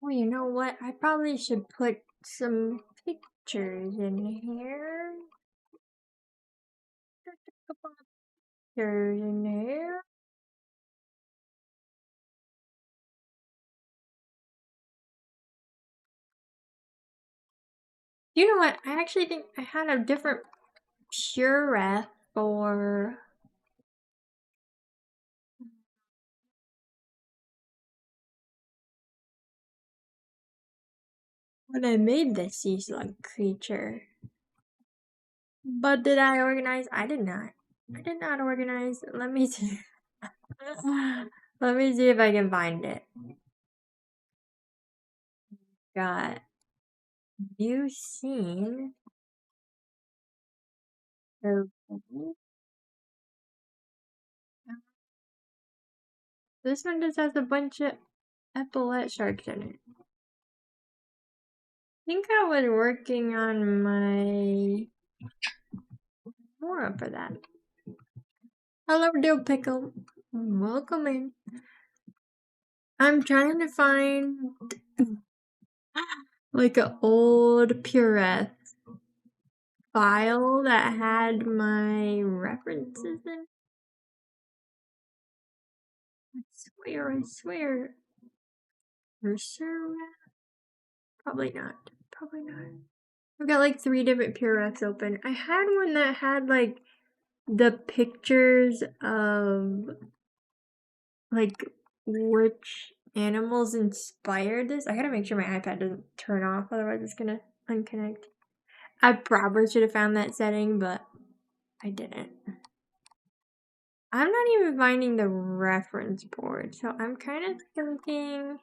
Well, you know what? I probably should put some pictures in here. Just a couple of pictures in here. You know what? I actually think I had a different puree for when I made this Seaslug creature. But did I organize? I did not. I did not organize. Let me see. Let me see if I can find it. Got new scene. This one just has a bunch of epaulet sharks in it. I think I was working on my Mora for that. Hello, Dill Pickle. Welcome in. I'm trying to find like an old Pureth file that had my references in. I swear. For sure. Probably not. I've got like 3 different Pureths open. I had one that had like the pictures of like which animals inspired this. I gotta make sure my iPad doesn't turn off, otherwise it's gonna unconnect. I probably should have found that setting, but I didn't. I'm not even finding the reference board, so I'm kind of thinking,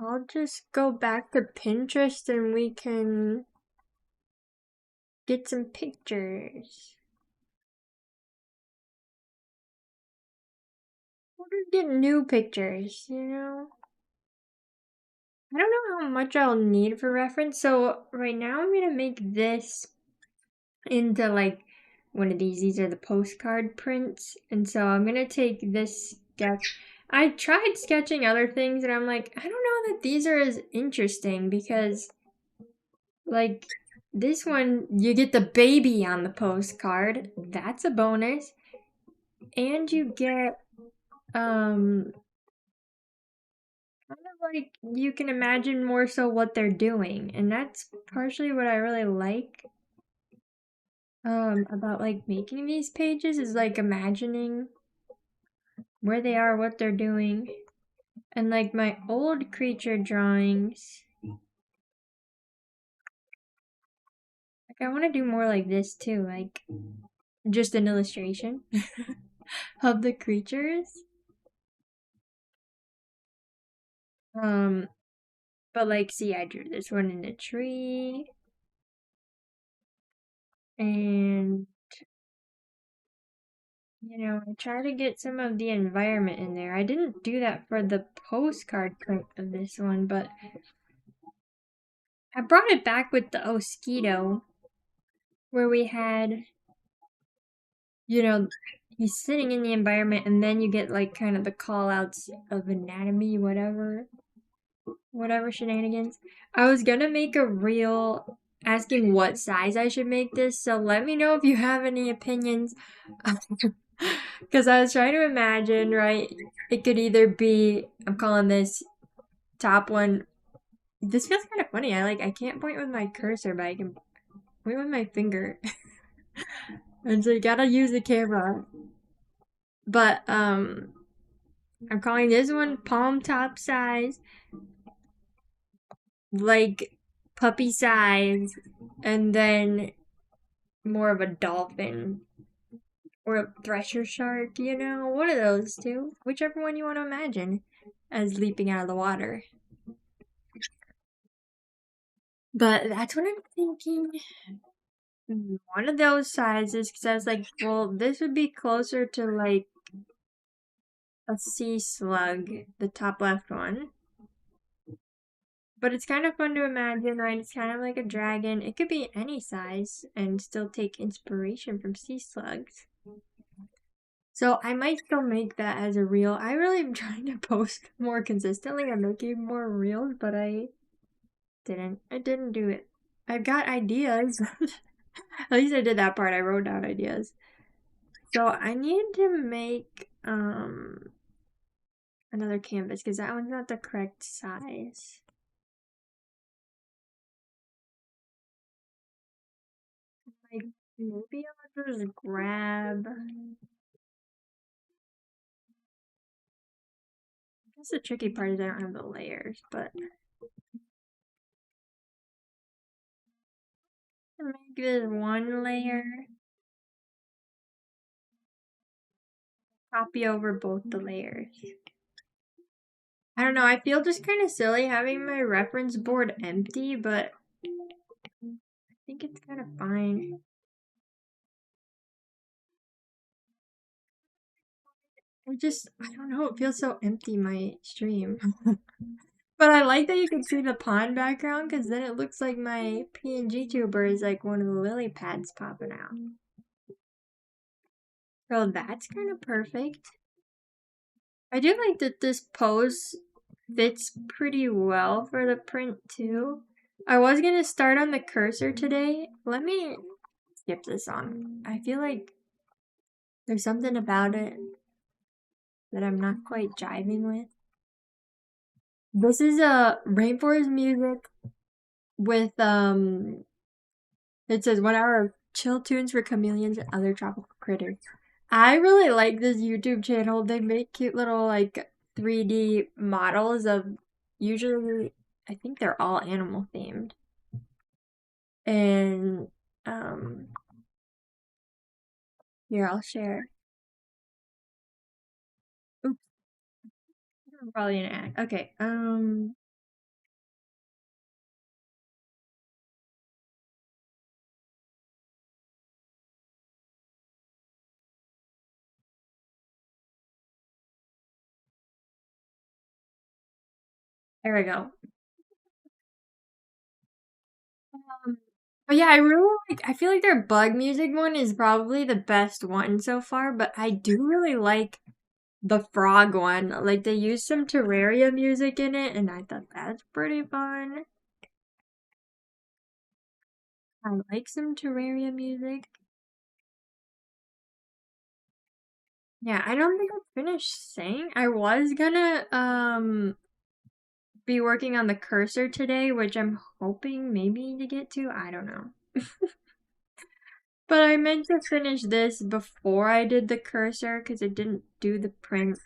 I'll just go back to Pinterest and we can get some pictures. We'll just get new pictures, you know? I don't know how much I'll need for reference, so right now I'm gonna make this into like one of these. These are the postcard prints, and so I'm gonna take this sketch. I tried sketching other things, and I'm like, I don't know that these are as interesting because, like, this one, you get the baby on the postcard. That's a bonus. And you get, kind of like, you can imagine more so what they're doing. And that's partially what I really like about like making these pages is like imagining where they are, what they're doing. And like my old creature drawings, like I want to do more like this too, like just an illustration of the creatures. But like, see, I drew this one in a tree, and you know, I try to get some of the environment in there. I didn't do that for the postcard print of this one, but I brought it back with the Mosquito, where we had, you know, he's sitting in the environment, and then you get like kind of the call outs of anatomy, whatever shenanigans. I was gonna make a reel asking what size I should make this, so let me know if you have any opinions. Because I was trying to imagine, right? It could either be, I'm calling this top one. This feels kind of funny. I can't point with my cursor, but I can point with my finger. And so you gotta use the camera. But I'm calling this one palm top size, like puppy size, and then more of a dolphin or a thresher shark, you know, one of those two, whichever one you want to imagine as leaping out of the water. But that's what I'm thinking. One of those sizes, because I was like, well, this would be closer to like a sea slug, the top left one. But it's kind of fun to imagine, right? It's kind of like a dragon. It could be any size and still take inspiration from sea slugs. So I might still make that as a reel. I really am trying to post more consistently. I'm making more reels, but I didn't do it. I've got ideas. At least I did that part. I wrote down ideas. So I need to make another canvas because that one's not the correct size. Like maybe I'll just grab. I guess the tricky part is I don't have the layers, but make this one layer. Copy over both the layers. I don't know, I feel just kind of silly having my reference board empty, but I think it's kind of fine. I don't know, it feels so empty, my stream. But I like that you can see the pond background, because then it looks like my PNG tuber is like one of the lily pads popping out. So that's kind of perfect. I do like that this pose fits pretty well for the print too. I was gonna start on the cursor today. Let me skip this song. I feel like there's something about it that I'm not quite jiving with. This is a rainforest music with it says 1 hour of chill tunes for chameleons and other tropical critters. I really like this YouTube channel. They make cute little like 3D models of usually I think they're all animal themed. And here I'll share. Oops. I'm probably an ad. Okay. There we go. But yeah, I feel like their bug music one is probably the best one so far, but I do really like the frog one. Like they used some Terraria music in it, and I thought that's pretty fun. I like some Terraria music. Yeah, I don't think I finished saying. I was gonna be working on the cursor today, which I'm hoping maybe to get to. I don't know. But I meant to finish this before I did the cursor because it didn't do the print.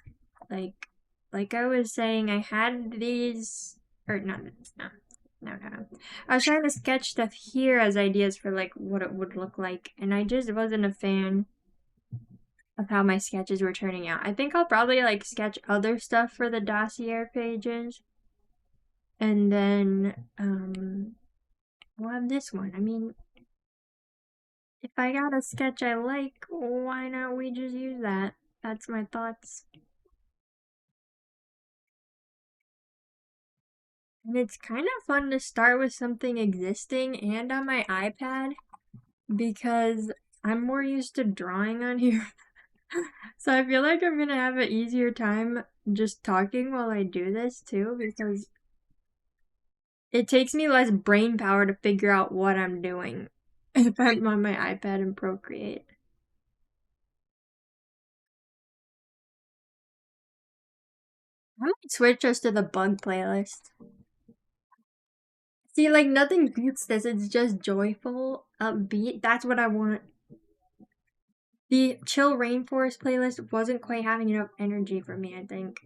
Like I was saying, I had these, or no. I was trying to sketch stuff here as ideas for like what it would look like, and I just wasn't a fan of how my sketches were turning out. I think I'll probably like sketch other stuff for the dossier pages, and then we'll have this one. I mean, if I got a sketch I like, why not we just use that? That's my thoughts. And it's kind of fun to start with something existing and on my iPad because I'm more used to drawing on here. So I feel like I'm gonna have an easier time just talking while I do this too because it takes me less brain power to figure out what I'm doing if I'm on my iPad and Procreate. I might switch us to the bug playlist. See, like nothing beats this. It's just joyful, upbeat. That's what I want. The chill rainforest playlist wasn't quite having enough energy for me, I think.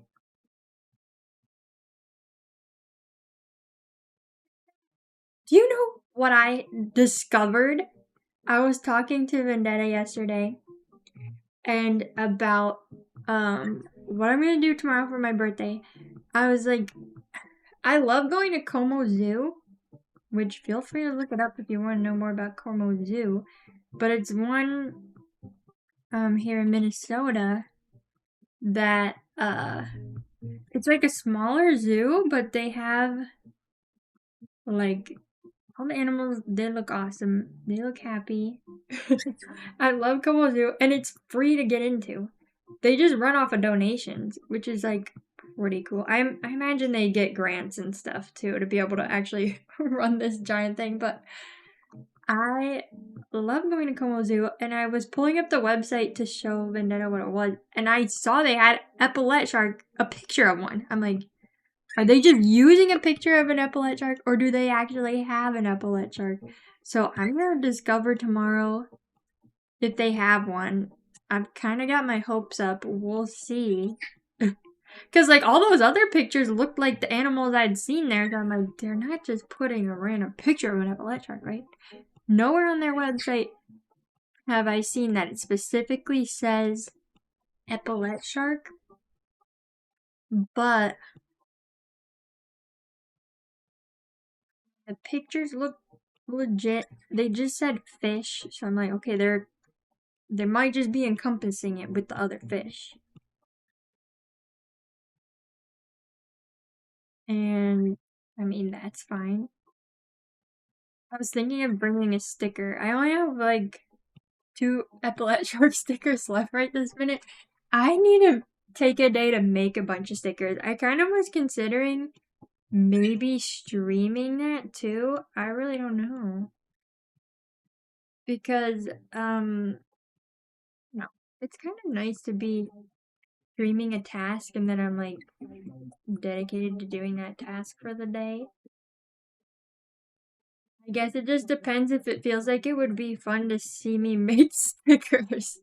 Do you know what I discovered? I was talking to Vendetta yesterday and about what I'm gonna do tomorrow for my birthday. I was like, I love going to Como Zoo, which feel free to look it up if you want to know more about Como Zoo. But it's one here in Minnesota that it's like a smaller zoo, but they have like all the animals. They look awesome. They look happy. I love Como Zoo, and it's free to get into. they just run off of donations, which is like pretty cool. I imagine they get grants and stuff too to be able to actually run this giant thing, but I love going to Como Zoo, and I was pulling up the website to show Vendetta what it was, and I saw they had epaulette shark, a picture of one. I'm like, are they just using a picture of an epaulette shark, or do they actually have an epaulette shark? So I'm gonna discover tomorrow if they have one. I've kind of got my hopes up. We'll see. Because, like, all those other pictures looked like the animals I'd seen there. So I'm like, they're not just putting a random picture of an epaulette shark, right? Nowhere on their website have I seen that it specifically says epaulette shark. But the pictures look legit. They just said fish. So I'm like, okay, they might just be encompassing it with the other fish. And, I mean, that's fine. I was thinking of bringing a sticker. I only have, like, 2 epaulette shark stickers left right this minute. I need to take a day to make a bunch of stickers. I kind of was considering maybe streaming that, too. I really don't know. Because, no. It's kind of nice to be streaming a task and then I'm, like, dedicated to doing that task for the day. I guess it just depends if it feels like it would be fun to see me make stickers.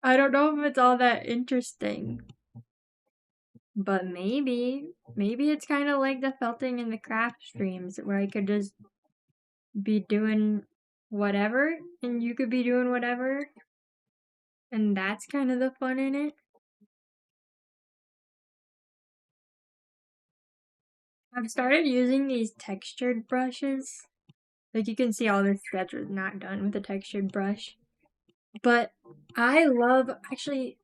I don't know if it's all that interesting. But maybe it's kind of like the felting and the craft streams where I could just be doing whatever and you could be doing whatever. And that's kind of the fun in it. I've started using these textured brushes. Like you can see all this sketch was not done with a textured brush. But I love, actually,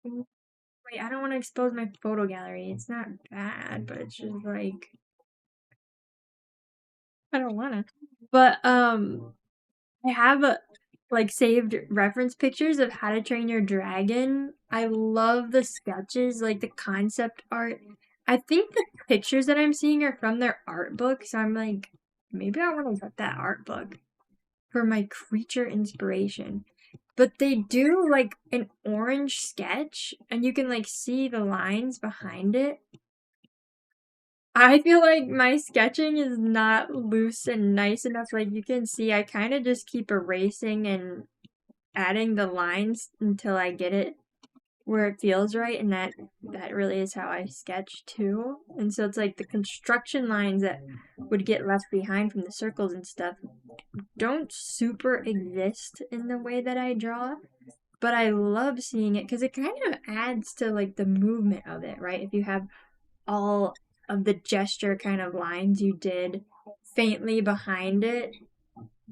wait, I don't want to expose my photo gallery. It's not bad, but it's just like, I don't want to. But, I have like saved reference pictures of How to Train Your Dragon. I love the sketches, like the concept art. I think the pictures that I'm seeing are from their art book, so I'm like, maybe I want to get that art book for my creature inspiration. But they do like an orange sketch, and you can like see the lines behind it. I feel like my sketching is not loose and nice enough. Like you can see, I kind of just keep erasing and adding the lines until I get it where it feels right, and that really is how I sketch too. And so it's like the construction lines that would get left behind from the circles and stuff don't super exist in the way that I draw, but I love seeing it because it kind of adds to like the movement of it, right? If you have all of the gesture kind of lines you did faintly behind it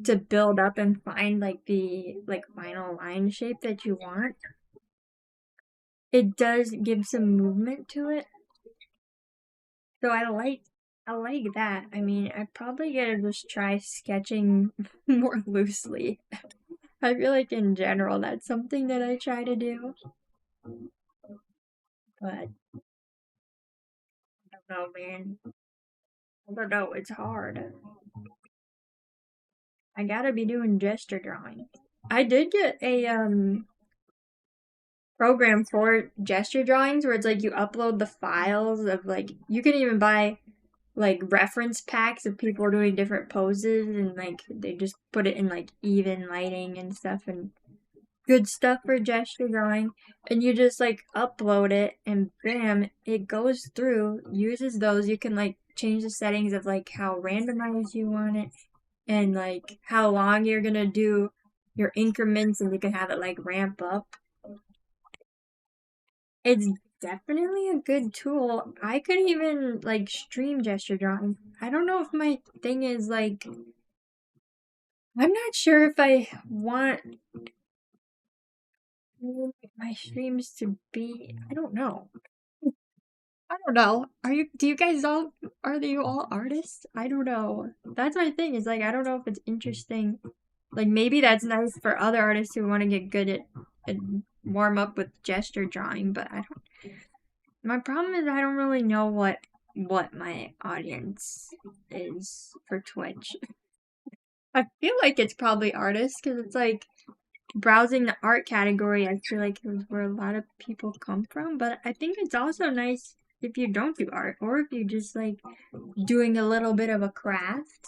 to build up and find like the like final line shape that you want, it does give some movement to it. So I like that. I mean, I probably gotta just try sketching more loosely. I feel like in general that's something that I try to do. But I don't know, man. I don't know, it's hard. I gotta be doing gesture drawing. I did get a program for gesture drawings where it's like you upload the files of like you can even buy like reference packs of people doing different poses and like they just put it in like even lighting and stuff and good stuff for gesture drawing, and you just like upload it and bam, it goes through, uses those. You can like change the settings of like how randomized you want it and like how long you're gonna do your increments, and you can have it like ramp up. It's definitely a good tool. I could even like stream gesture drawing. I don't know if my thing is like, I'm not sure if I want my streams to be, I don't know. I don't know. Do you guys all, are you all artists? I don't know. That's my thing, is like, I don't know if it's interesting. Like, maybe that's nice for other artists who want to get good at warm up with gesture drawing, but my problem is I don't really know what my audience is for Twitch. I feel like it's probably artists, because it's like browsing the art category, I feel like is where a lot of people come from, but I think it's also nice if you don't do art, or if you just like doing a little bit of a craft.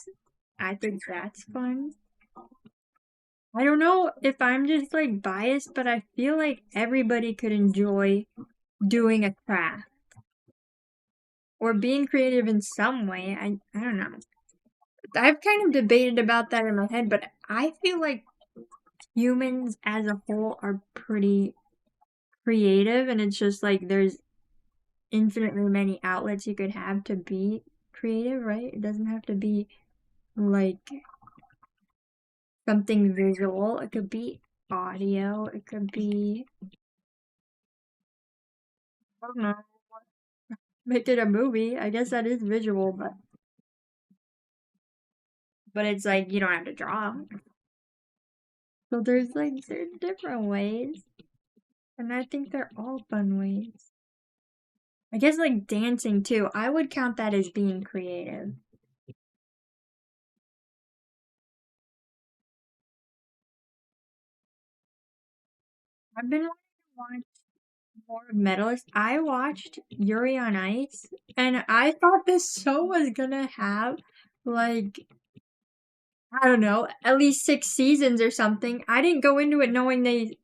I think that's fun. I don't know if I'm just like biased, but I feel like everybody could enjoy doing a craft or being creative in some way. I don't know. I've kind of debated about that in my head, but I feel like humans as a whole are pretty creative, and it's just like there's infinitely many outlets you could have to be creative, right? It doesn't have to be like something visual. It could be audio. It could be, I don't know, make it a movie. I guess that is visual, but it's like you don't have to draw. So there's different ways, and I think they're all fun ways. I guess like dancing too. I would count that as being creative. I've been wanting to watch more of Medalist. I watched Yuri on Ice, and I thought this show was gonna have like, I don't know, at least 6 seasons or something. I didn't go into it knowing they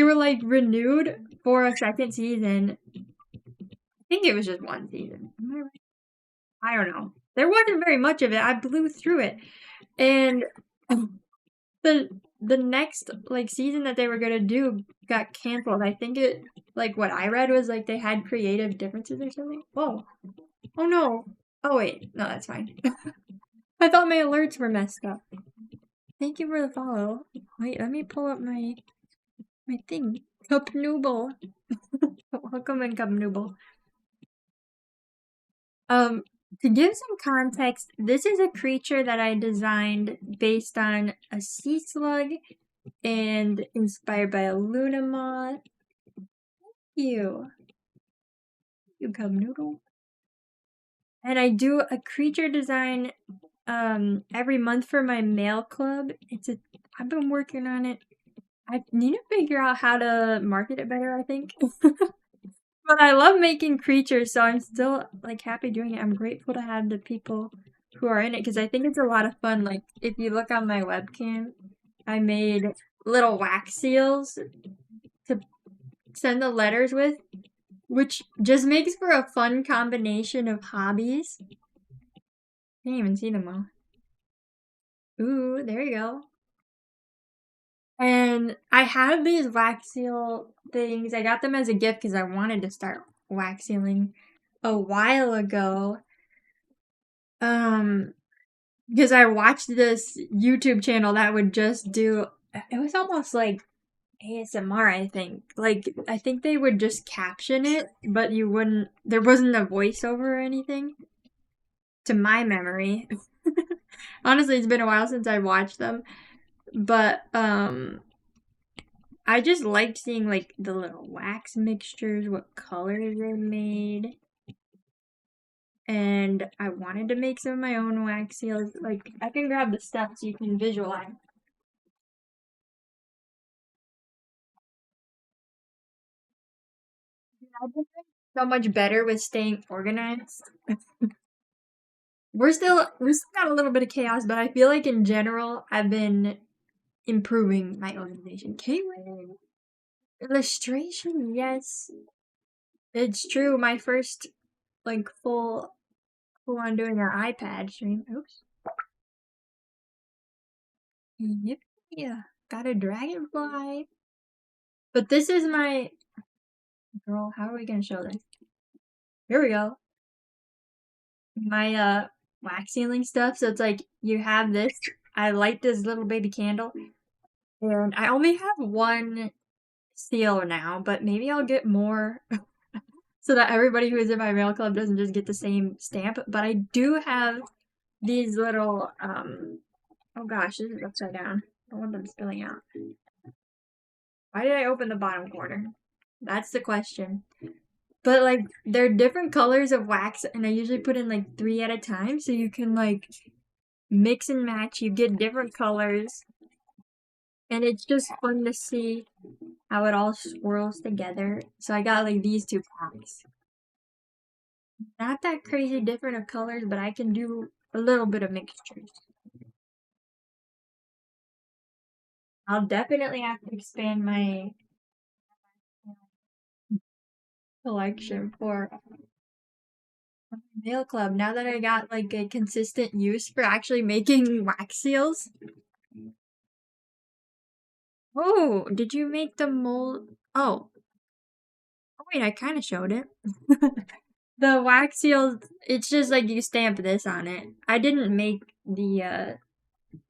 were like renewed for a second season. I think it was just one season. Am I right? I don't know. There wasn't very much of it. I blew through it, and the next like season that they were gonna do got canceled. I think it, like, what I read was like they had creative differences or something. Whoa. Oh no. Oh wait, no, that's fine. I thought my alerts were messed up. Thank you for the follow. Wait, let me pull up my thing. Cup Nooble. Welcome in, Cup Nooble. To give some context, this is a creature that I designed based on a sea slug and inspired by a Luna moth. You Cup Noodle. And I do a creature design every month for my mail club. I've been working on it. I need to figure out how to market it better, I think. But I love making creatures, so I'm still like happy doing it. I'm grateful to have the people who are in it, because I think it's a lot of fun. Like, if you look on my webcam, I made little wax seals to send the letters with, which just makes for a fun combination of hobbies. Can't even see them all. Ooh, there you go. And I have these wax seal things. I got them as a gift because I wanted to start wax sealing a while ago. Because I watched this YouTube channel that would just do, it was almost like ASMR, I think. Like, I think they would just caption it, but there wasn't a voiceover or anything, to my memory. Honestly, it's been a while since I watched them, but I just liked seeing like the little wax mixtures, what colors they made, and I wanted to make some of my own wax seals. Like, I can grab the stuff so you can visualize. I've been doing so much better with staying organized. We're still got a little bit of chaos, but I feel like in general I've been improving my organization. K-Wing. Illustration, yes. It's true. My first like full on doing an iPad stream. Oops. Yep. Yeah. Got a dragonfly. But this is my girl, how are we gonna show this? Here we go. My wax sealing stuff. So it's like you have this. I light this little baby candle. And I only have one seal now, but maybe I'll get more so that everybody who is in my mail club doesn't just get the same stamp. But I do have these little, oh gosh, this is upside down. I don't want them spilling out. Why did I open the bottom corner? That's the question. But like they're different colors of wax and I usually put in like 3 at a time so you can like mix and match. You get different colors. And it's just fun to see how it all swirls together. So I got like these 2 packs. Not that crazy different of colors, but I can do a little bit of mixtures. I'll definitely have to expand my collection for nail club now that I got like a consistent use for actually making wax seals. Oh, did you make the mold? Oh, wait, I kind of showed it. The wax seals, it's just like you stamp this on it. I didn't make the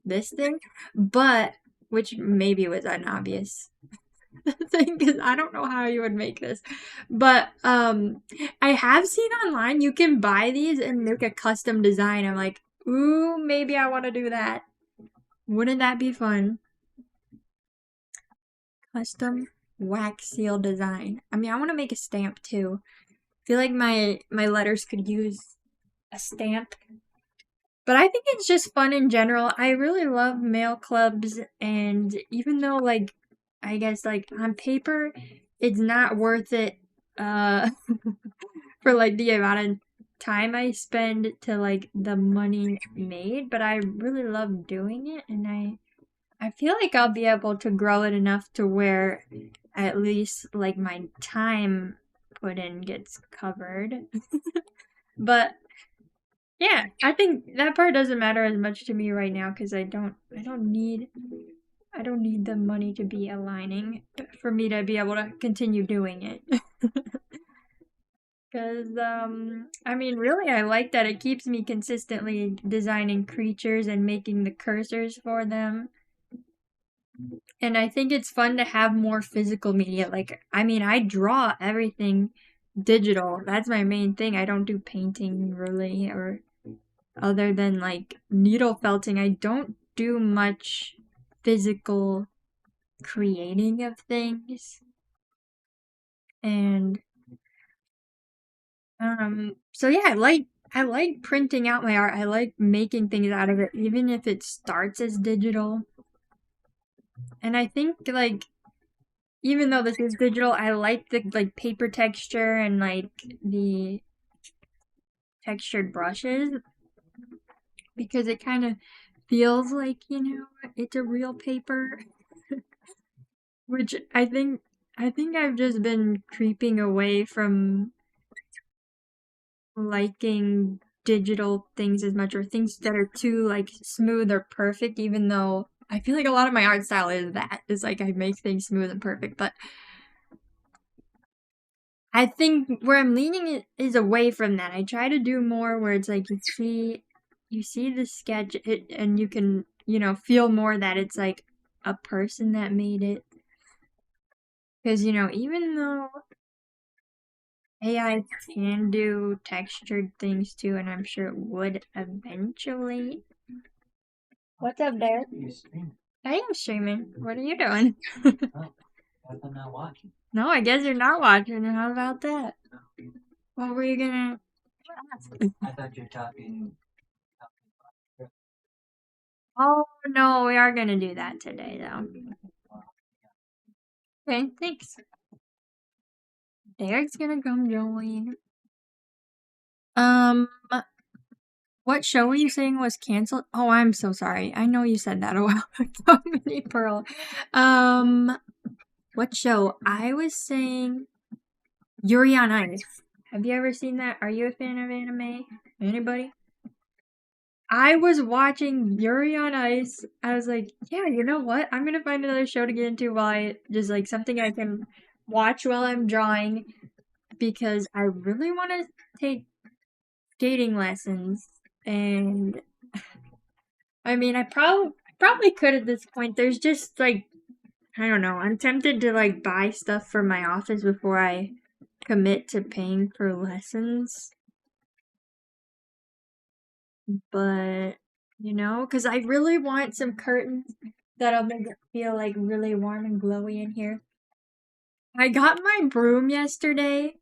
this thing, but which maybe was an obvious thing because I don't know how you would make this. But I have seen online you can buy these and make a custom design. I'm like, ooh, maybe I want to do that. Wouldn't that be fun? Custom wax seal design. I mean, I want to make a stamp too. I feel like my letters could use a stamp. But I think it's just fun in general. I really love mail clubs, and even though like I guess like on paper it's not worth it for like the amount of time I spend to like the money made, but I really love doing it and I feel like I'll be able to grow it enough to where at least like my time put in gets covered. But yeah, I think that part doesn't matter as much to me right now because I don't need the money to be aligning for me to be able to continue doing it. Because I mean really I like that it keeps me consistently designing creatures and making the cursors for them. And I think it's fun to have more physical media. Like, I mean, I draw everything digital. That's my main thing. I don't do painting really, or other than like needle felting. I don't do much physical creating of things. And so yeah, I like printing out my art. I like making things out of it, even if it starts as digital. And I think like even though this is digital, I like the like paper texture and like the textured brushes because it kind of feels like, you know, it's a real paper, which I think I've just been creeping away from liking digital things as much or things that are too like smooth or perfect even though I feel like a lot of my art style is that. It's like I make things smooth and perfect, but I think where I'm leaning is away from that. I try to do more where it's like you see the sketch and you can, you know, feel more that it's like a person that made it. Because, you know, even though AI can do textured things too, and I'm sure it would eventually. What's up, Derek? I am streaming. What are you doing? I'm not watching. No, I guess you're not watching. How about that? What were you gonna ask? I thought you were talking. Oh no, we are gonna do that today though. Okay, thanks. Derek's gonna come join. What show were you saying was canceled? Oh, I'm so sorry. I know you said that a while ago, Mini Pearl. What show? I was saying Yuri on Ice. Have you ever seen that? Are you a fan of anime? Anybody? I was watching Yuri on Ice. I was like, yeah, you know what? I'm gonna find another show to get into while I just like something I can watch while I'm drawing because I really want to take skating lessons and I mean I probably could at this point. There's just like I don't know. I'm tempted to like buy stuff for my office before I commit to paying for lessons. But you know, because I really want some curtains that'll make it feel like really warm and glowy in here. I got my broom yesterday,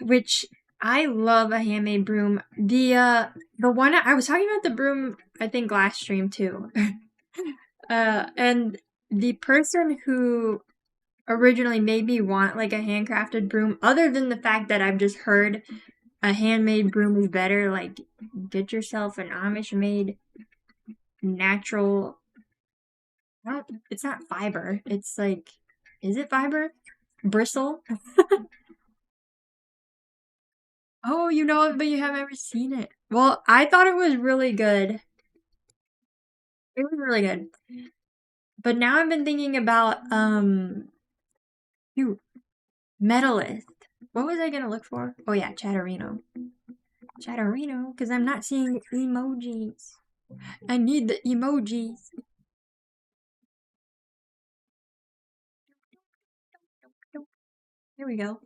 which I love a handmade broom. The one I was talking about the broom, I think last stream too. And the person who originally made me want like a handcrafted broom, other than the fact that I've just heard a handmade broom is better, like get yourself an Amish made natural. It's not fiber. It's like, is it fiber? Bristle? Oh, you know it, but you haven't ever seen it. Well, I thought it was really good. It was really good. But now I've been thinking about Metalist. What was I gonna look for? Oh yeah, Chatterino. Chatterino, because I'm not seeing emojis. I need the emojis. Here we go.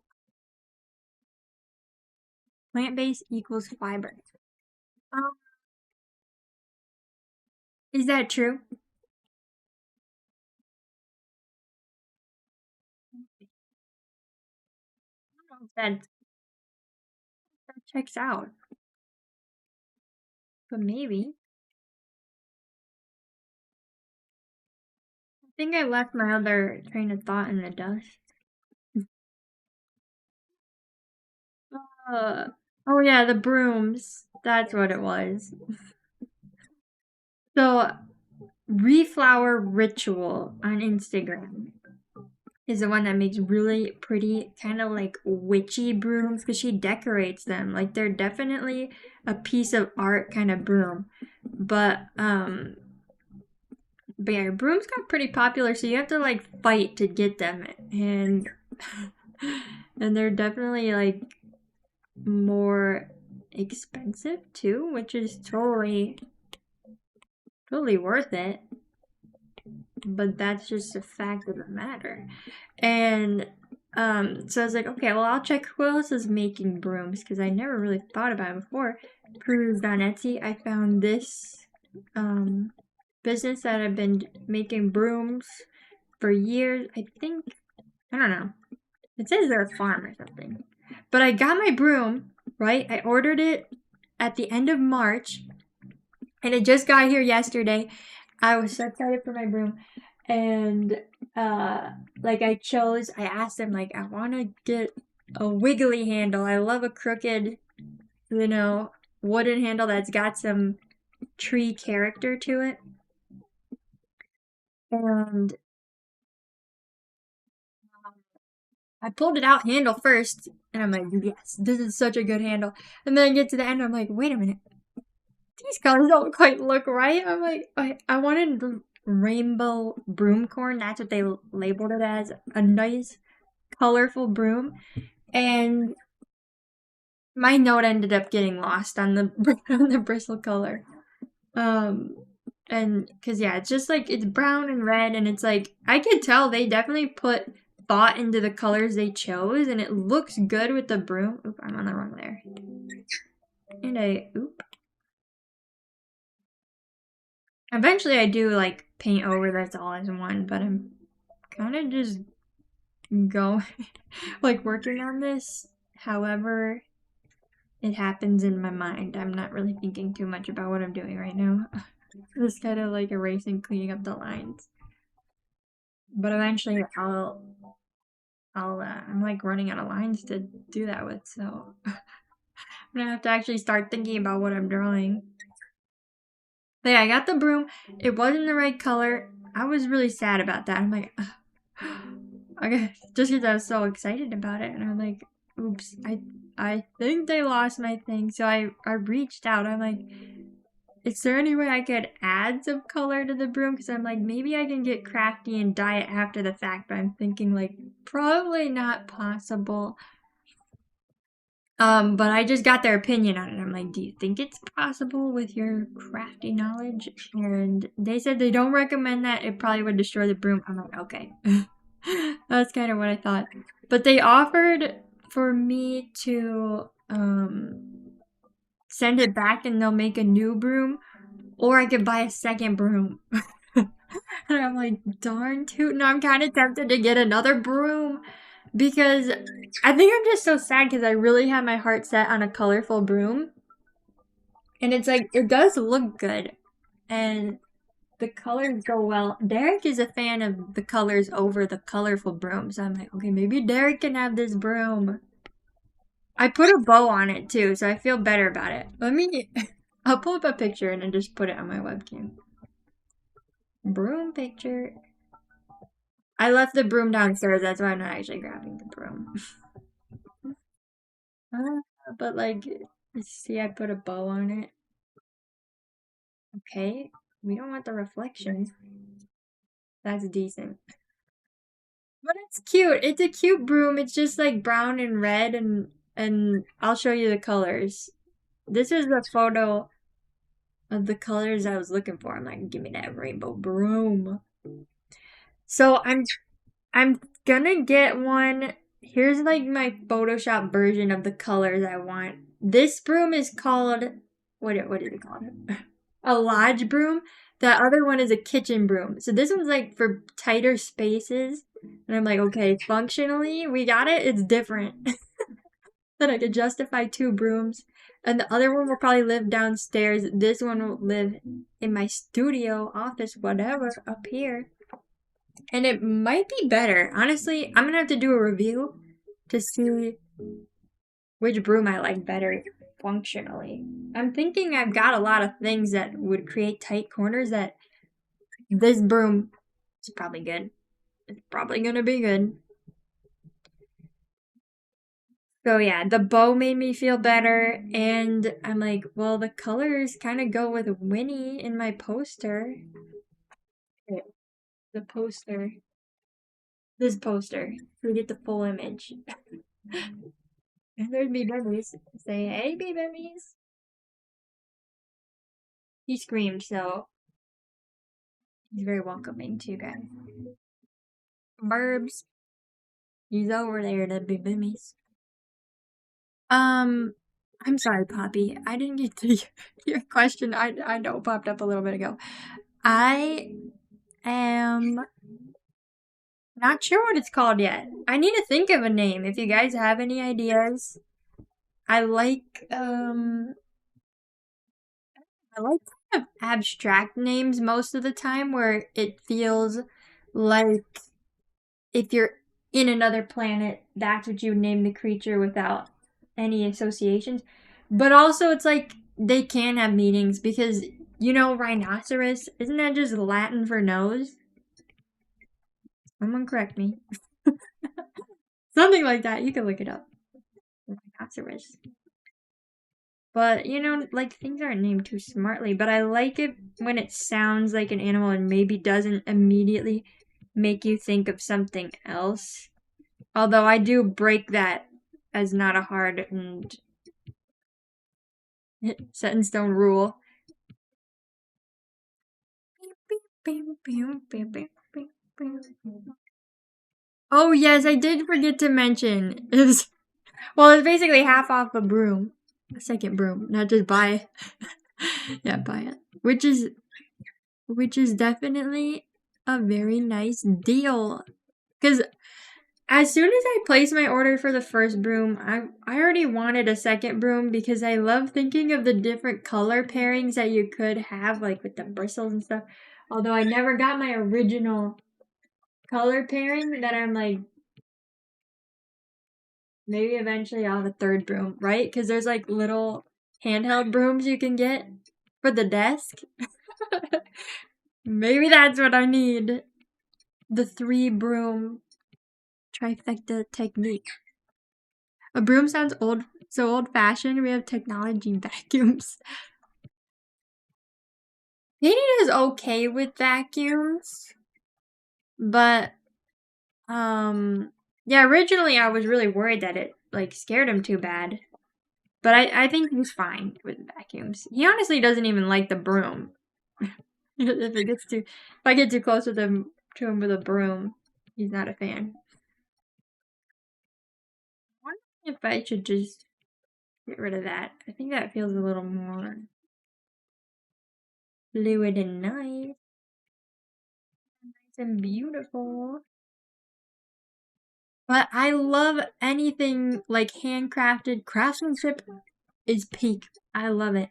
Plant-based equals fiber. Is that true? That checks out. But maybe. I think I left my other train of thought in the dust. Oh yeah, the brooms. That's what it was. So, Reflower Ritual on Instagram is the one that makes really pretty, kind of like witchy brooms because she decorates them. Like they're definitely a piece of art kind of broom. But yeah, brooms got pretty popular, so you have to like fight to get them, and they're definitely like more expensive too, which is totally worth it. But that's just a fact of the matter. And so I was like, okay, well, I'll check who else is making brooms because I never really thought about it before. Cruised on Etsy. I found this business that have been making brooms for years. I don't know. It says they're a farm or something. But I got my broom, right? I ordered it at the end of March, and it just got here yesterday. I was so excited for my broom. And like I asked them, like, I want to get a wiggly handle. I love a crooked, wooden handle that's got some tree character to it. And I pulled it out handle first, and I'm like, yes, this is such a good handle. And then I get to the end, I'm like, wait a minute. These colors don't quite look right. I'm like, I wanted the rainbow broomcorn. That's what they labeled it as. A nice, colorful broom. And my note ended up getting lost on the on the bristle color. And because yeah, it's just like it's brown and red, and it's like I could tell they definitely put thought into the colors they chose, and it looks good with the broom. Oop, I'm on the wrong layer. And eventually I do like paint over that's all as one, but I'm kind of just going like working on this however it happens in my mind. I'm not really thinking too much about what I'm doing right now. Just kind of like erasing, cleaning up the lines. But eventually I'm like running out of lines to do that with, so I'm gonna have to actually start thinking about what I'm drawing. But yeah, I got the broom. It wasn't the right color. I was really sad about that. I'm like, okay, just because I was so excited about it, and I'm like, oops, I think they lost my thing. So I reached out. I'm like, is there any way I could add some color to the broom? Because I'm like, maybe I can get crafty and dye it after the fact. But I'm thinking like, probably not possible. But I just got their opinion on it. I'm like, do you think it's possible with your crafty knowledge? And they said they don't recommend that. It probably would destroy the broom. I'm like, okay. That's kind of what I thought. But they offered for me to send it back and they'll make a new broom, or I could buy a second broom. And I'm like, darn tootin', I'm kind of tempted to get another broom because I think I'm just so sad because I really have my heart set on a colorful broom. And it's like, it does look good. And the colors go well. Derek is a fan of the colors over the colorful broom. So I'm like, okay, maybe Derek can have this broom. I put a bow on it too, so I feel better about it. I'll pull up a picture and then just put it on my webcam. Broom picture. I left the broom downstairs, that's why I'm not actually grabbing the broom. But like, see, I put a bow on it. Okay, we don't want the reflection. That's decent. But it's cute. It's a cute broom. It's just like brown and red, and I'll show you the colors. This is the photo of the colors I was looking for. I'm like, give me that rainbow broom. So I'm gonna get one. Here's like my Photoshop version of the colors I want. This broom is called what is it called? A lodge broom. The other one is a kitchen broom. So this one's like for tighter spaces. And I'm like, okay, functionally, we got it. It's different. That I could justify 2 brooms. And the other one will probably live downstairs. This one will live in my studio, office, whatever, up here. And it might be better. Honestly, I'm gonna have to do a review to see which broom I like better functionally. I'm thinking I've got a lot of things that would create tight corners that this broom is probably good. It's probably gonna be good. So yeah, the bow made me feel better, and I'm like, well, the colors kind of go with Winnie in my poster. The poster. This poster. We get the full image. And there's Beebemies. Say, hey, Beebemies. He screamed, so he's very welcoming to you guys. Burbs. He's over there, the Beebemies. I'm sorry, Poppy. I didn't get to your question. I know popped up a little bit ago. I am not sure what it's called yet. I need to think of a name. If you guys have any ideas, I like kind of abstract names most of the time where it feels like if you're in another planet, that's what you would name the creature without any associations. But also it's like they can have meanings because rhinoceros, isn't that just Latin for nose? Someone correct me. Something like that. You can look it up. Rhinoceros. But, like, things aren't named too smartly. But I like it when it sounds like an animal and maybe doesn't immediately make you think of something else. Although I do break that as not a hard and set in stone rule. Oh, yes, I did forget to mention. It's basically half off a broom. A second broom, not just buy. Yeah, buy it. Which is definitely a very nice deal. Because as soon as I placed my order for the first broom, I already wanted a second broom because I love thinking of the different color pairings that you could have, like with the bristles and stuff. Although I never got my original color pairing, that I'm like, maybe eventually I'll have a third broom, right? Because there's like little handheld brooms you can get for the desk. Maybe that's what I need. The 3 broom trifecta technique. A broom sounds so old-fashioned. We have technology vacuums. Katie is okay with vacuums, but yeah. Originally, I was really worried that it like scared him too bad, but I think he's fine with vacuums. He honestly doesn't even like the broom. If I get too close to him with a broom, he's not a fan. I wonder if I should just get rid of that. I think that feels a little more fluid and nice. and beautiful. But I love anything like handcrafted. Craftsmanship is peak. I love it.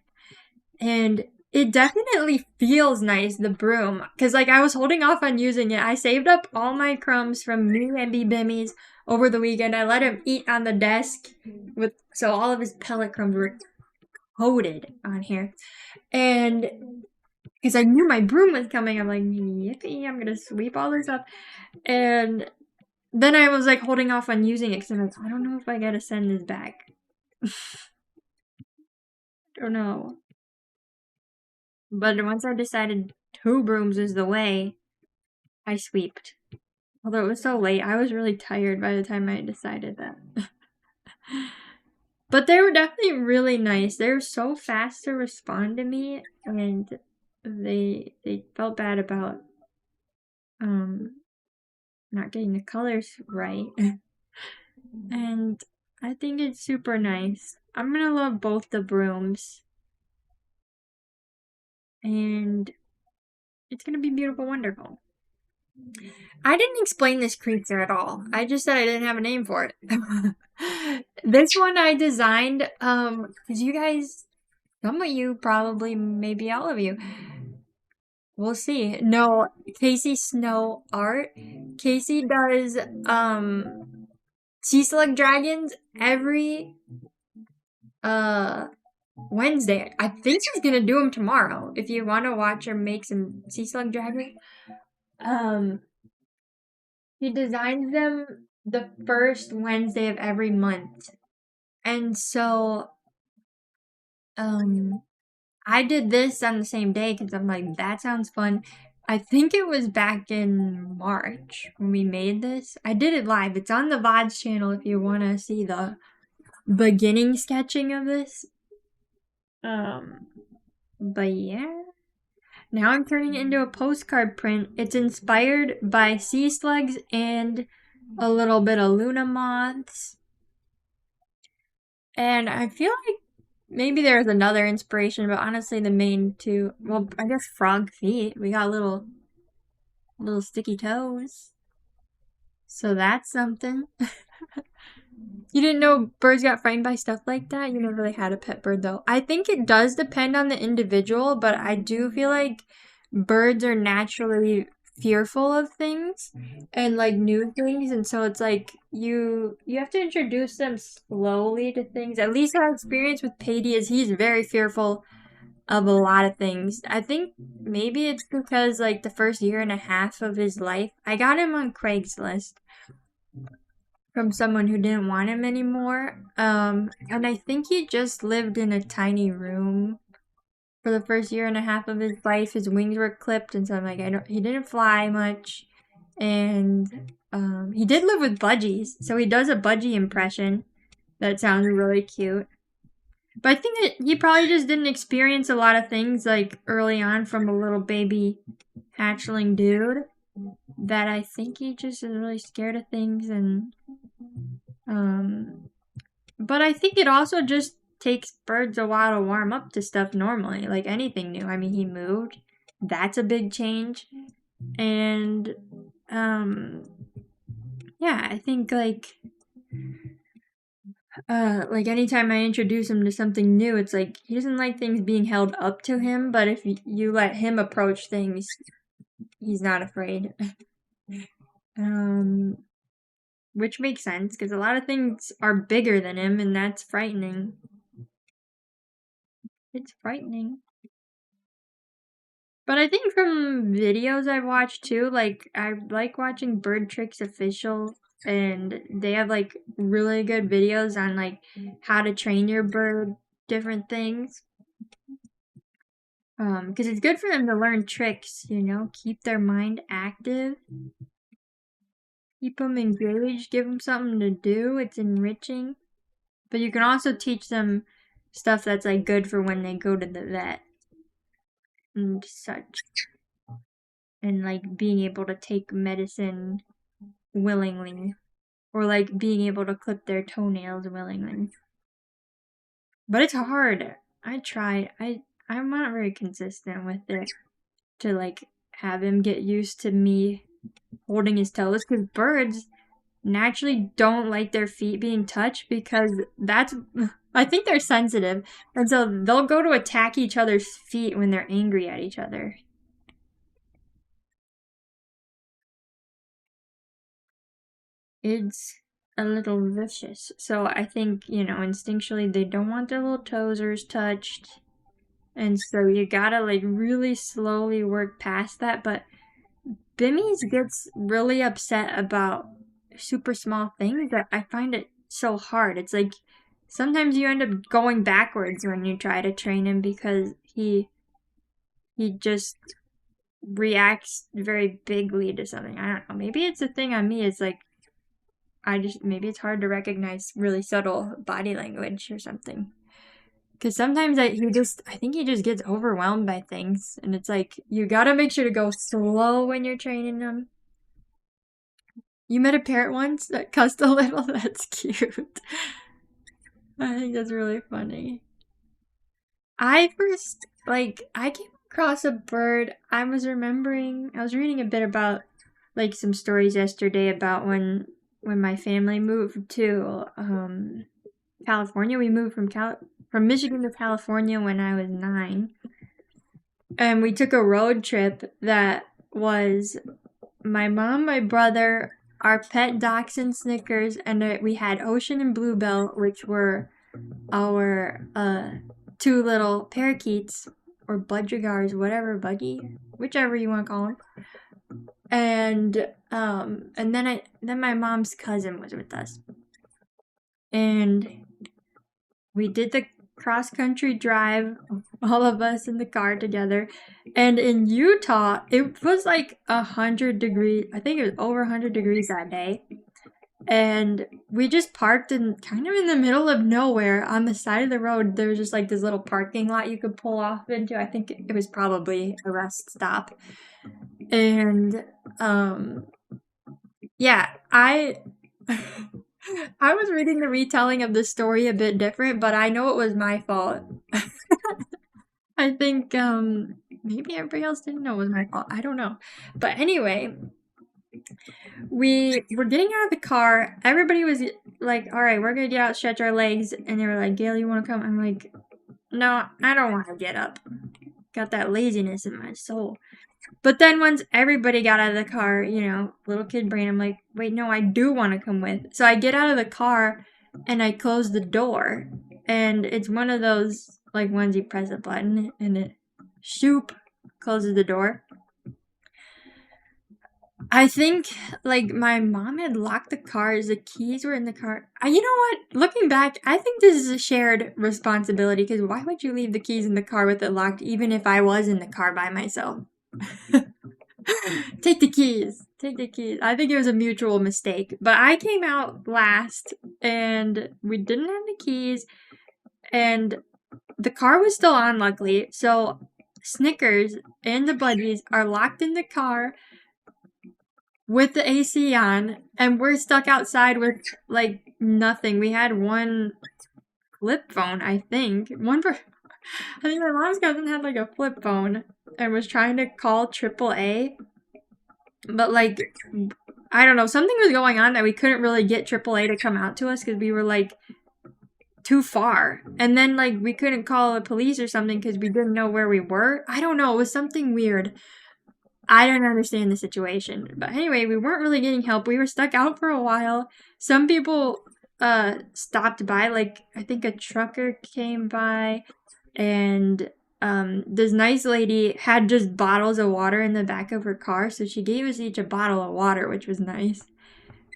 And it definitely feels nice, the broom. Because, like, I was holding off on using it. I saved up all my crumbs from me and B Bimmies over the weekend. I let him eat on the desk. So all of his pellet crumbs were coated on here. And because I knew my broom was coming, I'm like, yippee, I'm going to sweep all this up. And then I was, like, holding off on using it because I'm like, I don't know if I got to send this back. I don't know. But once I decided 2 brooms is the way, I sweeped. Although it was so late, I was really tired by the time I decided that. But they were definitely really nice. They were so fast to respond to me, and they felt bad about not getting the colors right. And I think it's super nice. I'm gonna love both the brooms. And it's gonna be beautiful, wonderful. I didn't explain this creature at all. I just said I didn't have a name for it. This one I designed, because you guys, some of you probably, maybe all of you, we'll see. No, Casey Snow art. Casey does, Seaslug dragons every, Wednesday. I think he's gonna do them tomorrow. If you want to watch her make some Seaslug dragons. He designs them the first Wednesday of every month. And so, I did this on the same day because I'm like, that sounds fun. I think it was back in March when we made this. I did it live. It's on the VODs channel if you want to see the beginning sketching of this. But yeah. Now I'm turning it into a postcard print. It's inspired by sea slugs and a little bit of Luna moths. And I feel like maybe there's another inspiration, but honestly the main two, well, I guess frog feet. We got little sticky toes. So that's something. You didn't know birds got frightened by stuff like that? You never really had a pet bird, though. I think it does depend on the individual, but I do feel like birds are naturally fearful of things and, like, new things, and so it's like you have to introduce them slowly to things. At least our experience with Pady is he's very fearful of a lot of things. I think maybe it's because, like, the first year and a half of his life, I got him on Craigslist from someone who didn't want him anymore. And I think he just lived in a tiny room for the first year and a half of his life. His wings were clipped, and so I'm like, he didn't fly much. And he did live with budgies, so he does a budgie impression that sounds really cute. But I think that he probably just didn't experience a lot of things, like, early on from a little baby hatchling dude, that I think he just is really scared of things. And but I think it also just takes birds a while to warm up to stuff normally, like anything new. I mean, he moved. That's a big change. And yeah, I think like anytime I introduce him to something new, it's like he doesn't like things being held up to him, but if you let him approach things, he's not afraid. Which makes sense, because a lot of things are bigger than him, and that's frightening. It's frightening. But I think from videos I've watched too, like, I like watching Bird Tricks Official, and they have, like, really good videos on, like, how to train your bird, different things. Because it's good for them to learn tricks, you know, keep their mind active. Keep them engaged, give them something to do. It's enriching. But you can also teach them stuff that's, like, good for when they go to the vet and such. And, like, being able to take medicine willingly. Or, like, being able to clip their toenails willingly. But it's hard. I try. I'm not very consistent with it. To, like, have him get used to me holding his toes, because birds naturally don't like their feet being touched because I think they're sensitive, and so they'll go to attack each other's feet when they're angry at each other. It's a little vicious. So I think, instinctually they don't want their little toesers touched. And so you gotta like really slowly work past that. But Bimmies gets really upset about super small things that I find it so hard. It's like sometimes you end up going backwards when you try to train him because he just reacts very bigly to something. I don't know. Maybe it's a thing on me. It's like maybe it's hard to recognize really subtle body language or something. Because sometimes I think he just gets overwhelmed by things, and it's like you gotta make sure to go slow when you're training them. You met a parrot once that cussed a little. That's cute. I think that's really funny. I came across a bird. I was reading a bit about like some stories yesterday about when my family moved to California. We moved from Michigan to California when I was 9. And we took a road trip that was my mom, my brother, our pet dachshund Snickers, and we had Ocean and Bluebell, which were our 2 little parakeets, or budgeriggars, whatever, whichever you want to call them. And then my mom's cousin was with us. And we did the cross-country drive, all of us in the car together. And in Utah, it was like 100 degrees. I think it was over 100 degrees that day. And we just parked kind of in the middle of nowhere on the side of the road. There was just like this little parking lot you could pull off into. I think it was probably a rest stop. And yeah, I was reading the retelling of the story a bit different, but I know it was my fault. I think maybe everybody else didn't know it was my fault. I don't know. But anyway, we were getting out of the car. Everybody was like, all right, we're going to get out, stretch our legs. And they were like, Gail, you want to come? I'm like, no, I don't want to get up. Got that laziness in my soul. But then once everybody got out of the car, little kid brain, I'm like, wait, no, I do want to come with. So I get out of the car and I close the door. And it's one of those like ones you press a button and it shoop closes the door. I think like my mom had locked the cars, the keys were in the car. You know what? Looking back, I think this is a shared responsibility because why would you leave the keys in the car with it locked even if I was in the car by myself? Take the keys. I think it was a mutual mistake. But I came out last and we didn't have the keys and the car was still on, luckily. So Snickers and the buddies are locked in the car with the AC on, and we're stuck outside with like nothing. We had one flip phone, I think. I think my mom's cousin had like a flip phone and was trying to call AAA. But like, I don't know, something was going on that we couldn't really get AAA to come out to us because we were like too far. And then like we couldn't call the police or something because we didn't know where we were. I don't know, it was something weird. I don't understand the situation. But anyway, we weren't really getting help. We were stuck out for a while. Some people stopped by, like I think a trucker came by, and this nice lady had just bottles of water in the back of her car, so she gave us each a bottle of water, which was nice.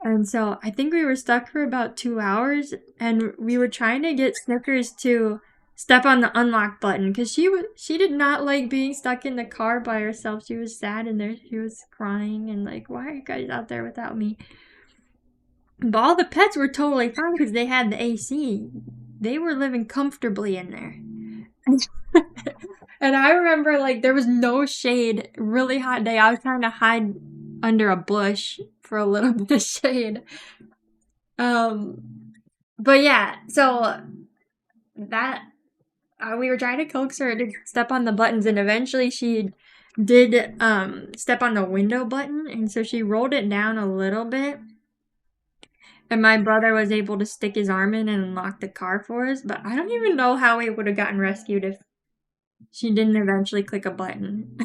And so I think we were stuck for about 2 hours, and we were trying to get Snickers to step on the unlock button because she did not like being stuck in the car by herself. She was sad in there. She was crying and like, why are you guys out there without me? But all the pets were totally fine because they had the AC. They were living comfortably in there. And I remember like there was no shade. Really hot day. I was trying to hide under a bush for a little bit of shade. But yeah, so that we were trying to coax her to step on the buttons, and eventually she did step on the window button, and so she rolled it down a little bit. And my brother was able to stick his arm in and unlock the car for us, but I don't even know how we would have gotten rescued if she didn't eventually click a button.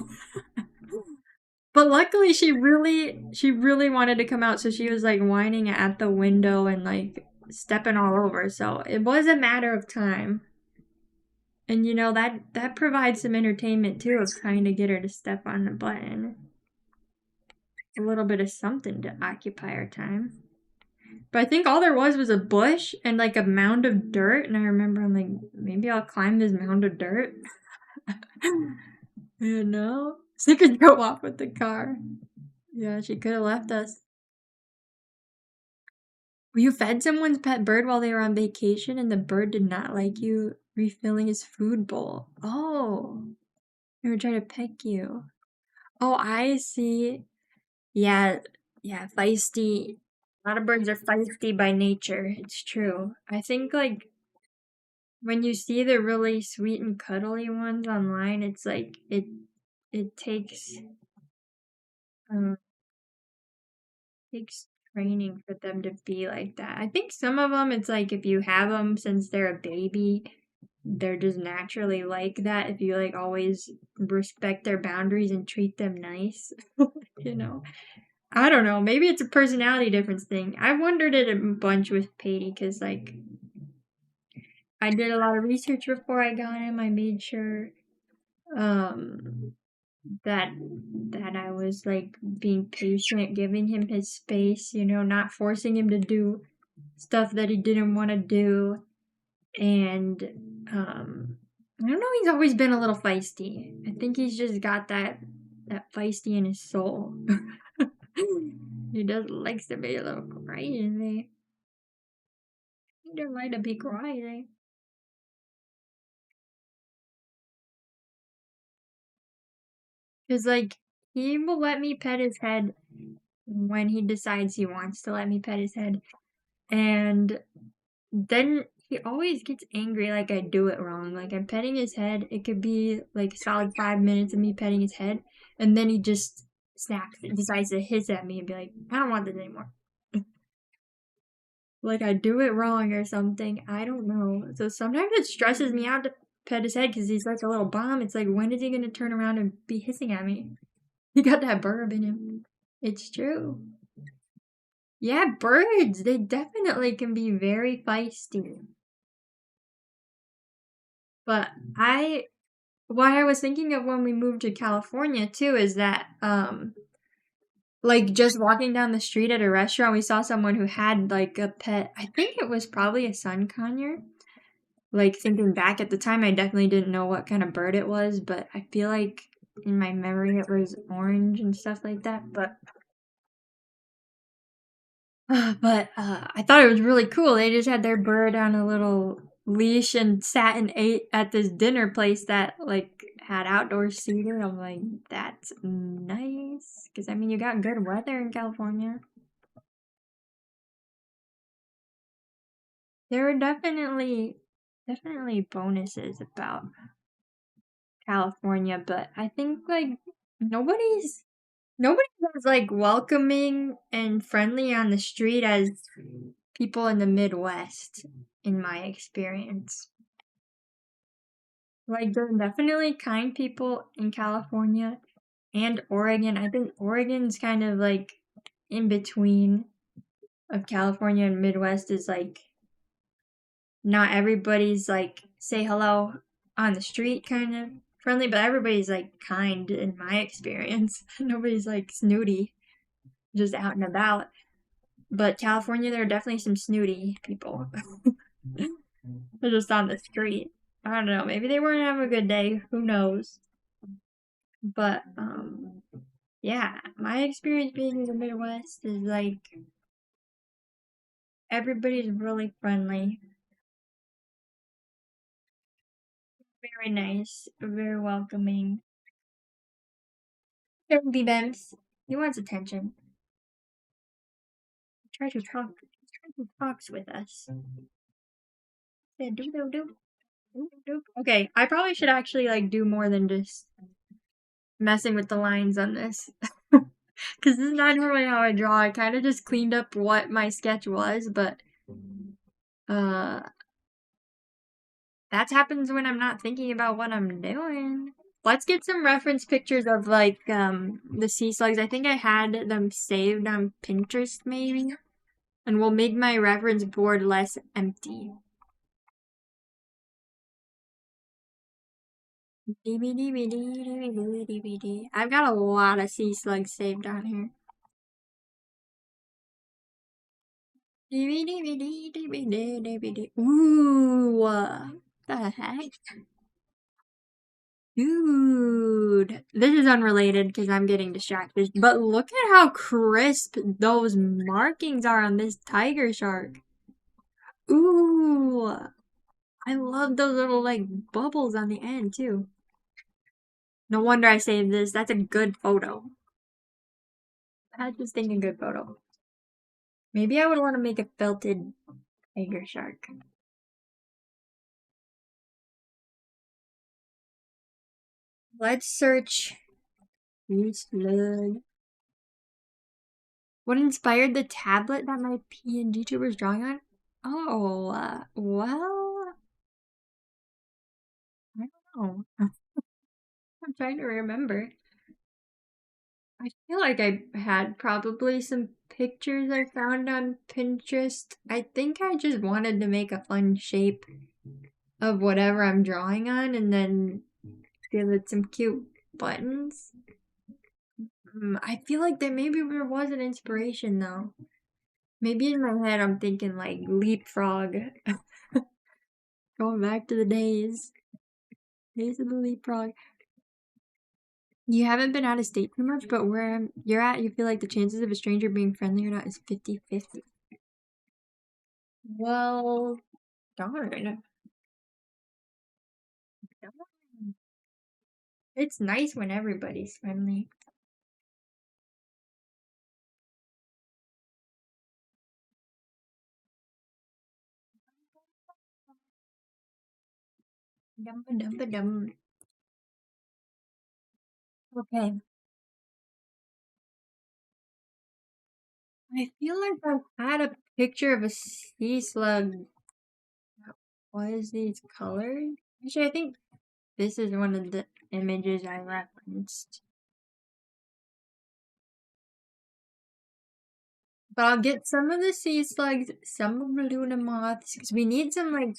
But luckily she really wanted to come out, so she was like whining at the window and like stepping all over. So it was a matter of time. And you know that provides some entertainment too, of trying to get her to step on the button. A little bit of something to occupy our time. But I think all there was a bush and like a mound of dirt, and I remember I'm like, maybe I'll climb this mound of dirt. You know? She could go off with the car. Yeah, she could have left us. You fed someone's pet bird while they were on vacation and the bird did not like you refilling his food bowl. Oh, they were trying to peck you. Oh, I see. Yeah, yeah, feisty. A lot of birds are feisty by nature. It's true. I think, like, when you see the really sweet and cuddly ones online, it's like, it um, takes training for them to be like that. I think some of them, it's like if you have them since they're a baby, they're just naturally like that. If you like always respect their boundaries and treat them nice, you know. I don't know. Maybe it's a personality difference thing. I wondered it a bunch with Patty because like I did a lot of research before I got him. I made sure um that I was like being patient, giving him his space, you know, not forcing him to do stuff that he didn't want to do. And I don't know, he's always been a little feisty. I think he's just got that feisty in his soul. He does likes to be a little crazy. He don't like to be crazy. Cause like he will let me pet his head when he decides he wants to let me pet his head. And then he always gets angry like I do it wrong. Like I'm petting his head. It could be like a solid 5 minutes of me petting his head. And then he just snaps and decides to hiss at me and be like, I don't want this anymore. Like I do it wrong or something. I don't know. So sometimes it stresses me out to pet his head because he's like a little bomb. It's like, when is he going to turn around and be hissing at me? He got that burb in him. It's true. Yeah, birds, they definitely can be very feisty. But what I was thinking of when we moved to California too is that like just walking down the street at a restaurant, we saw someone who had like a pet. I think it was probably a sun conure. Like thinking back at the time, I definitely didn't know what kind of bird it was, but I feel like in my memory it was orange and stuff like that. But I thought it was really cool. They just had their bird on a little leash and sat and ate at this dinner place that like had outdoor seating. I'm like, that's nice. Because I mean, you got good weather in California. There are definitely bonuses about California, but I think like nobody's as like welcoming and friendly on the street as people in the Midwest, in my experience. Like, there are definitely kind people in California and Oregon. I think Oregon's kind of like in between of California and Midwest, is like not everybody's like say hello on the street kind of friendly, but everybody's like kind in my experience. Nobody's like snooty, just out and about. But California, there are definitely some snooty people. They're just on the street. I don't know. Maybe they weren't having a good day. Who knows? But yeah, my experience being in the Midwest is like everybody's really friendly, very nice, very welcoming. Don't be Bems. He wants attention. Try to talks with us. Say do do do do do. Okay, I probably should actually like do more than just messing with the lines on this. Because this is not normally how I draw. I kind of just cleaned up what my sketch was, but that happens when I'm not thinking about what I'm doing. Let's get some reference pictures of, like, the sea slugs. I think I had them saved on Pinterest, maybe. And we'll make my reference board less empty. I've got a lot of sea slugs saved on here. Ooh, the heck? Dude, this is unrelated because I'm getting distracted, but look at how crisp those markings are on this tiger shark. Ooh, I love those little, like, bubbles on the end, too. No wonder I saved this. That's a good photo. I just think a good photo. Maybe I would want to make a felted tiger shark. Let's search Seaslug. What inspired the tablet that my PNG tuber was drawing on? Oh, well, I don't know. I'm trying to remember. I feel like I had probably some pictures I found on Pinterest. I think I just wanted to make a fun shape of whatever I'm drawing on and then give it some cute buttons. I feel like maybe there was an inspiration though. Maybe in my head I'm thinking like leapfrog. Going back to the days of the leapfrog. You haven't been out of state too much, but where you're at, you feel like the chances of a stranger being friendly or not is 50-50. Well, darn. It's nice when everybody's friendly. Dum-ba-dum-ba-dum. Okay. I feel like I've had a picture of a sea slug that was these colors. Actually, I think this is one of the images I referenced. But I'll get some of the sea slugs, some of the Luna moths, because we need some, like,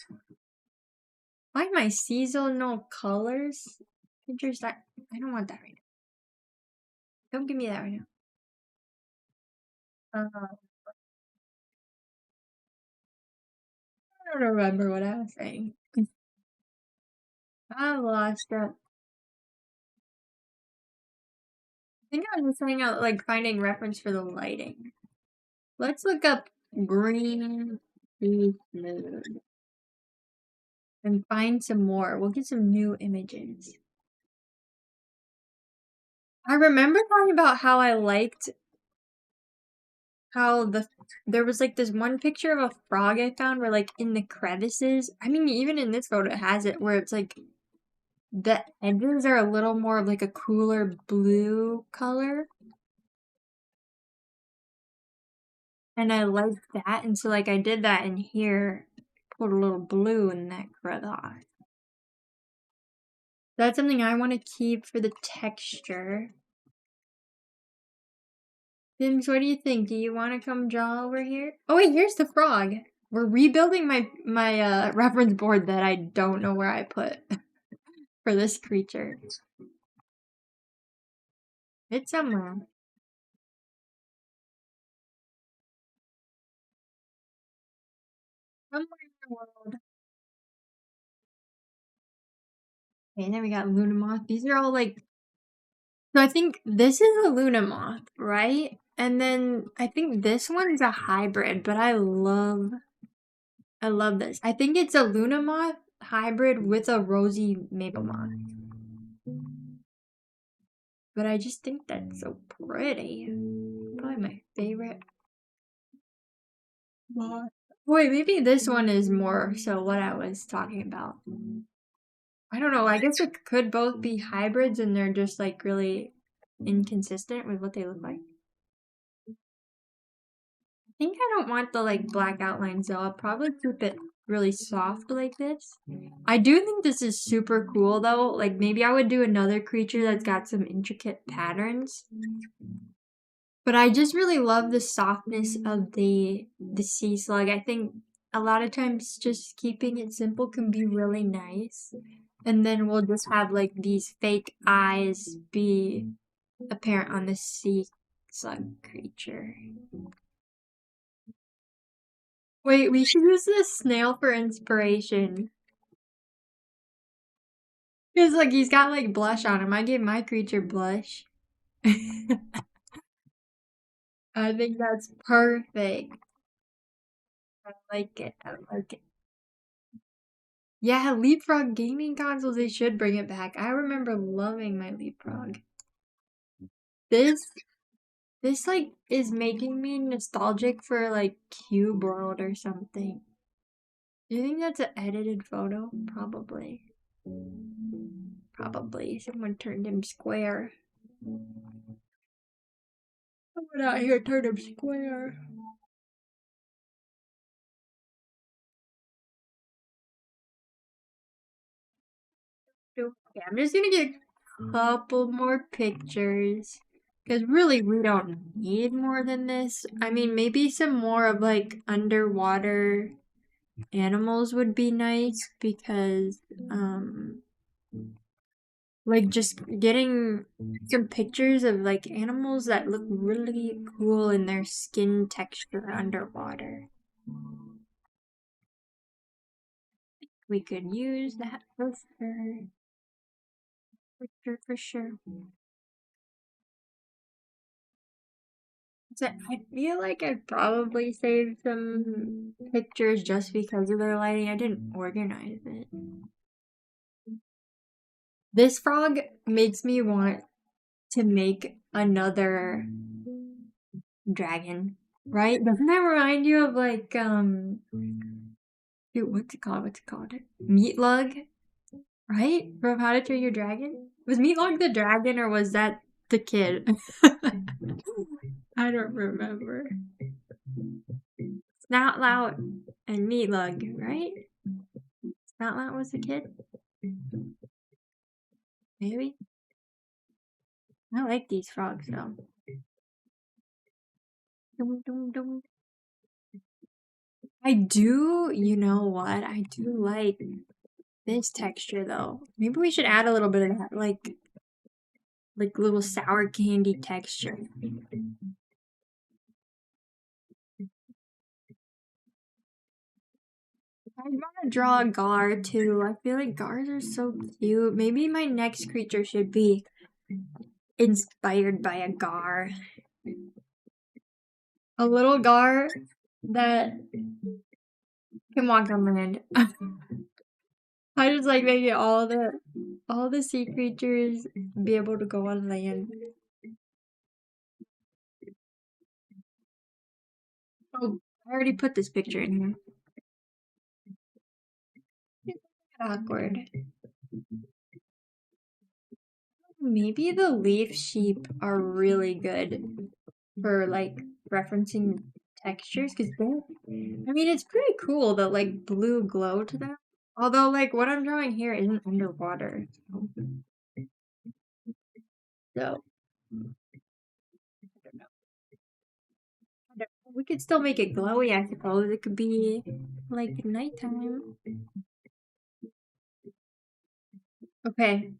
why my seasonal colors? Pinterest, I don't want that right now. Don't give me that right now. I don't remember what I was saying. I lost it. I think I was just saying out, like, finding reference for the lighting. Let's look up green mood and find some more. We'll get some new images. I remember talking about how I liked how there was like this one picture of a frog I found where, like, in the crevices, I mean, even in this photo it has it where it's like the edges are a little more of like a cooler blue color. And I liked that, and so, like, I did that in here, put a little blue in that crevice. That's something I want to keep for the texture. Sims, what do you think? Do you want to come draw over here? Oh wait, here's the frog. We're rebuilding my reference board that I don't know where I put for this creature. It's somewhere. Somewhere in the world. Okay, and then we got Luna Moth. These are all like... So I think this is a Luna Moth, right? And then I think this one's a hybrid, but I love this. I think it's a Luna Moth hybrid with a rosy maple moth. But I just think that's so pretty. Probably my favorite moth. Wait, maybe this one is more so what I was talking about. I don't know. I guess it could both be hybrids and they're just like really inconsistent with what they look like. I think I don't want the like black outlines though. I'll probably keep it really soft like this. I do think this is super cool though. Like maybe I would do another creature that's got some intricate patterns. But I just really love the softness of the sea slug. I think a lot of times just keeping it simple can be really nice. And then we'll just have like these fake eyes be apparent on the sea slug creature. Wait, we should use this snail for inspiration. Because like he's got like blush on him. I gave my creature blush. I think that's perfect. I like it. I like it. Yeah, Leapfrog gaming consoles, they should bring it back. I remember loving my Leapfrog. This like is making me nostalgic for like Cube World or something. Do you think that's an edited photo? Probably. Probably. Someone turned him square. Someone out here turned him square. Okay, I'm just gonna get a couple more pictures. Because really, we don't need more than this. I mean, maybe some more of like underwater animals would be nice because, like just getting some pictures of like animals that look really cool in their skin texture underwater. We could use that for sure. For sure. So I feel like I'd probably save some pictures just because of their lighting. I didn't organize it. This frog makes me want to make another dragon, right? Doesn't that remind you of like dude, what's it called? Meatlug, right? From How to Train Your Dragon? Was Meatlug the dragon or was that the kid? I don't remember. Snoutlout and Meatlug, right? Snoutlout was the kid? Maybe? I like these frogs though. Dum, dum, dum. I do, you know what? I do like this texture though. Maybe we should add a little bit of that, like little sour candy texture. I want to draw a gar too. I feel like gars are so cute. Maybe my next creature should be inspired by a gar. A little gar that can walk on land. I just like making all the sea creatures be able to go on land. Oh, I already put this picture in here. It's awkward. Maybe the leaf sheep are really good for like referencing textures because I mean it's pretty cool the like blue glow to them. Although like what I'm drawing here isn't underwater. So we could still make it glowy, I suppose. It could be like nighttime. Okay.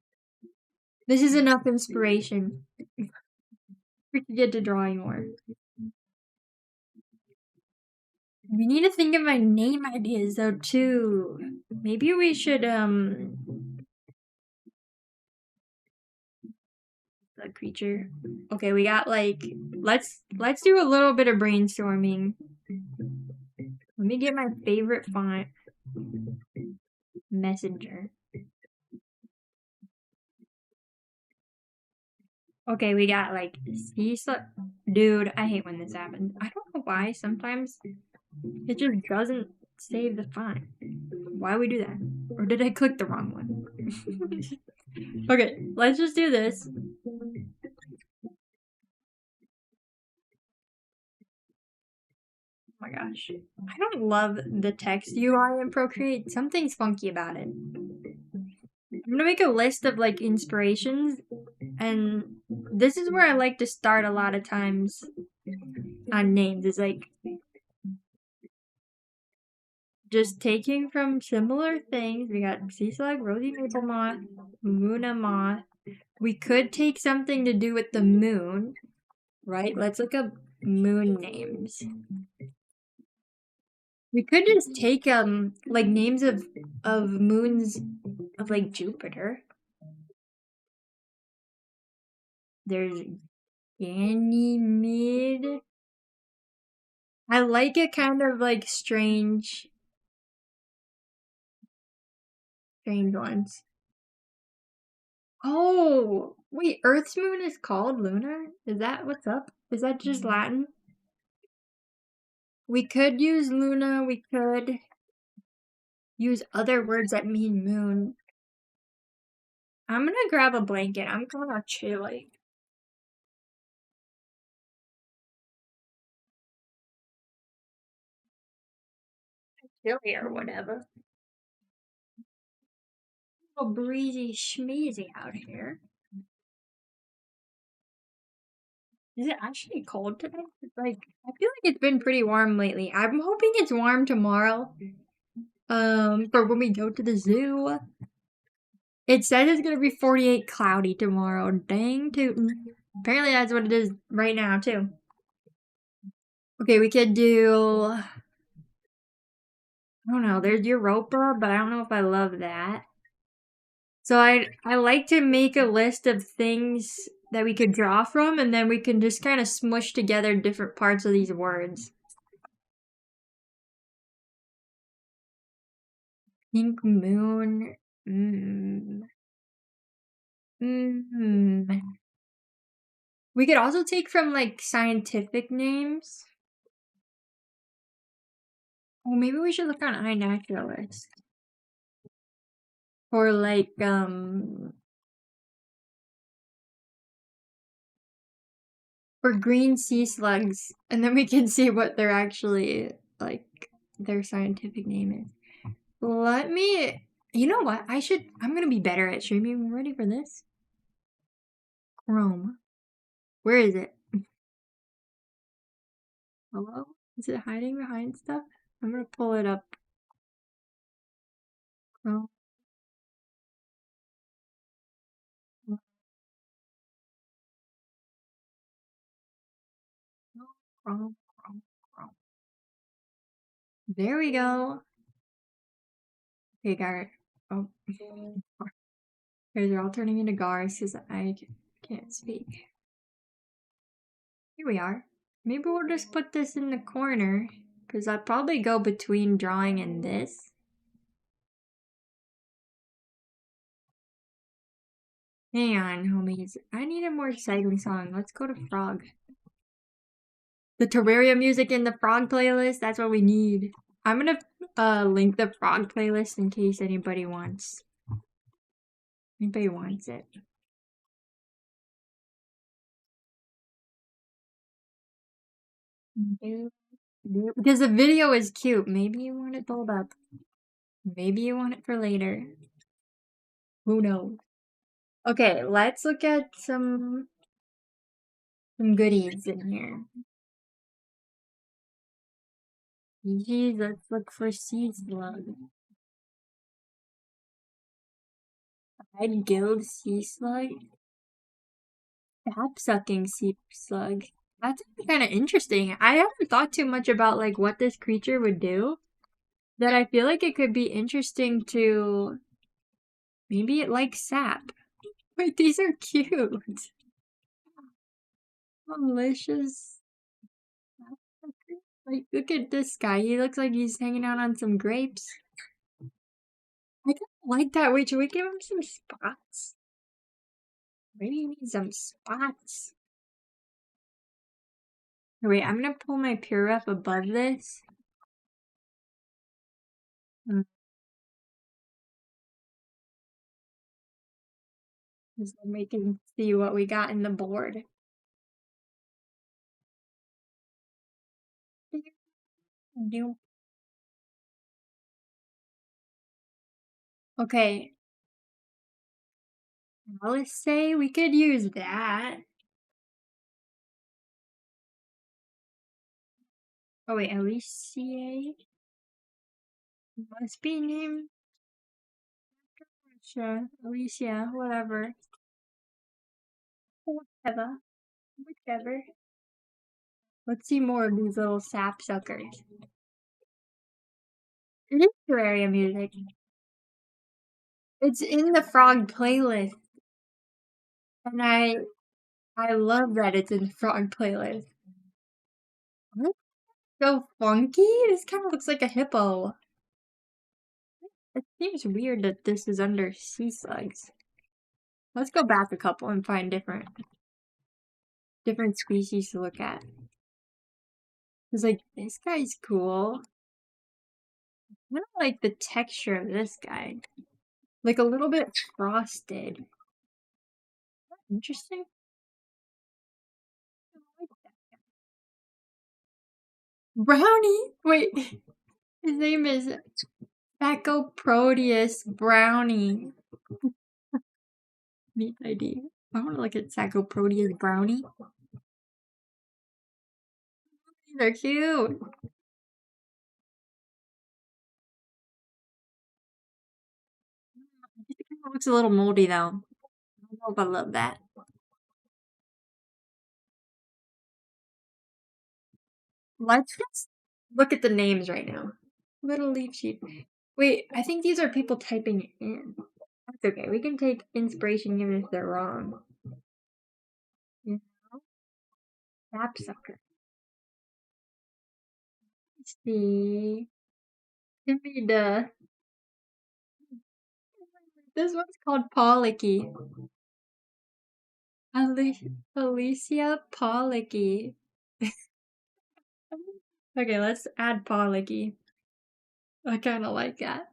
This is enough inspiration. We could get to drawing more. We need to think of my name ideas though too. Maybe we should the creature. Okay, we got like let's do a little bit of brainstorming. Let me get my favorite font. Messenger. Okay, we got like Seaslug. Dude, I hate when this happens. I don't know why. Sometimes it just doesn't save the font. Why we do that? Or did I click the wrong one? Okay, let's just do this. Oh my gosh. I don't love the text UI in Procreate. Something's funky about it. I'm gonna make a list of like inspirations, and this is where I like to start a lot of times on names. It's like just taking from similar things. We got Seaslug, Rosy Maple Moth, Muna Moth. We could take something to do with the moon, right? Let's look up moon names. We could just take like names of moons of like Jupiter. There's Ganymede. I like it kind of like strange ones. Oh, wait, Earth's moon is called Luna? Is that what's up? Is that just Latin? We could use Luna, we could use other words that mean moon. I'm gonna grab a blanket. I'm kind of chilly. Chilly or whatever. A little breezy schmeezy out here. Is it actually cold today? Like, I feel like it's been pretty warm lately. I'm hoping it's warm tomorrow. For when we go to the zoo. It says it's gonna be 48 cloudy tomorrow. Dang tootin'. Apparently that's what it is right now too. Okay, we could do, I don't know, there's Europa, but I don't know if I love that. So I like to make a list of things that we could draw from, and then we can just kind of smush together different parts of these words. Pink moon. We could also take from like scientific names. Oh, maybe we should look on iNaturalist. Or like or green sea slugs, and then we can see what they're actually like their scientific name is. Let me, you know what? I'm gonna be better at streaming. Ready for this? Chrome. Where is it? Hello? Is it hiding behind stuff? I'm gonna pull it up. Chrome. Chrome. There we go. Okay, Gar. Oh. They're all turning into gars because I can't speak. Here we are. Maybe we'll just put this in the corner, because I'll probably go between drawing and this. Hang on, homies. I need a more exciting song. Let's go to Frog. The Terraria music in the Frog playlist, that's what we need. I'm gonna link the Frog playlist in case anybody wants it. Because the video is cute. Maybe you want it pulled up. Maybe you want it for later. Who knows? Okay, let's look at some goodies in here. Geez, let's look for Seaslug. Red Guild Seaslug. Sap-sucking Seaslug. That's kind of interesting. I haven't thought too much about like what this creature would do. That I feel like it could be interesting to maybe it likes sap. Wait, these are cute. Malicious. Like, look at this guy. He looks like he's hanging out on some grapes. I kind of like that. Wait, should we give him some spots? Maybe he needs some spots. Wait, I'm gonna pull my pure ref above this. So we can see what we got in the board. Okay. Well, let's say we could use that. Oh wait, Alicia must be named Alicia, whatever. Whatever. Let's see more of these little sapsuckers. It is terraria music. It's in the frog playlist. And I love that it's in the frog playlist. What? So funky? This kind of looks like a hippo. It seems weird that this is under sea slugs. Let's go back a couple and find different species to look at. Cause like this guy's cool. I don't like the texture of this guy. Like a little bit frosted. Interesting. Brownie? Wait. His name is Saccoproteus Brownie. Neat idea. I want to look at Saccoproteus Brownie. They're cute. It looks a little moldy though. I don't know if I love that. Let's just look at the names right now. Little leaf sheep. Wait, I think these are people typing it in. That's okay. We can take inspiration even if they're wrong. You know? Sapsucker. Let's see. Give me the. This one's called Pollicky. Alicia Pollicky. Okay, let's add Pollicky. I kind of like that.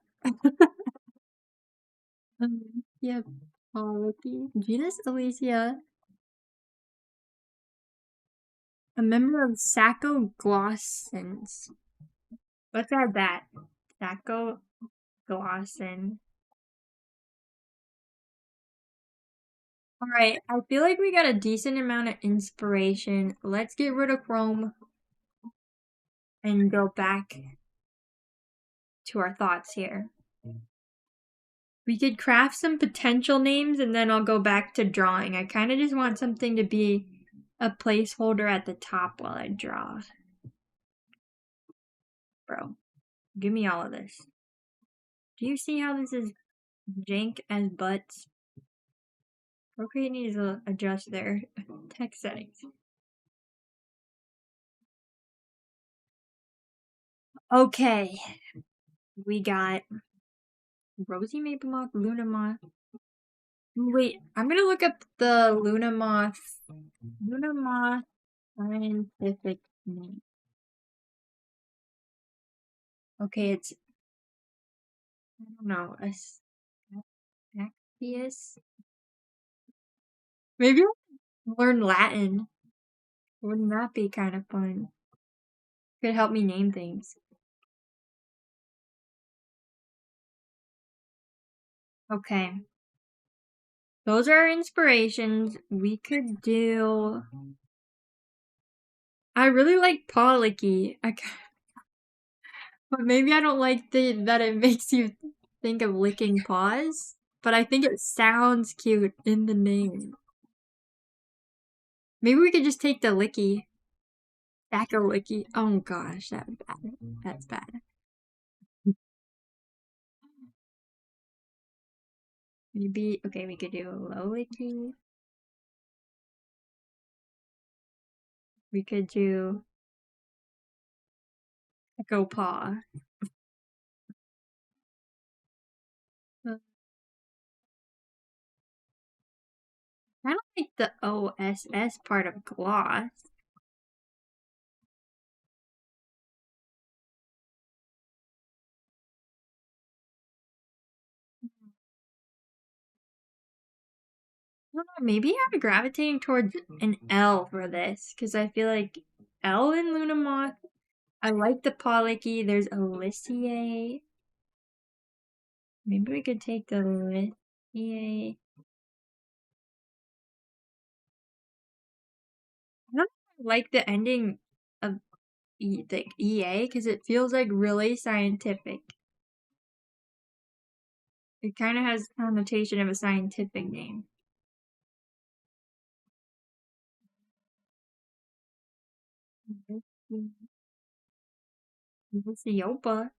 Yeah, Pollicky. Genus Alicia. A member of Saccoglossans. Let's add that. Saccoglossan. Alright, I feel like we got a decent amount of inspiration. Let's get rid of Chrome and go back to our thoughts here. We could craft some potential names and then I'll go back to drawing. I kind of just want something to be a placeholder at the top while I draw. Bro, give me all of this. Do you see how this is jank as butts? Procreate needs to adjust their text settings. Okay. We got Rosy Maple Moth, Luna Moth. Wait, I'm gonna look up the Luna Moth scientific name. Okay, it's, I don't know, Actius? Maybe I'll learn Latin. Wouldn't that be kind of fun? Could help me name things. Okay. Those are our inspirations. We could do... I really like Pollicky. But maybe I don't like that it makes you think of licking paws. But I think it sounds cute in the name. Maybe we could just take the licky. Sacco-licky. Oh gosh, that's bad. That's bad. Maybe, okay, we could do a low licky. We could do Echo Paw. I don't like the OSS part of gloss. don't know, maybe I'm gravitating towards an L for this, because I feel like L in Lunamoth. I like the Polycky. There's Elysiae. Maybe we could take the Elysiae. I don't like the ending of the EA because it feels like really scientific. It kind of has connotation of a scientific name. Elysiopa.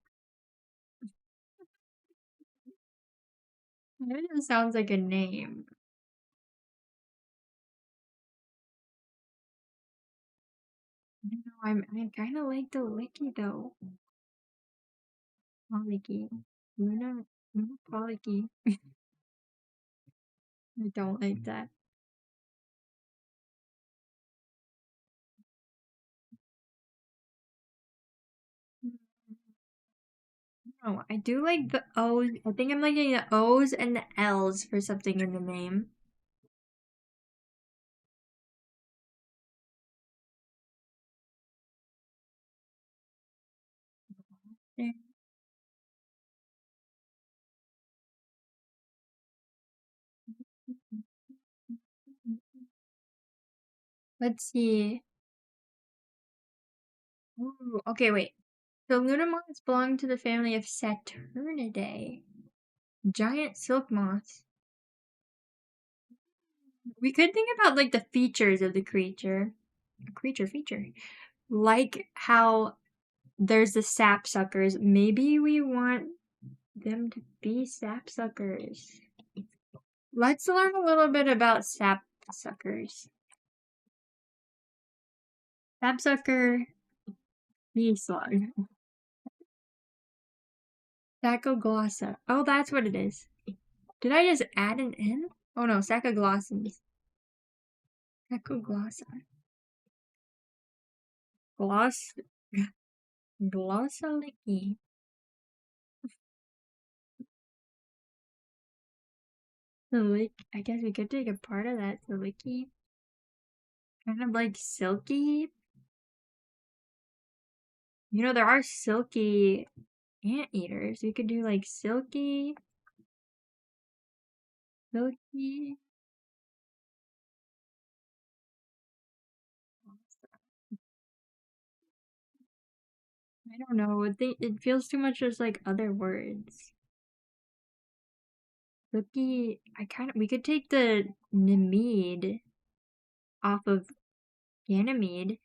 That just sounds like a name. I don't know, I kind of like the Licky though. Polycky. Luna Polycky. I don't like that. Oh, I do like the O's. I think I'm liking the O's and the L's for something in the name. Let's see. Ooh, okay, wait. So Luna moths belong to the family of Saturnidae. Giant silk moths. We could think about like the features of the creature. Feature. Like how there's the sapsuckers. Maybe we want them to be sapsuckers. Let's learn a little bit about sapsuckers. Sapsucker Seaslug. Sacoglossa. Oh, that's what it is. Did I just add an N? Oh no, Sacoglossums. Sacoglossa. Glossalicky. I guess we could take a part of that. Silicky. Kind of like silky. You know, there are silky anteaters. We could do like silky. Silky. I don't know. It feels too much as like other words. Silky. We could take the Nemede off of Ganymede.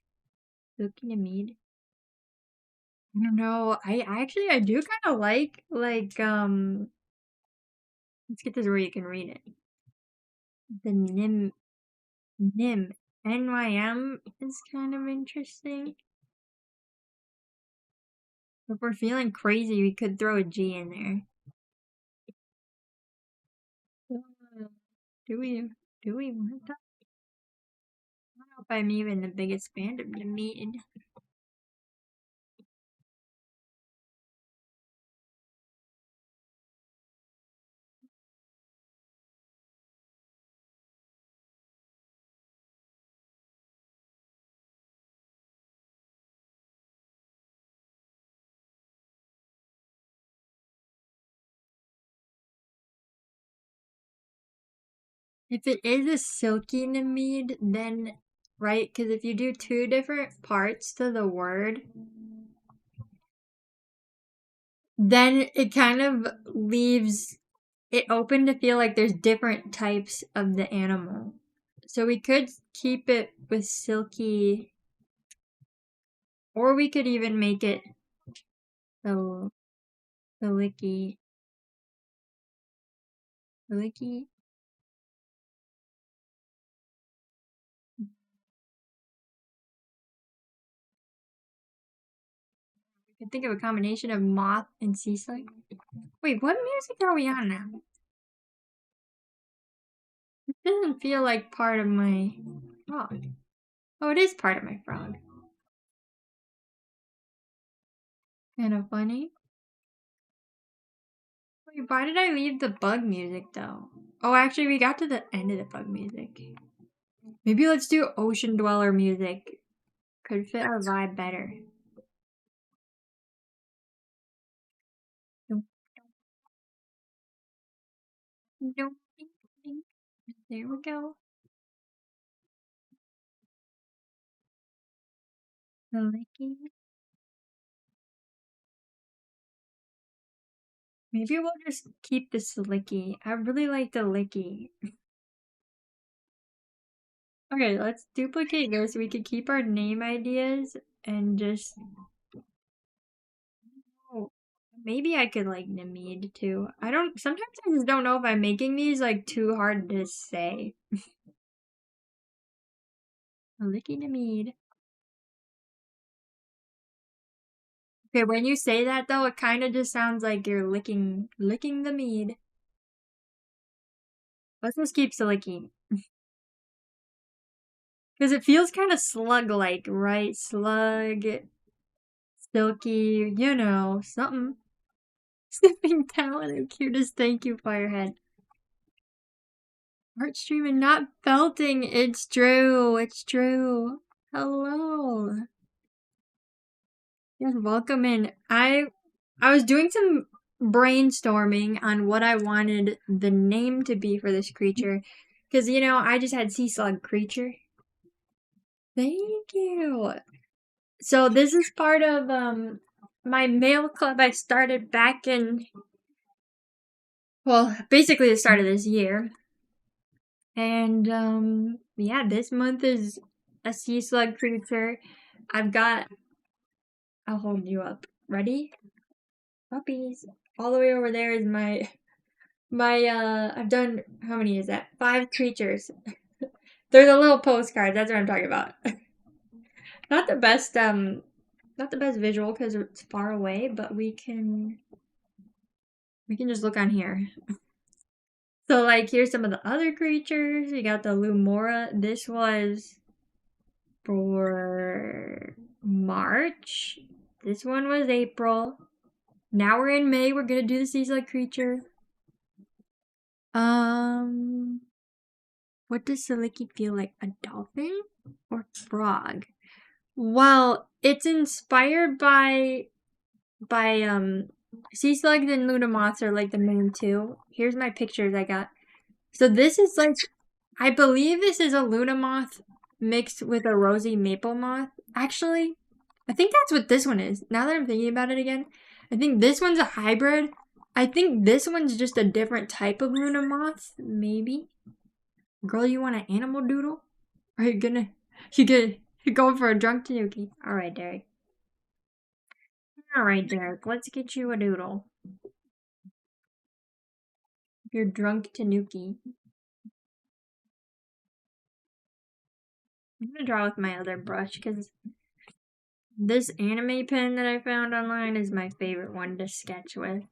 Silky Nemede. I don't know. I do kind of like let's get this where you can read it. The Nym NYM is kind of interesting. If we're feeling crazy, we could throw a G in there. Do we want that? I don't know if I'm even the biggest fan of the meat. If it is a silky Nemede, then right, because if you do two different parts to the word, then it kind of leaves it open to feel like there's different types of the animal. So we could keep it with silky, or we could even make it the licky. Licky. I can think of a combination of moth and sea slug. Wait, what music are we on now? It doesn't feel like part of my frog. Oh, it is part of my frog. Kind of funny. Wait, why did I leave the bug music though? Oh, actually, we got to the end of the bug music. Maybe let's do Ocean Dweller music. Could fit our vibe better. There we go. The licky. Maybe we'll just keep the slicky. I really like the licky. Okay, let's duplicate this so we can keep our name ideas and just... Oh, maybe I could like Namid too. Sometimes I just don't know if I'm making these like too hard to say. Licky Namid. Okay, when you say that though, it kind of just sounds like you're licking the mead. Let's just keep licking. Because it feels kind of slug-like, right? Slug, silky, you know, something. Sniffing talent and cutest thank you, Firehead. Art streaming, not belting. It's true. It's true. Hello. Yes, welcome in. I was doing some brainstorming on what I wanted the name to be for this creature. Because, you know, I just had Seaslug creature. Thank you. So this is part of my mail club I started back in, well, basically the start of this year. And yeah, this month is a Seaslug creature. I'll hold you up. Ready? Puppies. All the way over there is my I've done, how many is that? 5 creatures. They're the little postcards, that's what I'm talking about. Not the best visual because it's far away, but we can just look on here. So like here's some of the other creatures. You got the Lumora. This was for March. This one was April. Now we're in May. We're gonna do the Seaslug creature. What does Siliki feel like? A dolphin or frog? Well, it's inspired by sea slugs and lunamoths are like the main two. Here's my pictures I got. So this is like, I believe this is a lunamoth mixed with a rosy maple moth. Actually, I think that's what this one is. Now that I'm thinking about it again, I think this one's a hybrid. I think this one's just a different type of lunamoth, maybe. Girl, you want an animal doodle? Are you gonna, you're going for a drunk tanuki? Alright, Derek. Alright, Derek, let's get you a doodle. You're drunk tanuki. I'm gonna draw with my other brush because this anime pen that I found online is my favorite one to sketch with.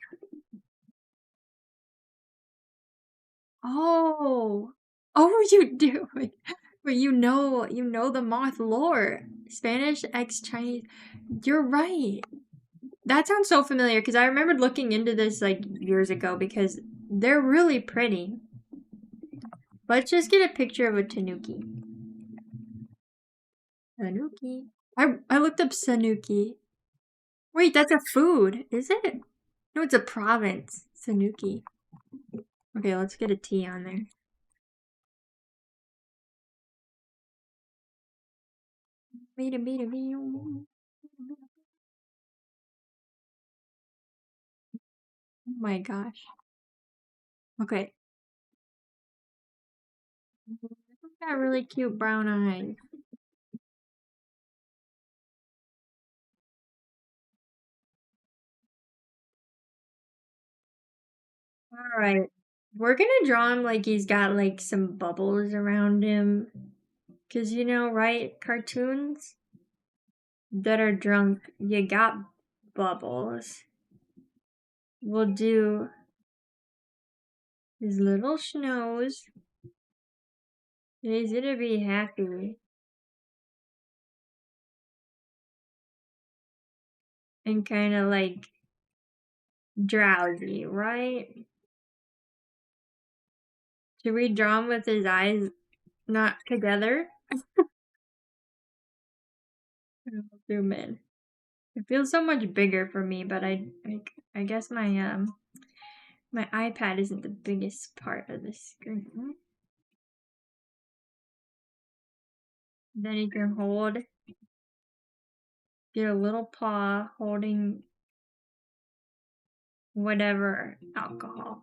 Oh, what are you doing? But you know the moth lore. Spanish x Chinese. You're right. That sounds so familiar because I remembered looking into this like years ago because they're really pretty. Let's just get a picture of a tanuki. Tanuki. I looked up Sanuki. Wait, that's a food, is it? No, it's a province. Sanuki. Okay, let's get a T on there. Oh my gosh. Okay. Got really cute brown eyes. Alright. We're gonna draw him like he's got like some bubbles around him. Cause you know, right? Cartoons that are drunk, you got bubbles. We'll do his little snows. He's gonna be happy. And kind of like drowsy, right? Should we draw him with his eyes not together? Zoom in. It feels so much bigger for me, but I guess my my iPad isn't the biggest part of the screen. Then you can hold, get a little paw holding whatever alcohol.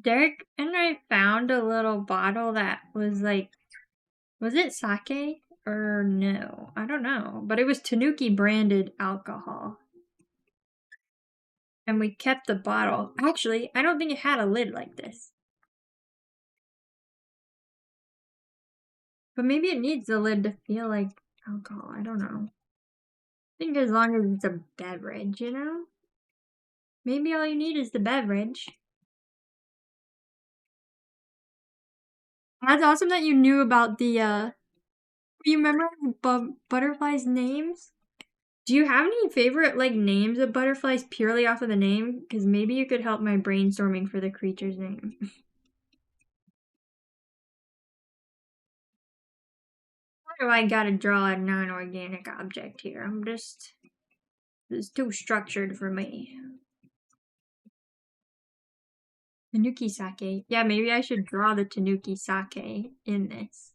Derek and I found a little bottle that was like, was it sake or no? I don't know, but it was Tanuki branded alcohol. And we kept the bottle. Actually, I don't think it had a lid like this. But maybe it needs a lid to feel like alcohol. I don't know. I think as long as it's a beverage, you know? Maybe all you need is the beverage. That's awesome that you knew about the, you remember butterflies' names? Do you have any favorite, like, names of butterflies purely off of the name? Because maybe you could help my brainstorming for the creature's name. Why do I gotta draw a non-organic object here? It's too structured for me. Tanuki sake. Yeah, maybe I should draw the Tanuki sake in this.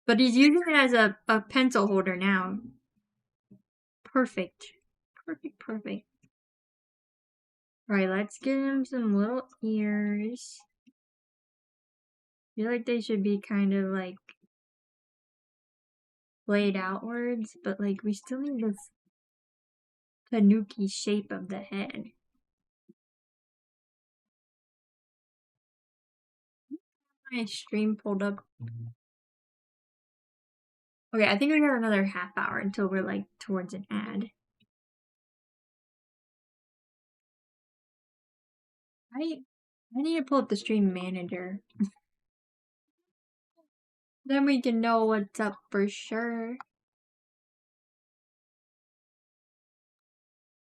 But he's using it as a pencil holder now. Perfect. Perfect. Alright, let's give him some little ears. I feel like they should be kind of like laid outwards, but like we still need this Tanuki shape of the head. My stream pulled up. Okay, I think we got another half hour until we're like towards an ad. I need to pull up the stream manager. Then we can know what's up for sure.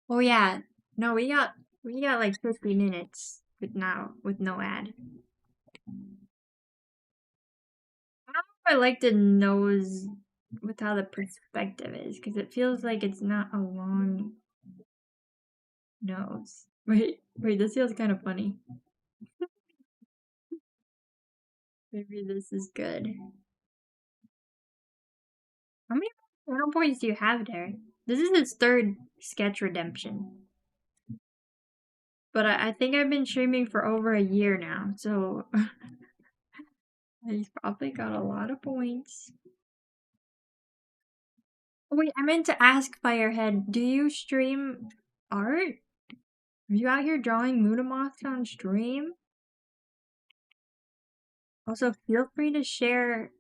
Oh yeah. No, we got like 50 minutes with no ad. I like the nose with how the perspective is, because it feels like it's not a long nose. Wait, this feels kind of funny. Maybe this is good. How many channel points do you have there? This is his third sketch redemption. But I think I've been streaming for over a year now, so he's probably got a lot of points. Oh, wait, I meant to ask Firehead, do you stream art? Are you out here drawing Mudamoths on stream? Also, feel free to share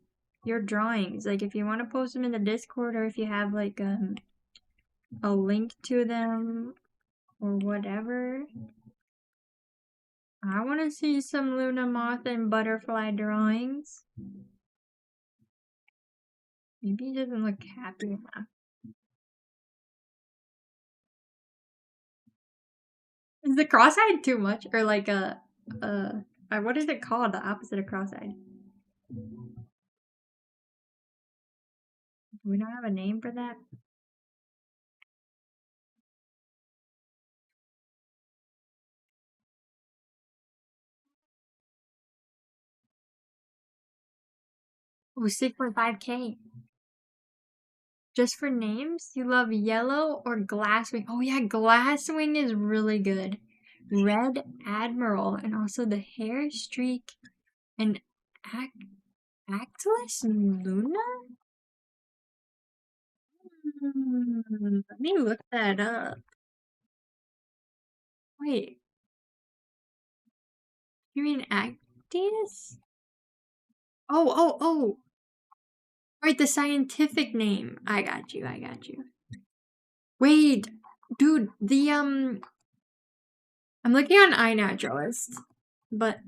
your drawings. Like, if you want to post them in the Discord, or if you have, like, a link to them, or whatever. I want to see some Luna Moth and butterfly drawings. Maybe he doesn't look happy enough. Is the cross-eyed too much? Or like what is it called? The opposite of cross-eyed. Do we not have a name for that? Oh, 6.5K. Just for names? You love yellow or glasswing? Oh yeah, glasswing is really good. Red Admiral, and also the hair streak and Actless Luna? Let me look that up. Wait. You mean Actius? Oh. Right, the scientific name. I got you. Wait, dude, I'm looking on iNaturalist, but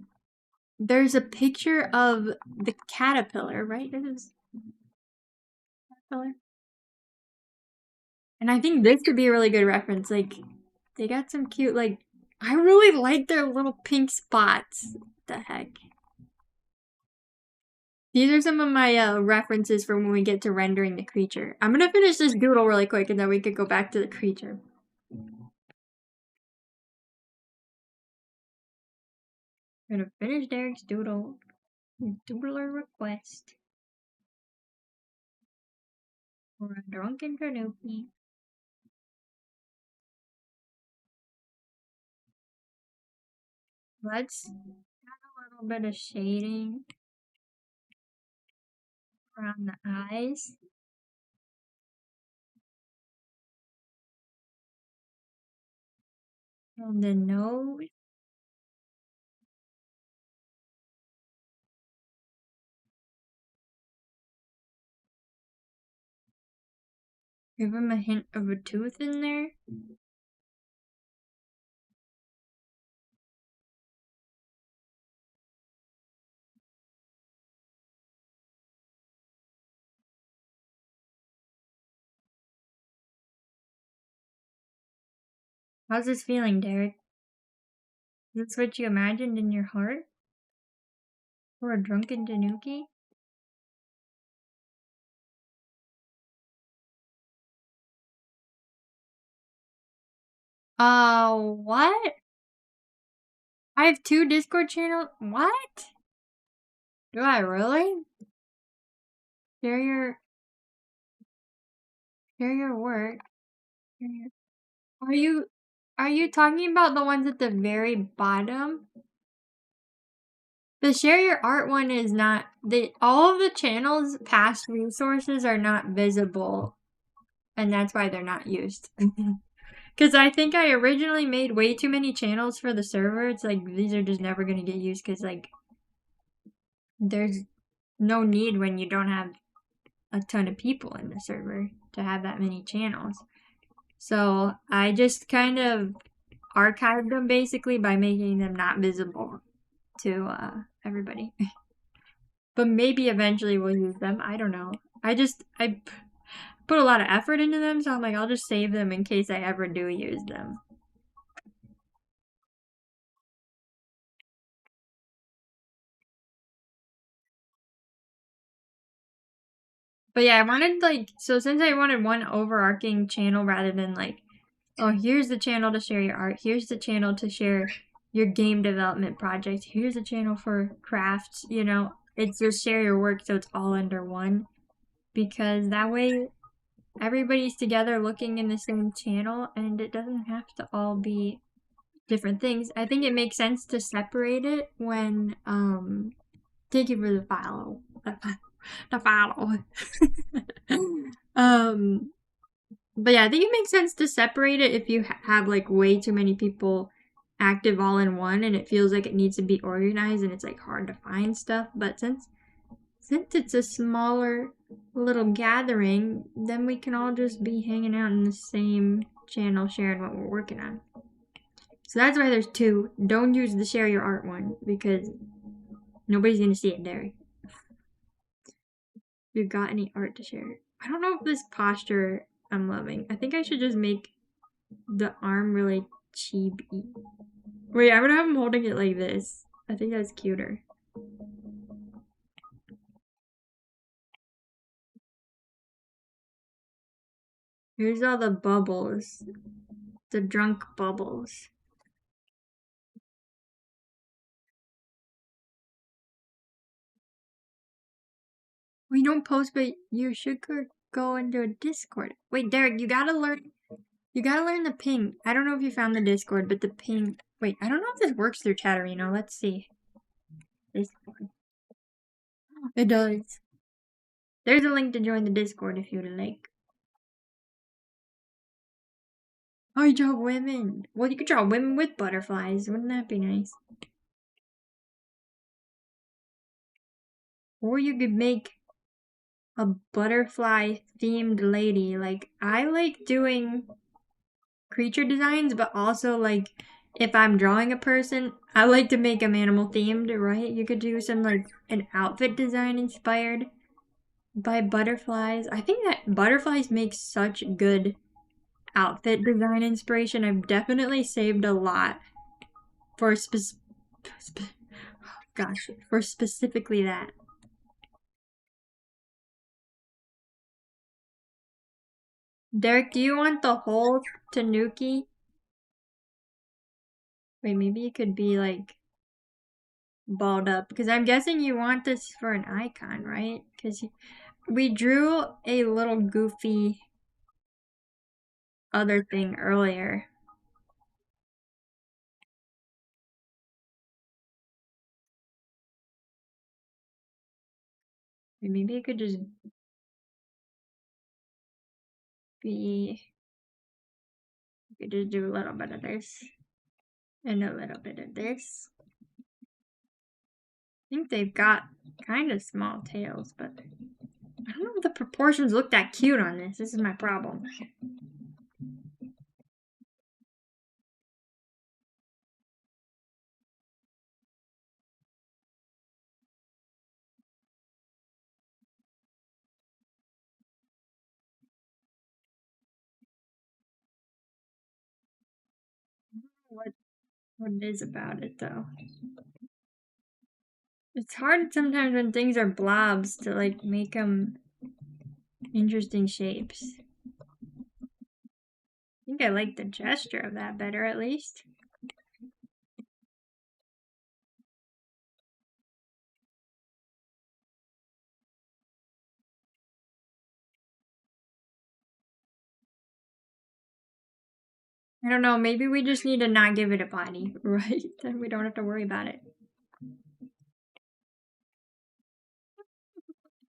there's a picture of the caterpillar, right? This is caterpillar. And I think this could be a really good reference. Like, they got some cute, like, I really like their little pink spots. What the heck? These are some of my references for when we get to rendering the creature. I'm gonna finish this doodle really quick and then we could go back to the creature. I'm gonna finish Derek's doodle. Doodler request. For a drunken tanuki. Let's add a little bit of shading around the eyes. And the nose. Give him a hint of a tooth in there. How's this feeling, Derek? Is this what you imagined in your heart? For a drunken tanuki? What? I have 2 Discord channels? What? Do I really? Share your work. Are you talking about the ones at the very bottom? The share your art one is not, all of the channels past resources are not visible, and that's why they're not used. Because I think I originally made way too many channels for the server. It's like, these are just never going to get used because, like, there's no need when you don't have a ton of people in the server to have that many channels. So I just kind of archived them basically by making them not visible to everybody. But maybe eventually we'll use them. I don't know. I put a lot of effort into them, so I'm like, I'll just save them in case I ever do use them. But yeah, I wanted, like, so since I wanted one overarching channel rather than like, oh, here's the channel to share your art, here's the channel to share your game development project, here's a channel for crafts, you know, it's just share your work so it's all under one. Because that way everybody's together looking in the same channel and it doesn't have to all be different things. I think it makes sense to separate it when, thank you for the follow. The follow. But yeah, I think it makes sense to separate it if you have like way too many people active all in one and it feels like it needs to be organized and it's like hard to find stuff. But since it's a smaller little gathering, then we can all just be hanging out in the same channel sharing what we're working on. So that's why there's 2. Don't use the share your art one because nobody's gonna see it, Derek. You got any art to share? I don't know if this posture I'm loving. I think I should just make the arm really chibi. Wait, I'm gonna have him holding it like this. I think that's cuter. Here's all the bubbles. The drunk bubbles. We don't post, but you should go into a Discord. Wait, Derek, you gotta learn the ping. I don't know if you found the Discord, but the ping. Wait, I don't know if this works through Chatterino. Let's see. Discord. It does. There's a link to join the Discord if you'd like. Oh, you draw women. Well, you could draw women with butterflies. Wouldn't that be nice? Or you could make a butterfly themed lady. Like, I like doing creature designs, but also like if I'm drawing a person, I like to make them animal themed, right? You could do some like an outfit design inspired by butterflies. I think that butterflies make such good outfit design inspiration, I've definitely saved a lot for for specifically that. Derek, do you want the whole tanuki? Wait, maybe it could be like balled up, because I'm guessing you want this for an icon, right? Because we drew a little goofy other thing earlier. Maybe it could just be, you could just do a little bit of this and a little bit of this. I think they've got kind of small tails, but I don't know if the proportions look that cute on this. This is my problem. What it is about it though. It's hard sometimes when things are blobs to like make them interesting shapes. I think I like the gesture of that better at least. I don't know, maybe we just need to not give it a body, right? Then we don't have to worry about it.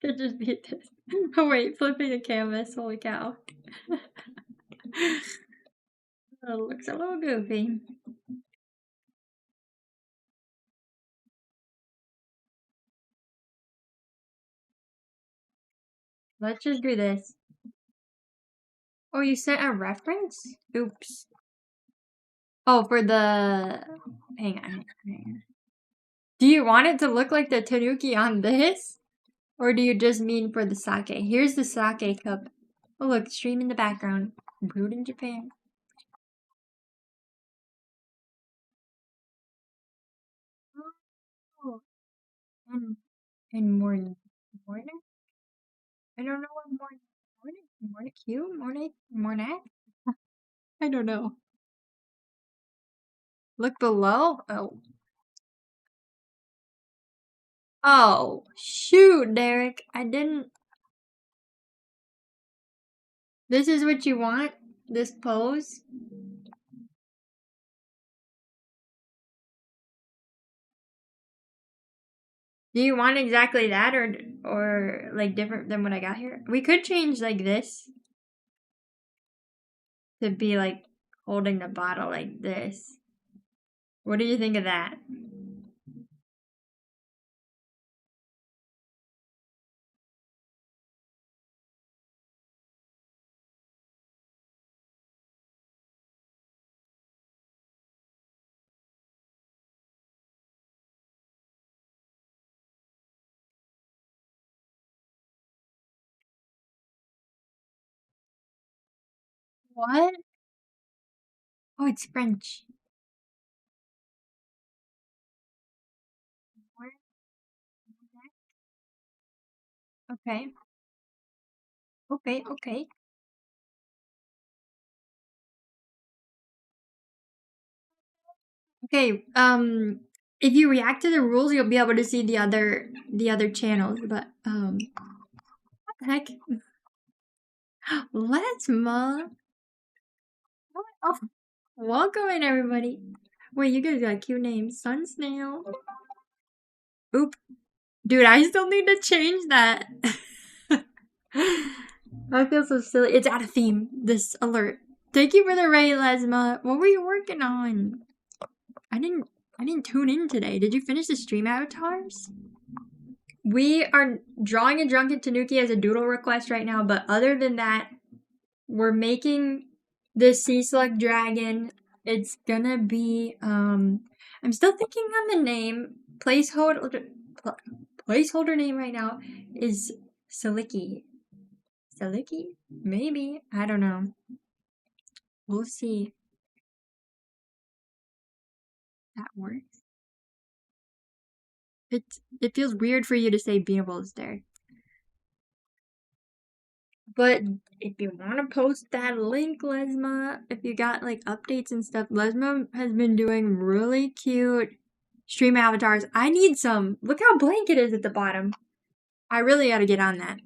Could just be this. Oh wait, flipping the canvas, holy cow. It looks a little goofy. Let's just do this. Oh, you sent a reference? Oops. Oh, for the... Hang on. Do you want it to look like the tanuki on this? Or do you just mean for the sake? Here's the sake cup. Oh look, stream in the background. Brewed in Japan. Oh. And morning. Morning? I don't know what morning. Morning Q? Morning? I don't know. Look below? Oh. Oh, shoot, Derek. I didn't... This is what you want? This pose? Do you want exactly that or like different than what I got here? We could change like this to be like holding the bottle like this. What do you think of that? What? Oh, it's French. Okay. Okay. Okay, if you react to the rules, you'll be able to see the other channels, but what the heck? Let's mom. Oh, welcome in everybody. Wait, you guys got cute names. Sun Snail. Oop. Dude, I still need to change that. I feel so silly. It's out of theme, this alert. Thank you for the raid, Lesma. What were you working on? I didn't tune in today. Did you finish the stream avatars? We are drawing a drunken tanuki as a doodle request right now, but other than that, we're making the Seaslug Dragon. It's gonna be I'm still thinking on the name. Placeholder name right now is Siliki. Siliki? Maybe. I don't know. We'll see. That works. It feels weird for you to say Beables there. But if you want to post that link, Lesma, if you got like updates and stuff, Lesma has been doing really cute stream avatars. I need some. Look how blank it is at the bottom. I really gotta get on that.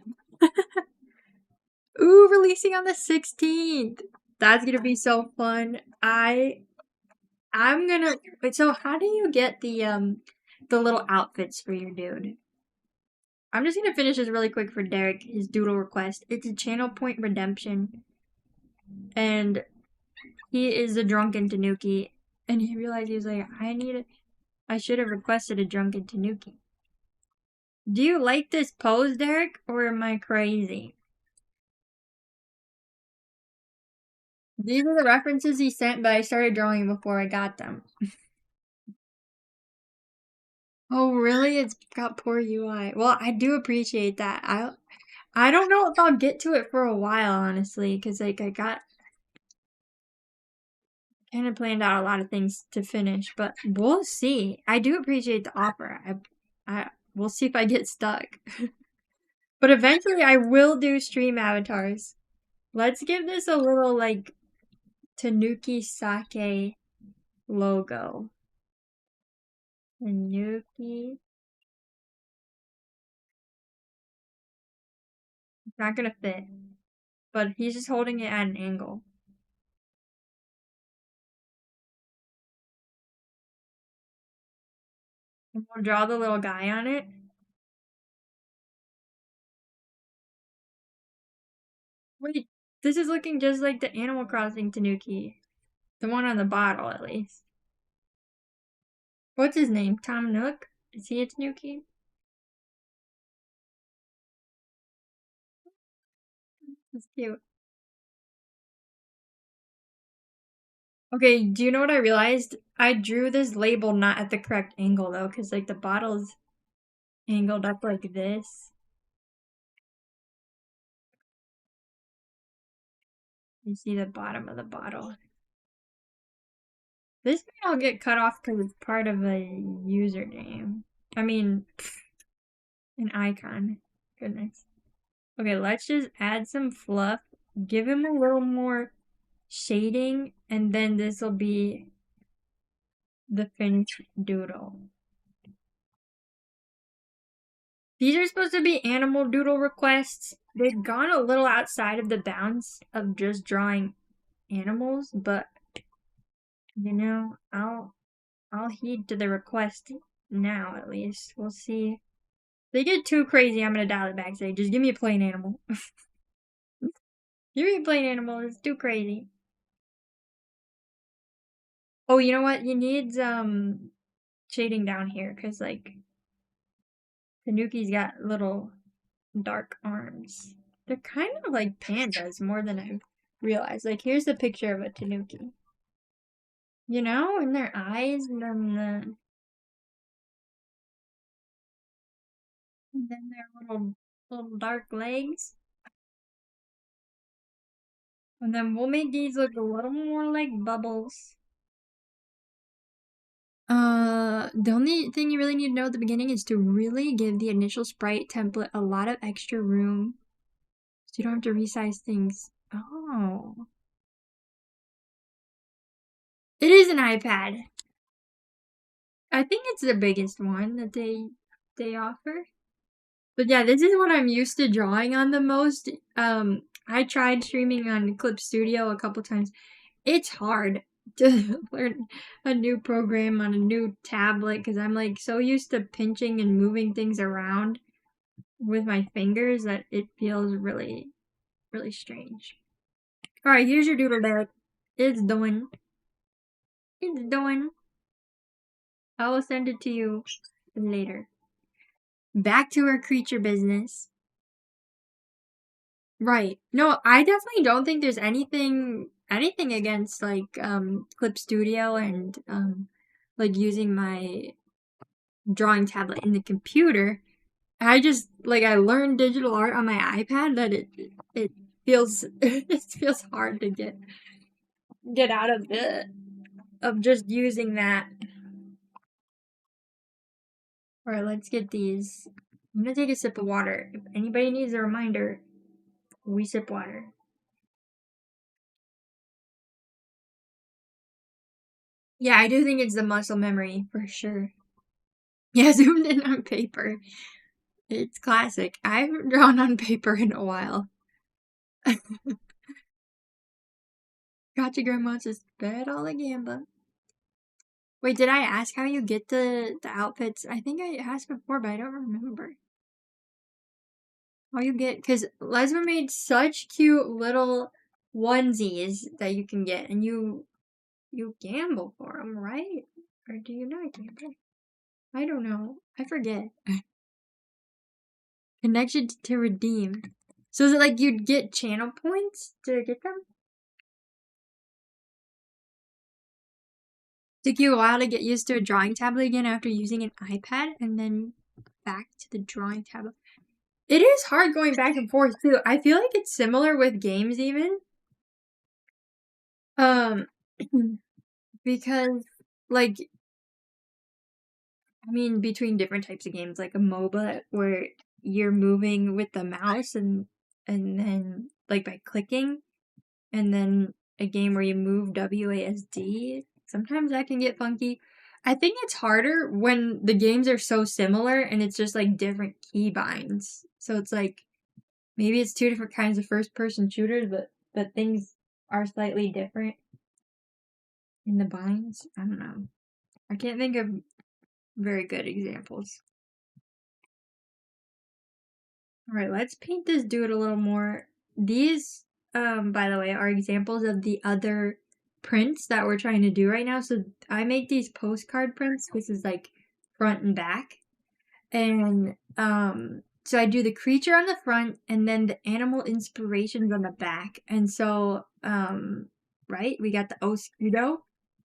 Ooh, releasing on the 16th. That's gonna be so fun. I'm gonna wait, so how do you get the little outfits for your dude? I'm just gonna finish this really quick for Derek, his doodle request. It's a channel point redemption. And he is a drunken Tanuki. And he realized he was like, I should have requested a drunken Tanuki. Do you like this pose, Derek, or am I crazy? These are the references he sent, but I started drawing before I got them. Oh, really? It's got poor UI. Well, I do appreciate that. I don't know if I'll get to it for a while, honestly, because like I got kind of planned out a lot of things to finish, but we'll see. I do appreciate the offer. We'll see if I get stuck. But eventually I will do stream avatars. Let's give this a little like Tanuki Sake logo. Tanuki. It's not gonna fit. But he's just holding it at an angle. And we'll draw the little guy on it. Wait, this is looking just like the Animal Crossing Tanuki. The one on the bottle, at least. What's his name? Tom Nook? Is he a Tanuki? That's cute. Okay, do you know what I realized? I drew this label not at the correct angle, though, because, like, the bottle's angled up like this. You see the bottom of the bottle. This may all get cut off because it's part of a username. I mean, an icon. Goodness. Okay, let's just add some fluff. Give him a little more shading, and then this will be the finished doodle. These are supposed to be animal doodle requests. They've gone a little outside of the bounds of just drawing animals, but you know, I'll heed to the request now at least. We'll see. If they get too crazy, I'm gonna dial it back. Say, just give me a plain animal. Give me a plain animal. It's too crazy. Oh, you know what? He needs shading down here because like Tanuki's got little dark arms. They're kind of like pandas more than I realized. Like here's the picture of a Tanuki. You know, and their eyes and then their little dark legs. And then we'll make these look a little more like bubbles. The only thing you really need to know at the beginning is to really give the initial sprite template a lot of extra room so you don't have to resize things. Oh. It is an iPad. I think it's the biggest one that they offer. But yeah, this is what I'm used to drawing on the most. I tried streaming on Clip Studio a couple times. It's hard to learn a new program on a new tablet because I'm like so used to pinching and moving things around with my fingers that it feels really, really strange. Alright, here's your doodle bag. It's done. It's done. I will send it to you later. Back to our creature business. Right. No, I definitely don't think there's anything against like Clip Studio and like using my drawing tablet in the computer. I just like I learned digital art on my iPad that it feels it feels hard to get get out of just using that. Alright, let's get these. I'm gonna take a sip of water. If anybody needs a reminder, we sip water. Yeah, I do think it's the muscle memory, for sure. Yeah, zoomed in on paper. It's classic. I haven't drawn on paper in a while. Gotcha, Grandma says, bet all the gamba. Wait, did I ask how you get the outfits? I think I asked before, but I don't remember. How you get, because Lesma made such cute little onesies that you can get, and you gamble for them, right? Or do you not gamble? I don't know. I forget. Connection to redeem. So is it like you'd get channel points to get them? Took you a while to get used to a drawing tablet again after using an iPad, and then back to the drawing tablet. It is hard going back and forth too. I feel like it's similar with games even. Because like, I mean, between different types of games, like a MOBA where you're moving with the mouse and then like by clicking, and then a game where you move WASD, sometimes that can get funky. I think it's harder when the games are so similar and it's just like different keybinds. So it's like maybe it's two different kinds of first-person shooters, but things are slightly different in the binds. I don't know. I can't think of very good examples. Alright, let's paint this dude a little more. These, by the way, are examples of the other prints that we're trying to do right now. So I make these postcard prints. This is like front and back. And, so I do the creature on the front and then the animal inspirations on the back. And so, right, we got the Oscudo,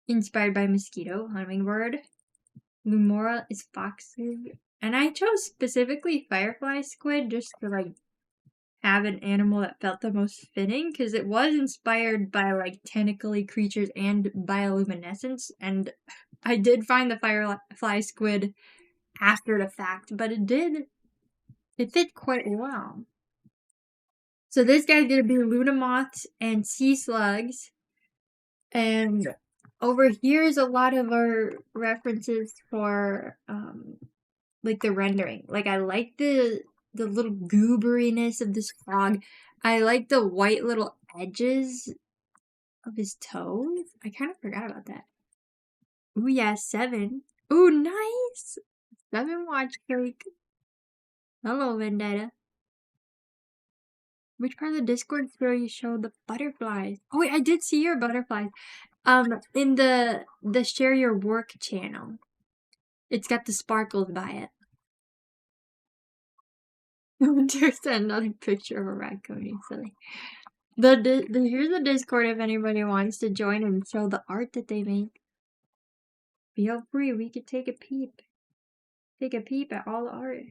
inspired by mosquito, hummingbird. Lumora is foxes. And I chose specifically firefly squid just to like have an animal that felt the most fitting, because it was inspired by like tentacly creatures and bioluminescence, and I did find the firefly squid after the fact, but it fit quite well. So this guy's gonna be Luna moths and sea slugs, and over here is a lot of our references for like the rendering. Like I like the little gooberiness of this frog. I like the white little edges of his toes. I kind of forgot about that. Ooh yeah, 7. Ooh, nice. 7 watch cake. Hello, Vendetta. Which part of the Discord where you show the butterflies? Oh wait, I did see your butterflies. In the share your work channel. It's got the sparkles by it. There's another picture of a raccoon. You silly. Here's the Discord if anybody wants to join and show the art that they make. Feel free. We could take a peep. Take a peep at all the art.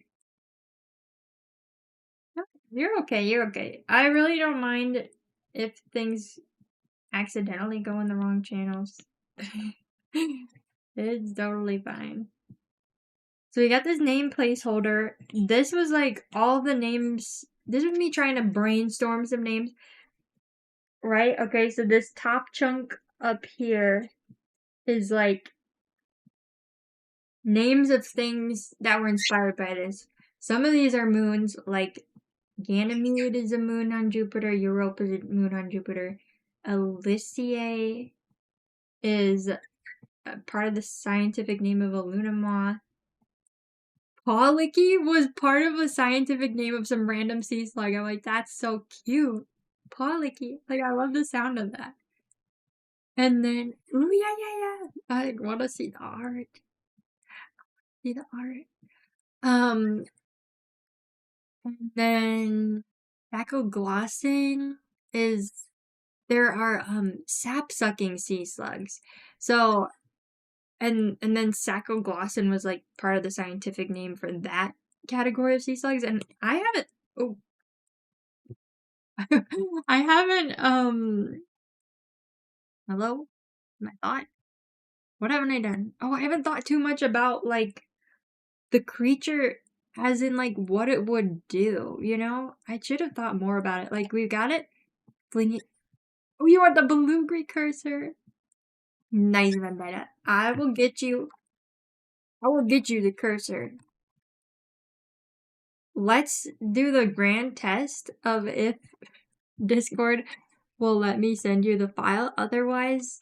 You're okay. You're okay. I really don't mind if things accidentally go in the wrong channels. It's totally fine. So we got this name placeholder. This was like all the names. This was me trying to brainstorm some names. Right? Okay, so this top chunk up here is like names of things that were inspired by this. Some of these are moons, like Ganymede is a moon on Jupiter, Europa is a moon on Jupiter, Elysiae is a part of the scientific name of a Luna moth. Polycky was part of a scientific name of some random sea slug. I'm like, that's so cute. Polycky. Like, I love the sound of that. And then, ooh, yeah. I want to see the art. See the art. And then Sacoglossin is, there are sap-sucking sea slugs. So, and then Sacoglossin was like part of the scientific name for that category of sea slugs. And I haven't Hello? My thought? What haven't I done? Oh, I haven't thought too much about, like, the creature as in, like, what it would do, you know? I should have thought more about it. Like, we've got it. Fling it. Oh, you want the beluga cursor? Nice, Vendetta. I will get you the cursor. Let's do the grand test of if Discord will let me send you the file. Otherwise,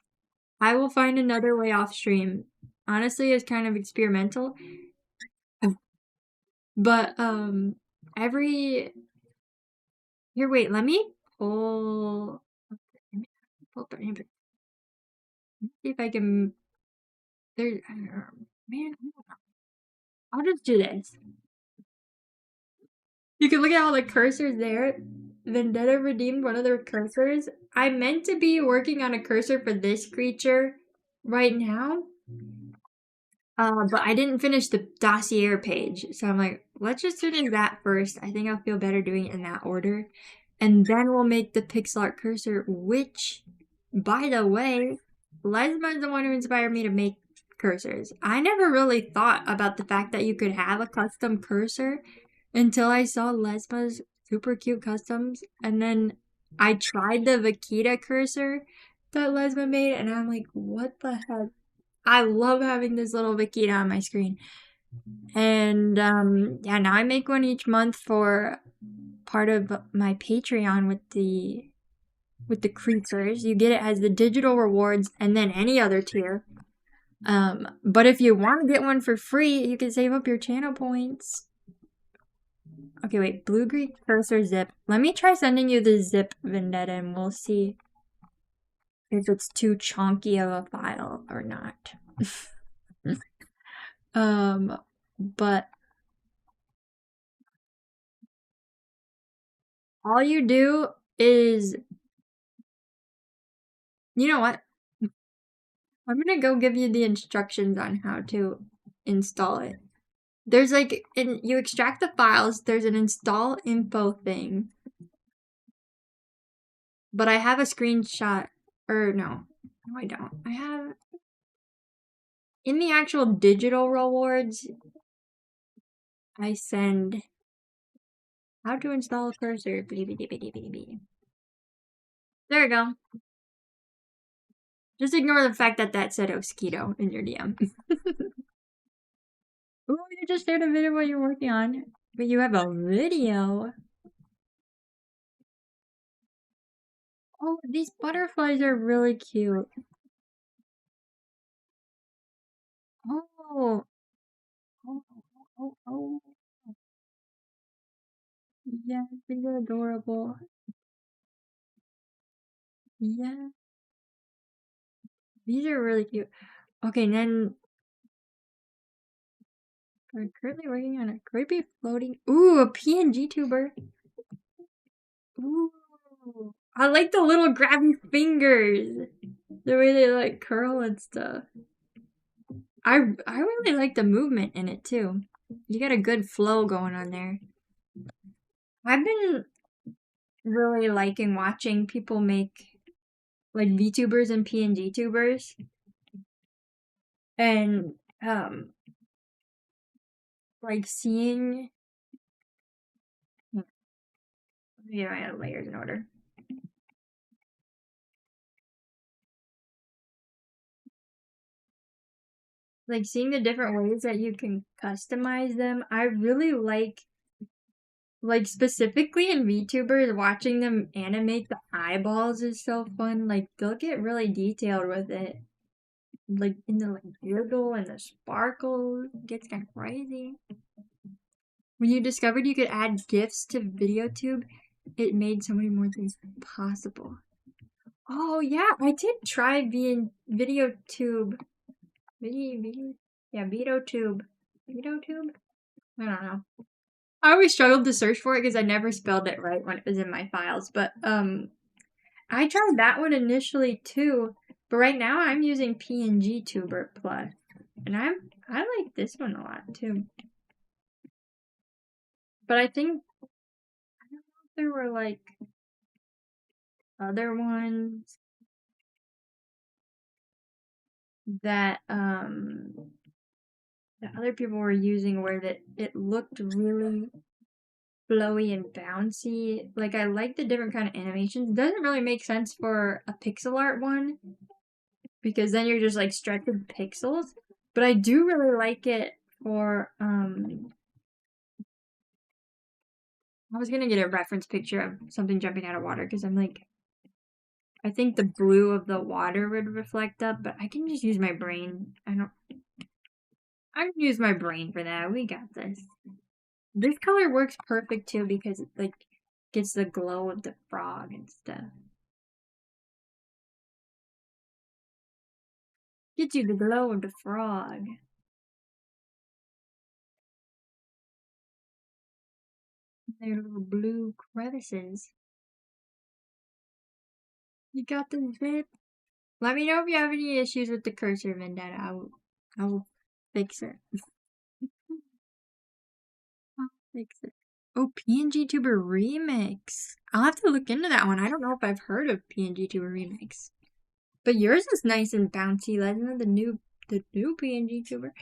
I will find another way off stream. Honestly, it's kind of experimental. But, here, wait, let me pull up an image. Let me see if I can, man, I'll just do this. You can look at all the cursors there. Vendetta redeemed one of their cursors. I meant to be working on a cursor for this creature right now. But I didn't finish the dossier page. So I'm like, let's just do that first. I think I'll feel better doing it in that order. And then we'll make the pixel art cursor, which, by the way, Lesma is the one who inspired me to make cursors. I never really thought about the fact that you could have a custom cursor until I saw Lesma's super cute customs. And then I tried the Vakita cursor that Lesma made, and I'm like, what the heck? I love having this little Vakita on my screen. And yeah, now I make one each month for part of my Patreon with the creatures. You get it as the digital rewards and then any other tier. But if you want to get one for free, you can save up your channel points. Okay, wait, blue green cursor zip. Let me try sending you the zip, Vendetta, and we'll see if it's too chunky of a file or not. But all you do is, you know what? I'm gonna go give you the instructions on how to install it. There's like, you extract the files, there's an install info thing. But I have a screenshot, or no, I don't. I have, in the actual digital rewards, I send how to install a cursor. There we go. Just ignore the fact that that said Mosquito in your DM. Ooh, you just shared a video what you're working on. But you have a video. Oh, these butterflies are really cute. Oh. Oh. Yes, these are adorable. Yeah. These are really cute. Okay, and then I'm currently working on a creepy floating. Ooh, a PNG tuber. Ooh. I like the little grabby fingers. The way they like curl and stuff. I really like the movement in it too. You got a good flow going on there. I've been really liking watching people make like VTubers and PNG tubers. And like seeing, yeah, I have layers in order. Like seeing the different ways that you can customize them. I really like specifically in VTubers, watching them animate the eyeballs is so fun. Like they'll get really detailed with it. Like in the like giggle and the sparkle, it gets kind of crazy. When you discovered you could add GIFs to VideoTube, it made so many more things possible. Oh yeah, I did try being VideoTube. Yeah, VideoTube. VideoTube? I don't know. I always struggled to search for it because I never spelled it right when it was in my files. But I tried that one initially too. But right now I'm using PNG Tuber Plus, and I like this one a lot too. But I think I don't know if there were like other ones. that the other people were using, where that it looked really flowy and bouncy. Like, I like the different kind of animations. It doesn't really make sense for a pixel art one, because then you're just like stretching pixels. But I do really like it for I was gonna get a reference picture of something jumping out of water, because I'm like, I think the blue of the water would reflect up, but I can just use my brain. I can use my brain for that. We got this. This color works perfect too, because it like gets the glow of the frog and stuff. Gets you the glow of the frog. Their little blue crevices. You got the zip. Let me know if you have any issues with the cursor, Vendetta. I will fix it. I'll fix it. Oh, PNG Tuber Remix. I'll have to look into that one. I don't know if I've heard of PNG Tuber Remix. But yours is nice and bouncy, Lesna, the new PNG Tuber.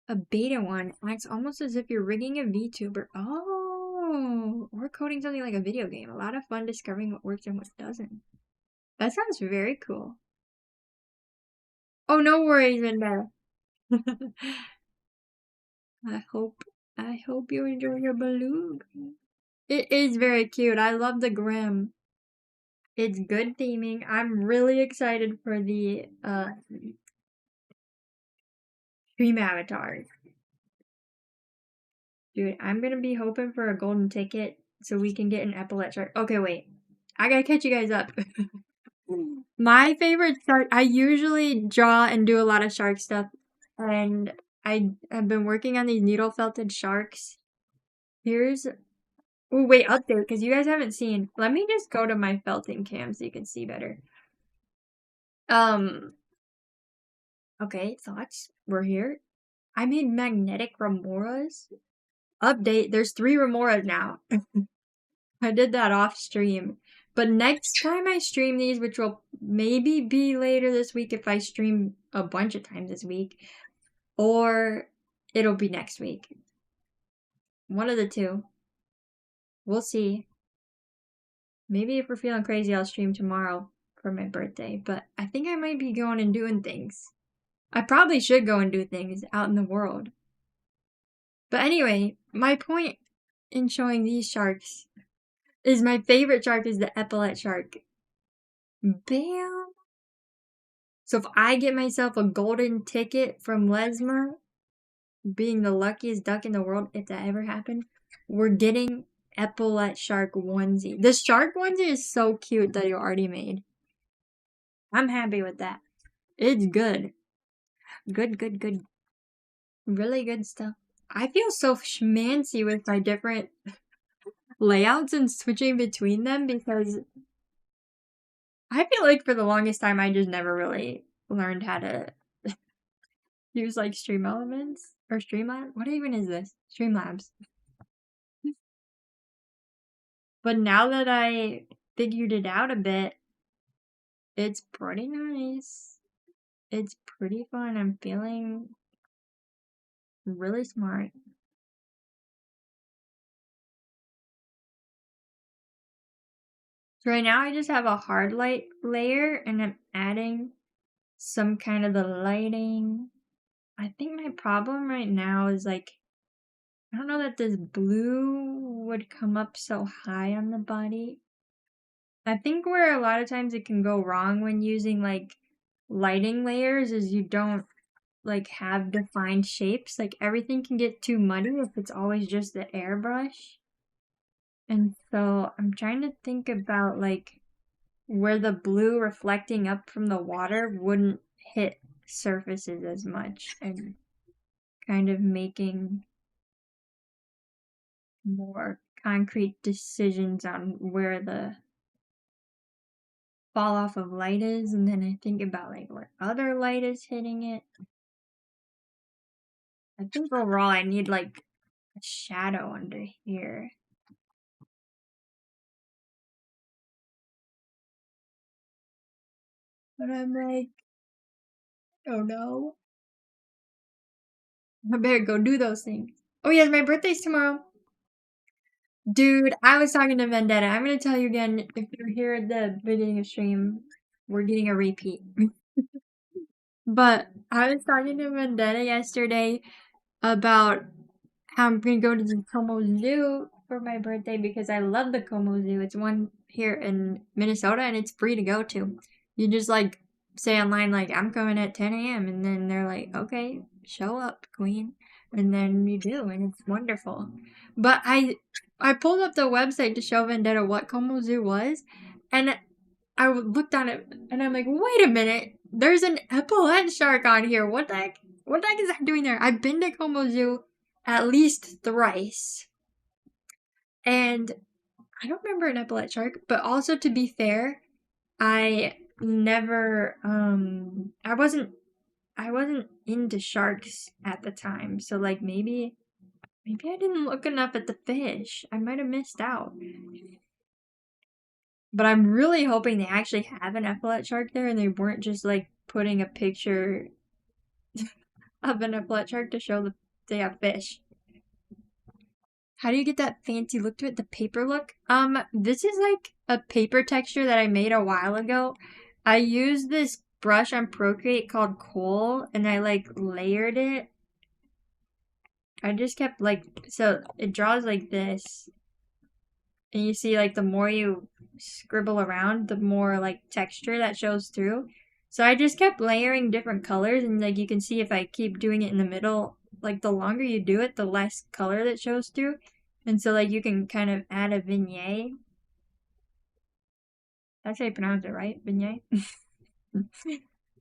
A beta one acts almost as if you're rigging a VTuber. Oh, or coding something like a video game. A lot of fun discovering what works and what doesn't. That sounds very cool. Oh, no worries, Vendetta. I hope you enjoy your balloon. It is very cute. I love the Grim. It's good theming. I'm really excited for the stream avatars. Dude, I'm gonna be hoping for a golden ticket so we can get an epaulet shark. Okay, wait. I gotta catch you guys up. My favorite shark, I usually draw and do a lot of shark stuff, and I've been working on these needle felted sharks. Here's, oh wait, update, because you guys haven't seen. Let me just go to my felting cam so you can see better. Okay, thoughts? We're here. I made magnetic remoras. Update, there's 3 remoras now. I did that off stream. But next time I stream these, which will maybe be later this week if I stream a bunch of times this week, or it'll be next week. One of the two. We'll see. Maybe if we're feeling crazy, I'll stream tomorrow for my birthday. But I think I might be going and doing things. I probably should go and do things out in the world. But anyway, my point in showing these sharks is my favorite shark is the epaulet shark. Bam! So if I get myself a golden ticket from Lesma, being the luckiest duck in the world, if that ever happened, we're getting epaulet shark onesie. The shark onesie is so cute that you already made. I'm happy with that. It's good. Good. Really good stuff. I feel so schmancy with my different layouts and switching between them, because I feel like for the longest time I just never really learned how to use like Stream Elements or Streamlabs. What even is this? Streamlabs. But now that I figured it out a bit, it's pretty nice. It's pretty fun. I'm feeling really smart. So right now I just have a hard light layer and I'm adding some kind of the lighting. I think my problem right now is like, I don't know that this blue would come up so high on the body. I think where a lot of times it can go wrong when using like lighting layers is you don't like have defined shapes. Like everything can get too muddy if it's always just the airbrush. And so I'm trying to think about like where the blue reflecting up from the water wouldn't hit surfaces as much, and kind of making more concrete decisions on where the fall off of light is, and then I think about like where other light is hitting it. I think overall I need like a shadow under here. But I'm like, oh no. I better go do those things. Oh yes, my birthday's tomorrow. Dude, I was talking to Vendetta. I'm gonna tell you again, if you're here at the beginning of stream, we're getting a repeat. But I was talking to Vendetta yesterday about how I'm gonna go to the Como Zoo for my birthday because I love the Como Zoo. It's one here in Minnesota and it's free to go to. You just like say online like I'm coming at 10 a.m. and then they're like, okay, show up, queen. And then you do, and it's wonderful. But I pulled up the website to show Vendetta what Como Zoo was, and I looked on it and I'm like, wait a minute, there's an epaulette shark on here. What the heck? What the heck is that doing there? I've been to Como Zoo at least thrice. And I don't remember an epaulette shark, but also to be fair, I never I wasn't into sharks at the time. So like maybe I didn't look enough at the fish. I might have missed out. But I'm really hoping they actually have an epaulette shark there and they weren't just like putting a picture of an epaulette shark to show that they have fish. How do you get that fancy look to it? The paper look? This is like a paper texture that I made a while ago. I used this brush on Procreate called Kohl and I like layered it. I just kept like, so it draws like this. And you see like the more you scribble around, the more like texture that shows through. So I just kept layering different colors and like you can see if I keep doing it in the middle, like the longer you do it, the less color that shows through. And so like you can kind of add a vignette. That's how you pronounce it, right? Vignette?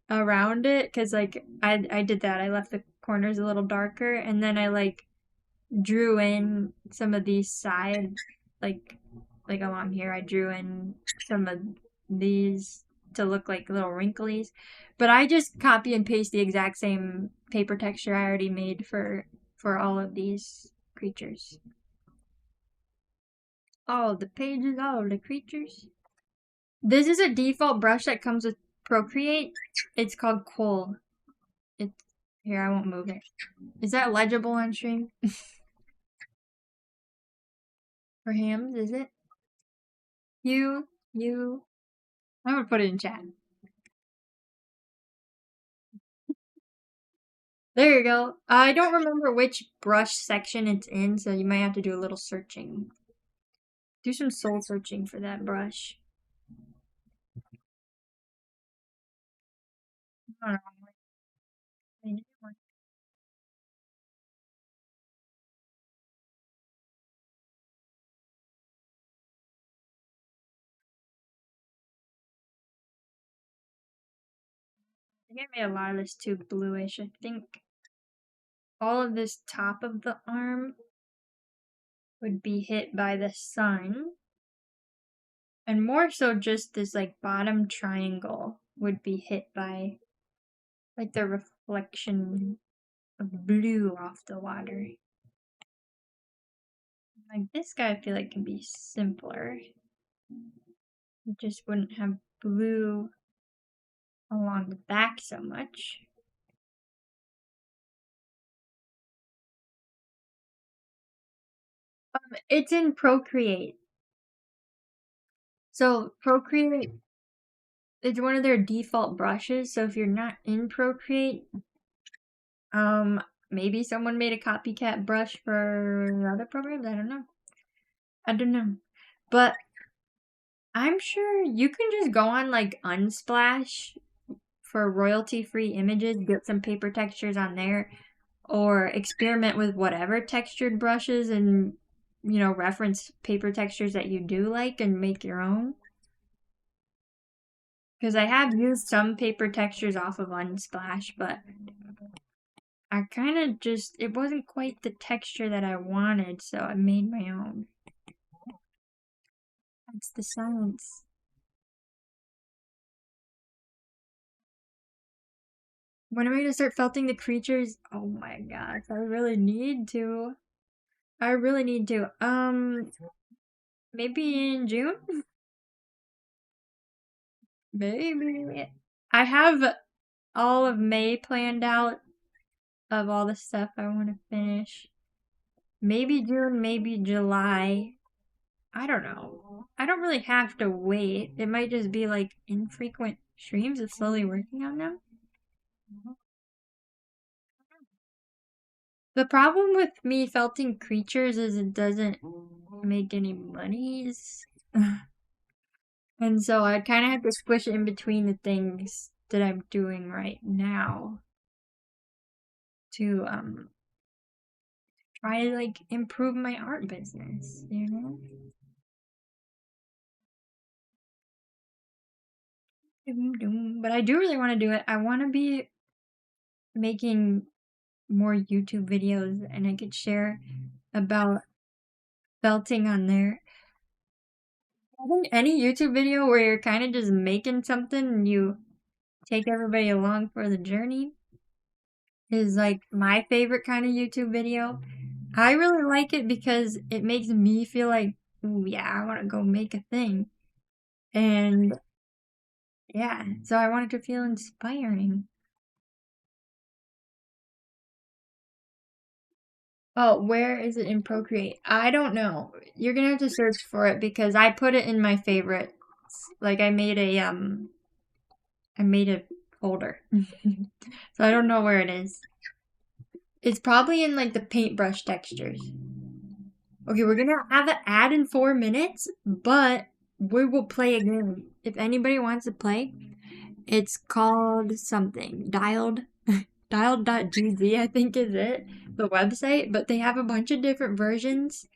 Around it, because like I did that. I left the corners a little darker and then I like drew in some of these side like along here I drew in some of these to look like little wrinklies, but I just copy and paste the exact same paper texture I already made for all of these creatures. All of the pages, all of the creatures. This is a default brush that comes with Procreate. It's called Kohl. It's here, I won't move it. Is that legible on stream? For hams, is it? You. I'm gonna put it in chat. There you go. I don't remember which brush section it's in, so you might have to do a little searching. Do some soul searching for that brush. I don't know. I think I made a lot of this too bluish. I think all of this top of the arm would be hit by the sun. And more so just this like bottom triangle would be hit by like the reflection of blue off the water. Like this guy I feel like can be simpler. It just wouldn't have blue along the back so much. It's in Procreate. So Procreate is one of their default brushes. So if you're not in Procreate, maybe someone made a copycat brush for other programs. I don't know. But I'm sure you can just go on like Unsplash for royalty-free images, get some paper textures on there, or experiment with whatever textured brushes and reference paper textures that you do like and make your own. Because I have used some paper textures off of Unsplash, but I kind of just, it wasn't quite the texture that I wanted, so I made my own. That's the science. When am I going to start felting the creatures? Oh my gosh, I really need to. Maybe in June? Maybe. I have all of May planned out of all the stuff I want to finish. Maybe June, maybe July. I don't know. I don't really have to wait. It might just be like infrequent streams of slowly working on them. The problem with me felting creatures is it doesn't make any monies. And so I kind of have to squish it in between the things that I'm doing right now to try to like improve my art business, you know? But I do really want to do it. I want to be making more YouTube videos and I could share about felting on there. I think any YouTube video where you're kind of just making something and you take everybody along for the journey is like my favorite kind of YouTube video. I really like it because it makes me feel like, ooh, yeah, I want to go make a thing. And yeah, so I want it to feel inspiring. Oh, where is it in Procreate? I don't know. You're gonna have to search for it because I put it in my favorites. Like I made a folder. So I don't know where it is. It's probably in like the paintbrush textures. Okay, we're gonna have an ad in 4 minutes, but we will play a game. If anybody wants to play, it's called something. Dialed.gz, I think is it, the website, but they have a bunch of different versions.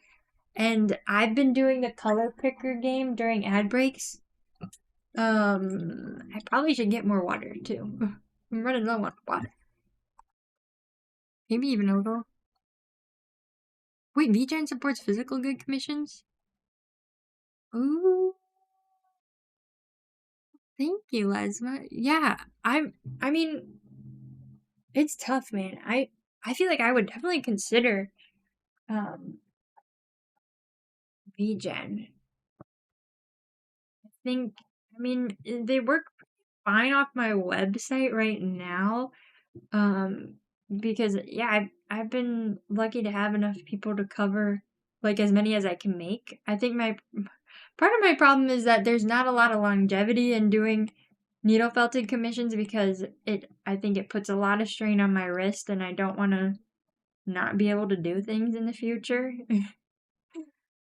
And I've been doing the color picker game during ad breaks. I probably should get more water too. I'm running low on water. Maybe even a little. Wait, VGen supports physical good commissions? Ooh. Thank you, Lesma. Yeah, I mean, it's tough, man. I feel like I would definitely consider VGen. I mean, they work fine off my website right now. Because yeah, I've been lucky to have enough people to cover like as many as I can make. I think my part of my problem is that there's not a lot of longevity in doing needle felted commissions because I think it puts a lot of strain on my wrist and I don't want to not be able to do things in the future.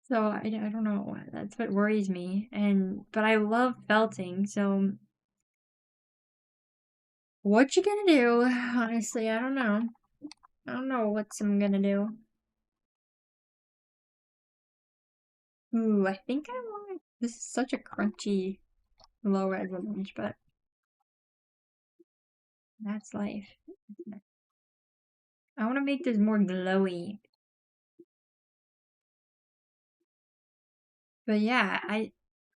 So I don't know. That's what worries me. But I love felting, so what you gonna do? Honestly, I don't know. I don't know what I'm gonna do. Ooh, I think I want. This is such a crunchy, low res image, but that's life. I want to make this more glowy. But yeah,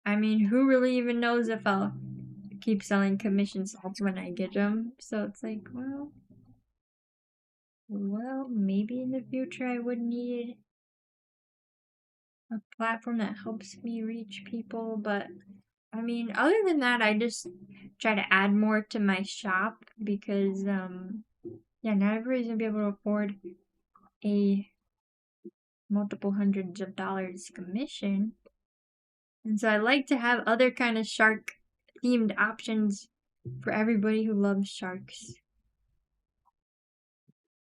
I mean, who really even knows if I'll keep selling commission salts when I get them? So it's like, well, maybe in the future I would need a platform that helps me reach people, but I mean, other than that, I just try to add more to my shop because, yeah, not everybody's gonna be able to afford a multiple hundreds of dollars commission. And so I like to have other kind of shark themed options for everybody who loves sharks.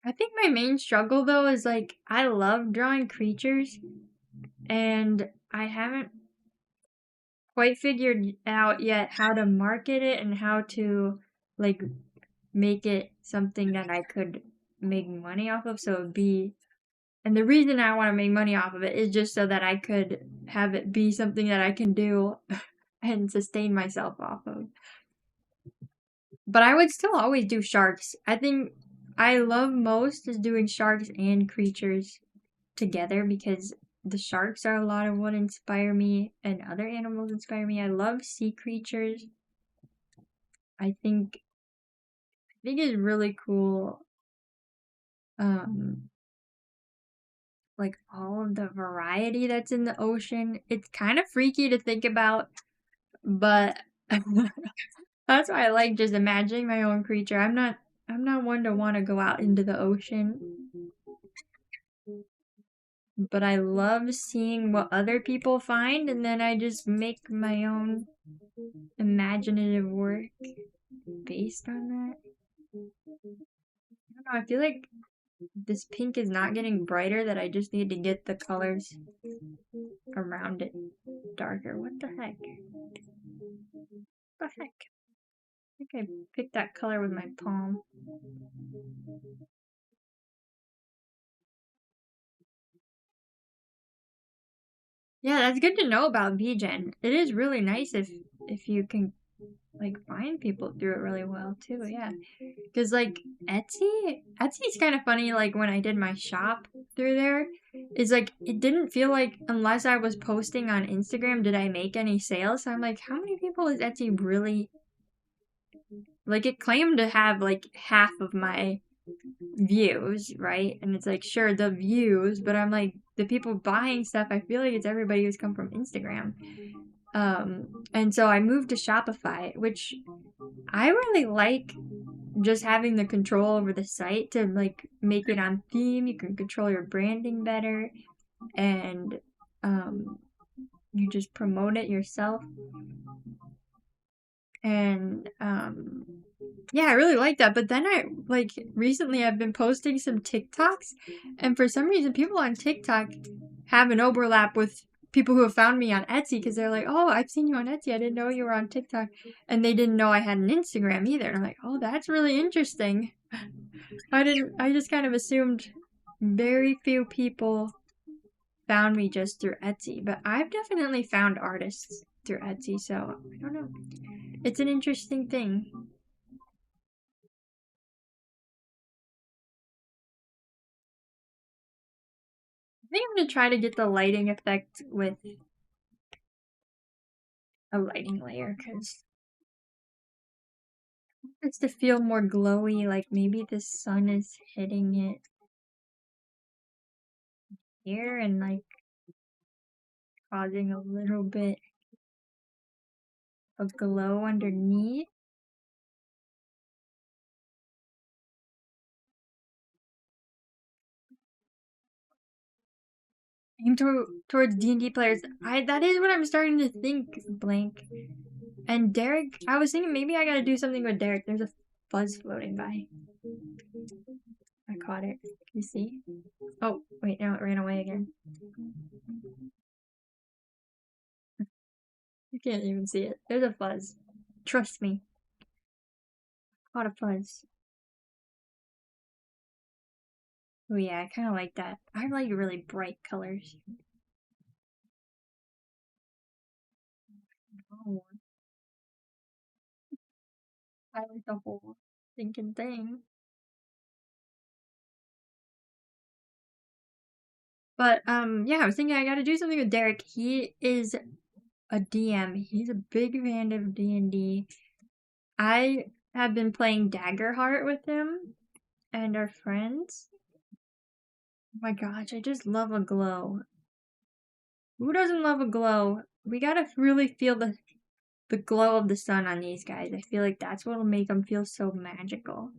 I think my main struggle though is like I love drawing creatures and I haven't quite figured out yet how to market it and how to like make it something that I could make money off of. So it'd be, and the reason I want to make money off of it is just so that I could have it be something that I can do and sustain myself off of. But I would still always do sharks. I think I love most is doing sharks and creatures together because the sharks are a lot of what inspire me and other animals inspire me. I love sea creatures. I think it's really cool. Like all of the variety that's in the ocean. It's kind of freaky to think about, but That's why I like just imagining my own creature. I'm not one to want to go out into the ocean. But I love seeing what other people find, and then I just make my own imaginative work based on that. I don't know, I feel like this pink is not getting brighter, that I just need to get the colors around it darker. What the heck? What the heck? I think I picked that color with my palm. Yeah, that's good to know about VGen. It is really nice if you can like find people through it really well too. Yeah, because like Etsy's kind of funny. Like when I did my shop through there, is like it didn't feel like unless I was posting on Instagram did I make any sales. So I'm like, how many people is Etsy really? Like it claimed to have like half of my views, right? And it's like, sure, the views, but I'm like, the people buying stuff, I feel like it's everybody who's come from Instagram. And so I moved to Shopify, which I really like, just having the control over the site to like make it on theme. You can control your branding better, and you just promote it yourself. And yeah, I really like that. But then I like recently I've been posting some TikToks, and for some reason people on TikTok have an overlap with people who have found me on Etsy, because they're like, oh, I've seen you on Etsy, I didn't know you were on TikTok. And they didn't know I had an Instagram either. And I'm like, oh, that's really interesting. I just kind of assumed very few people found me just through Etsy, but I've definitely found artists through Etsy, so I don't know. It's an interesting thing. I think I'm gonna try to get the lighting effect with a lighting layer, because it's to feel more glowy, like maybe the sun is hitting it here and like causing a little bit of glow underneath. Aim towards D&D players. That is what I'm starting to think, Blank. And Derek, I was thinking maybe I gotta do something with Derek. There's a fuzz floating by. I caught it. Can you see? Oh, wait, now it ran away again. You can't even see it. There's a fuzz. Trust me. Caught a fuzz. Oh yeah, I kind of like that. I like really bright colors. Oh, I like the whole thinking thing. But yeah, I was thinking I gotta do something with Derek. He is a DM. He's a big fan of D&D. I have been playing Daggerheart with him and our friends. Oh my gosh, I just love a glow. Who doesn't love a glow? We gotta really feel the glow of the sun on these guys. I feel like that's what'll make them feel so magical.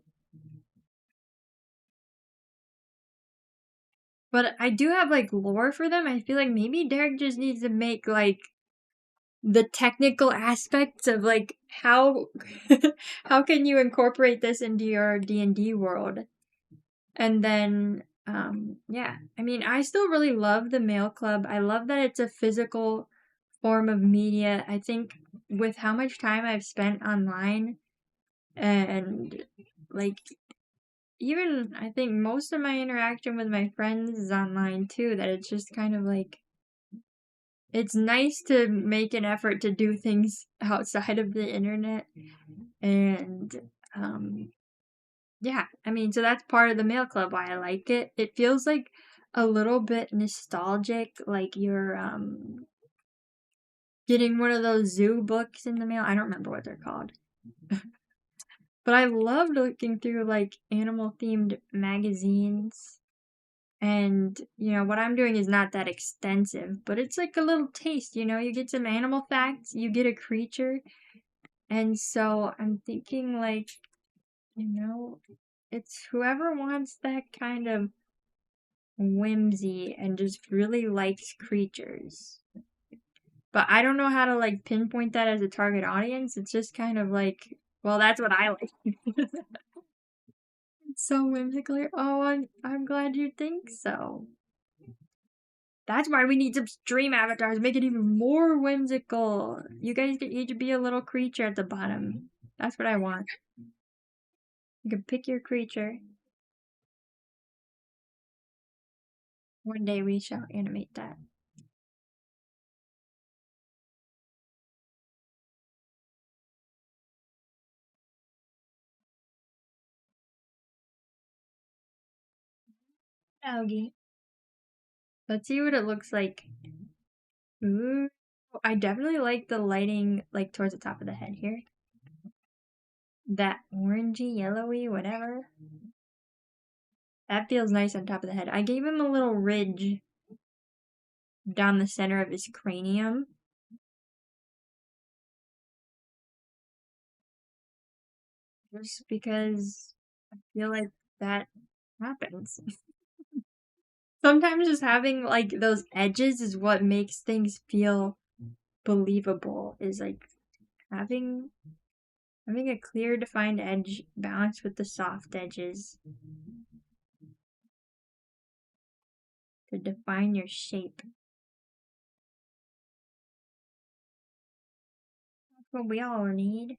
But I do have like lore for them. I feel like maybe Derek just needs to make like the technical aspects of like how how can you incorporate this into your D&D world. And then yeah, I mean, I still really love the mail club. I love that it's a physical form of media. I think with how much time I've spent online, and like even I think most of my interaction with my friends is online too, that it's just kind of like it's nice to make an effort to do things outside of the internet. And yeah, I mean, so that's part of the mail club why I like it. It feels like a little bit nostalgic, like you're getting one of those zoo books in the mail. I don't remember what they're called. But I loved looking through like animal themed magazines. And, you know, what I'm doing is not that extensive, but it's like a little taste, you know, you get some animal facts, you get a creature, And so I'm thinking, like, it's whoever wants that kind of whimsy and just really likes creatures. But I don't know how to like pinpoint that as a target audience. It's just kind of like, well, that's what I like. It's so whimsical. Oh, I'm glad you think so. That's why we need some stream avatars. Make it even more whimsical. You guys can each be a little creature at the bottom. That's what I want. You can pick your creature. One day we shall animate that. Algae. Let's see what it looks like. Ooh. I definitely like the lighting like towards the top of the head here. That orangey, yellowy, whatever. That feels nice on top of the head. I gave him a little ridge down the center of his cranium. Just because I feel like that happens. Sometimes just having like those edges is what makes things feel believable. Is like having a clear defined edge balanced with the soft edges to define your shape. That's what we all need.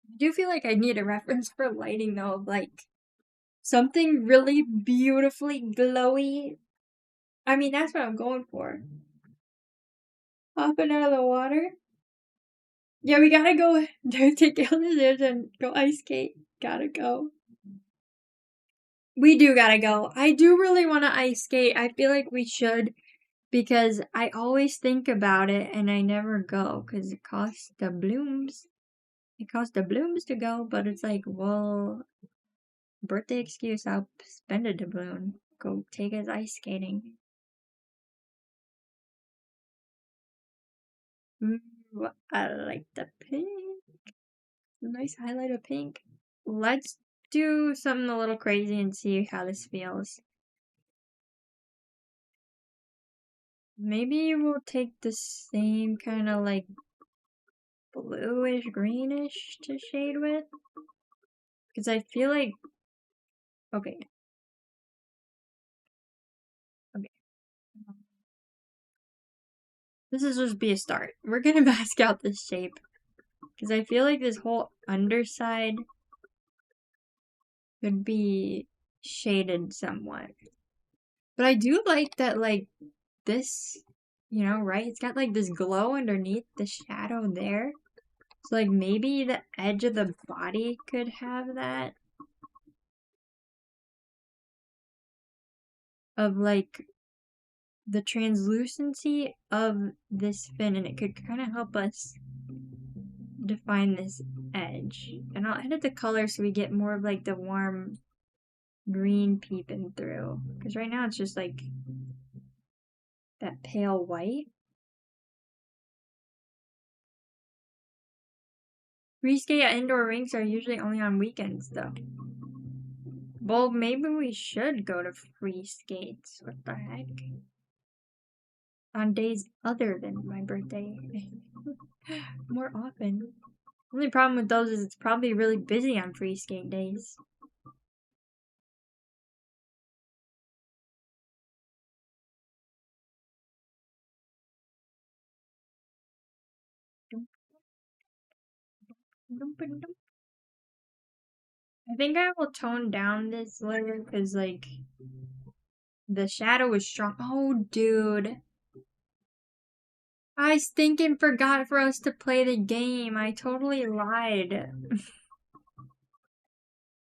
I do feel like I need a reference for lighting though, of like something really beautifully glowy. I mean, that's what I'm going for. Hopping out of the water. Yeah, we gotta go take illnesses and go ice skate. Gotta go. We do gotta go. I do really want to ice skate. I feel like we should because I always think about it and I never go because it costs the blooms. It costs the blooms to go, but it's like, well, birthday excuse. I'll spend a doubloon. Go take us ice skating. Ooh, I like the pink. Nice highlight of pink. Let's do something a little crazy and see how this feels. Maybe we'll take the same kind of like bluish, greenish to shade with. Because I feel like... Okay. Okay. This is just be a start. We're gonna mask out this shape. Because I feel like this whole underside could be shaded somewhat. But I do like that, like, this, right? It's got, like, this glow underneath the shadow there. So, like, maybe the edge of the body could have that. Of, like, the translucency of this fin. And it could kind of help us define this edge. And I'll edit the color so we get more of, like, the warm green peeping through. Because right now it's just, like, that pale white. Free skate at indoor rinks are usually only on weekends, though. Well, maybe we should go to free skates. What the heck? On days other than my birthday. More often. Only problem with those is it's probably really busy on free skate days. I think I will tone down this layer because, like, the shadow is strong. Oh, dude. I stinking forgot for us to play the game. I totally lied.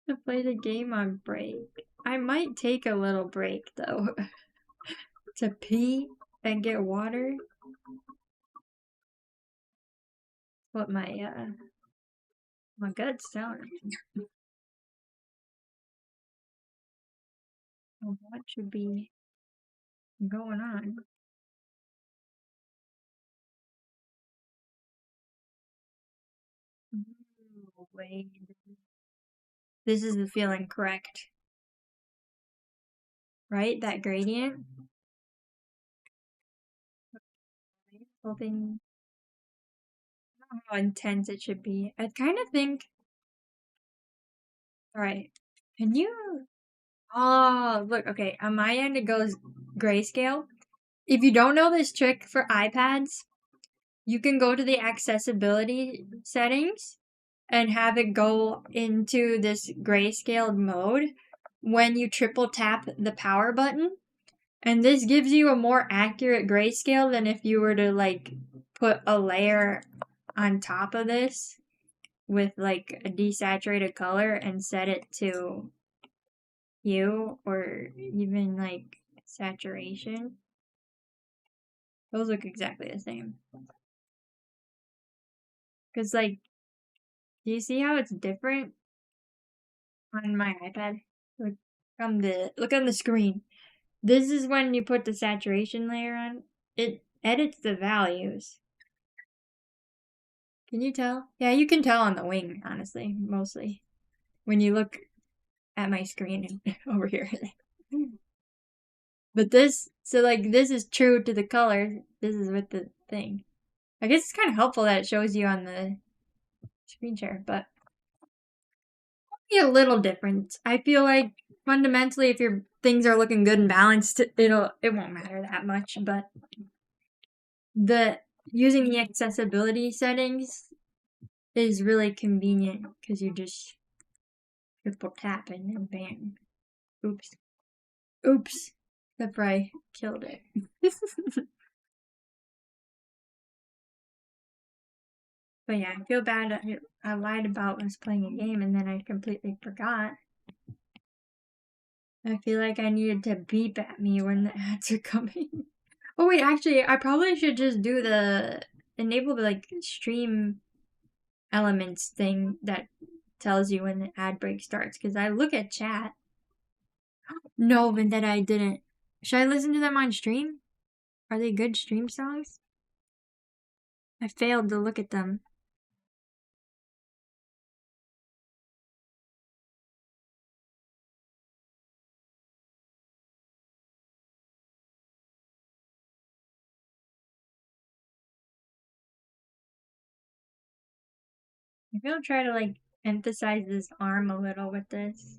To play the game on break. I might take a little break, though. To pee and get water. What my gut's telling me. What should be going on? way. This is the feeling correct. Right? That gradient? Hoping how intense it should be. I kind of think. Alright. Can you. Oh, look. Okay. On my end, it goes grayscale. If you don't know this trick for iPads, you can go to the accessibility settings and have it go into this grayscale mode when you triple tap the power button. And this gives you a more accurate grayscale than if you were to like put a layer on top of this with like a desaturated color and set it to hue or even like saturation. Those look exactly the same. Cause like, do you see how it's different on my iPad? Look on the screen. This is when you put the saturation layer on. It edits the values. Can you tell? Yeah, you can tell on the wing, honestly, mostly. When you look at my screen over here. But this, so like this is true to the color. This is with the thing. I guess it's kind of helpful that it shows you on the screen share, but a little different. I feel like fundamentally, if your things are looking good and balanced, it won't matter that much. But the using the accessibility settings is really convenient because you just triple tap and bam. Oops. That probably killed it. But yeah, I feel bad. I lied about us playing a game and then I completely forgot. I feel like I needed to beep at me when the ads are coming. Oh wait, actually, I probably should just do the enable the like stream elements thing that tells you when the ad break starts because I look at chat. No, but that I didn't. Should I listen to them on stream? Are they good stream songs? I failed to look at them. Maybe I'll try to like emphasize this arm a little with this.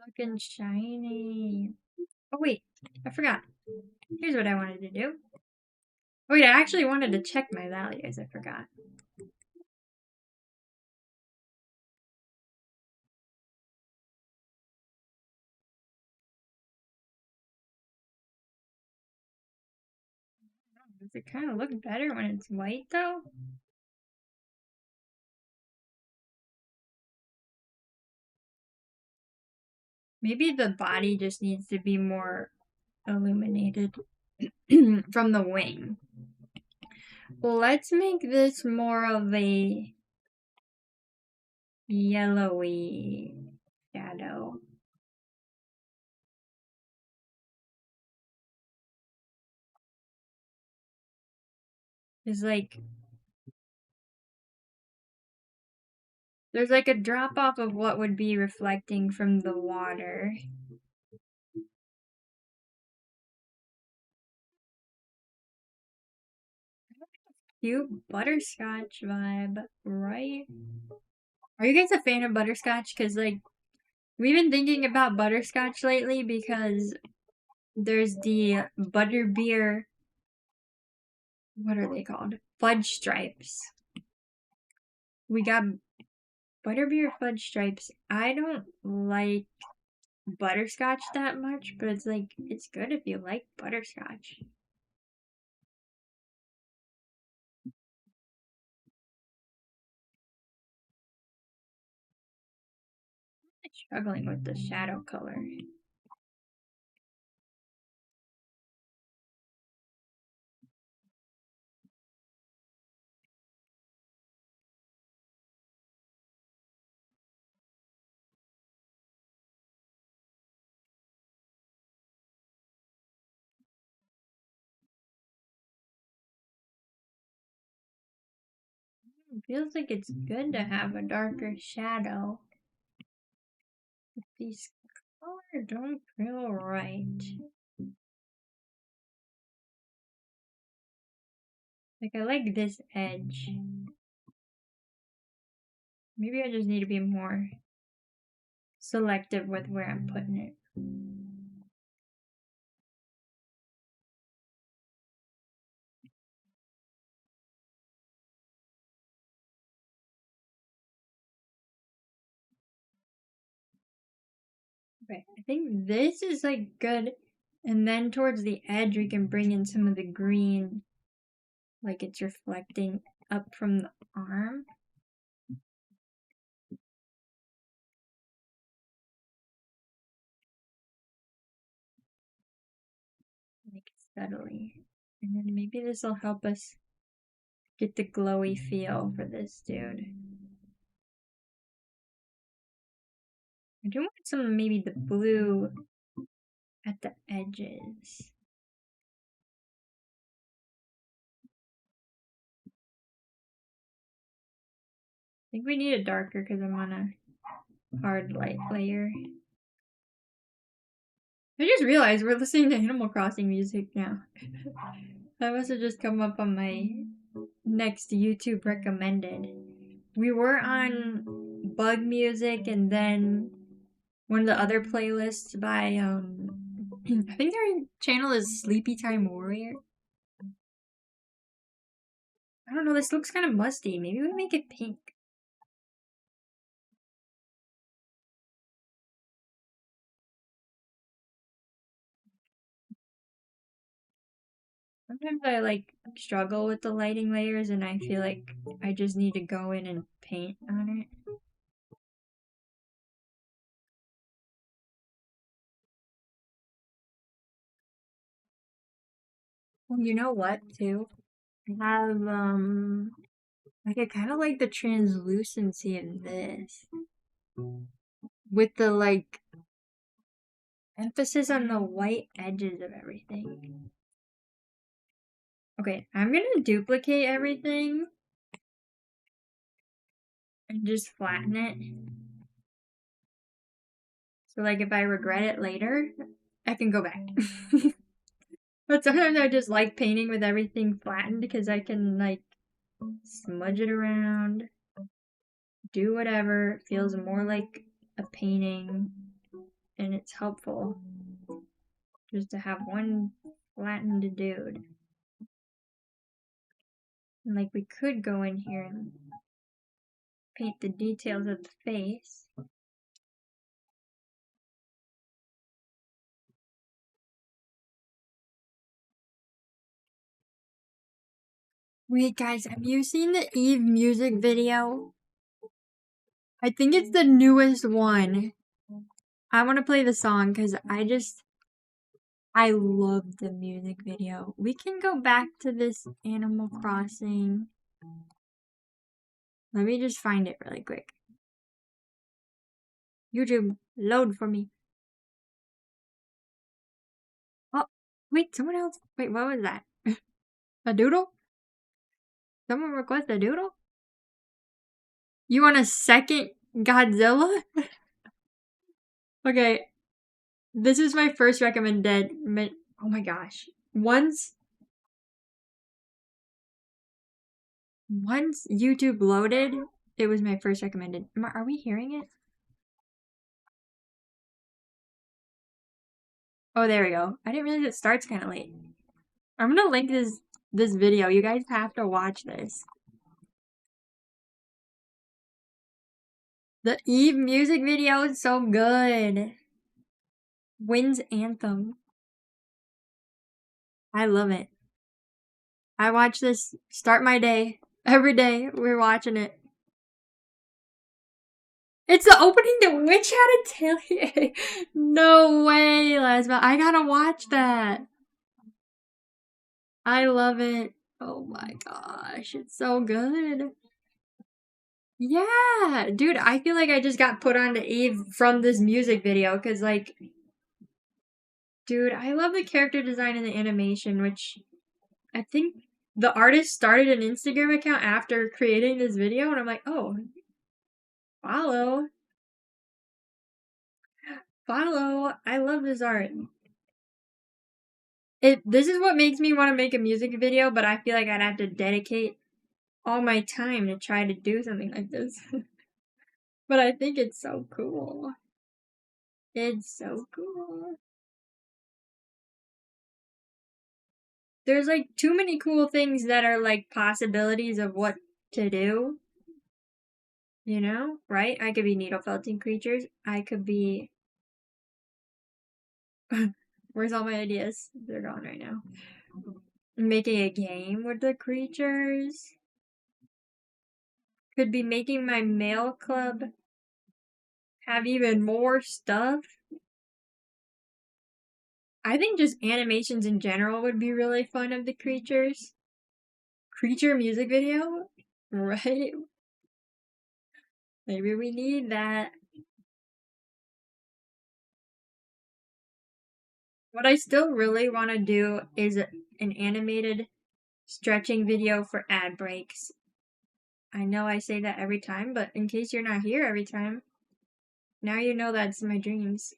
Looking shiny. Oh wait, I forgot. Here's what I wanted to do. Oh wait, I actually wanted to check my values. I forgot. Does it kind of look better when it's white though? Maybe the body just needs to be more illuminated from the wing. Well, let's make this more of a yellowy shadow. It's like there's like a drop off of what would be reflecting from the water. Cute butterscotch vibe, right? Are you guys a fan of butterscotch? Because, like, we've been thinking about butterscotch lately because there's the butterbeer. What are they called? Fudge stripes. We got butterbeer fudge stripes. I don't like butterscotch that much, but it's like, it's good if you like butterscotch. I'm struggling with the shadow color. It feels like it's good to have a darker shadow. But these colors don't feel right. Like, I like this edge. Maybe I just need to be more selective with where I'm putting it. Okay, I think this is like good. And then towards the edge, we can bring in some of the green, like it's reflecting up from the arm. Like steadily. And then maybe this will help us get the glowy feel for this dude. I do want some, maybe the blue at the edges. I think we need it darker because I'm on a hard light layer. I just realized we're listening to Animal Crossing music now. That must have just come up on my next YouTube recommended. We were on Bug Music and then one of the other playlists by I think their channel is Sleepy Time Warrior. I don't know, this looks kind of musty. Maybe we make it pink. Sometimes I like struggle with the lighting layers and I feel like I just need to go in and paint on it. Well, you know what, too? I have, like, I kind of like the translucency in this. With the, like, emphasis on the white edges of everything. Okay, I'm gonna duplicate everything. And just flatten it. So, like, if I regret it later, I can go back. But sometimes I just like painting with everything flattened because I can, like, smudge it around, do whatever. It feels more like a painting, and it's helpful just to have one flattened dude. And, like, we could go in here and paint the details of the face. Wait, guys, have you seen the Eve music video? I think it's the newest one. I want to play the song because I love the music video. We can go back to this Animal Crossing. Let me just find it really quick. YouTube, load for me. Oh, wait, someone else. Wait, what was that? A doodle? Someone request a doodle? You want a second Godzilla? Okay, this is my first recommended. Oh my gosh. Once YouTube loaded, it was my first recommended. Are we hearing it? Oh, there we go. I didn't realize it starts kind of late. I'm gonna link this video. You guys have to watch this. The Eve music video is so good. Wind's Anthem. I love it. I watch this, start my day. Every day, we're watching it. It's the opening to Witch Hat Atelier. No way, Lesma. I gotta watch that. I love it. Oh my gosh, it's so good. Yeah, dude, I feel like I just got put on to Eve from this music video because, like, dude, I love the character design and the animation, which I think the artist started an Instagram account after creating this video, and I'm like, oh, follow. I love this art. This is what makes me want to make a music video, but I feel like I'd have to dedicate all my time to try to do something like this. But I think it's so cool. It's so cool. There's like too many cool things that are like possibilities of what to do. You know, right? I could be needle felting creatures. I could be. Where's all my ideas? They're gone right now. Making a game with the creatures. Could be making my mail club have even more stuff. I think just animations in general would be really fun of the creatures. Creature music video? Right? Maybe we need that. What I still really want to do is an animated stretching video for ad breaks. I know I say that every time, but in case you're not here every time, now you know that's my dreams.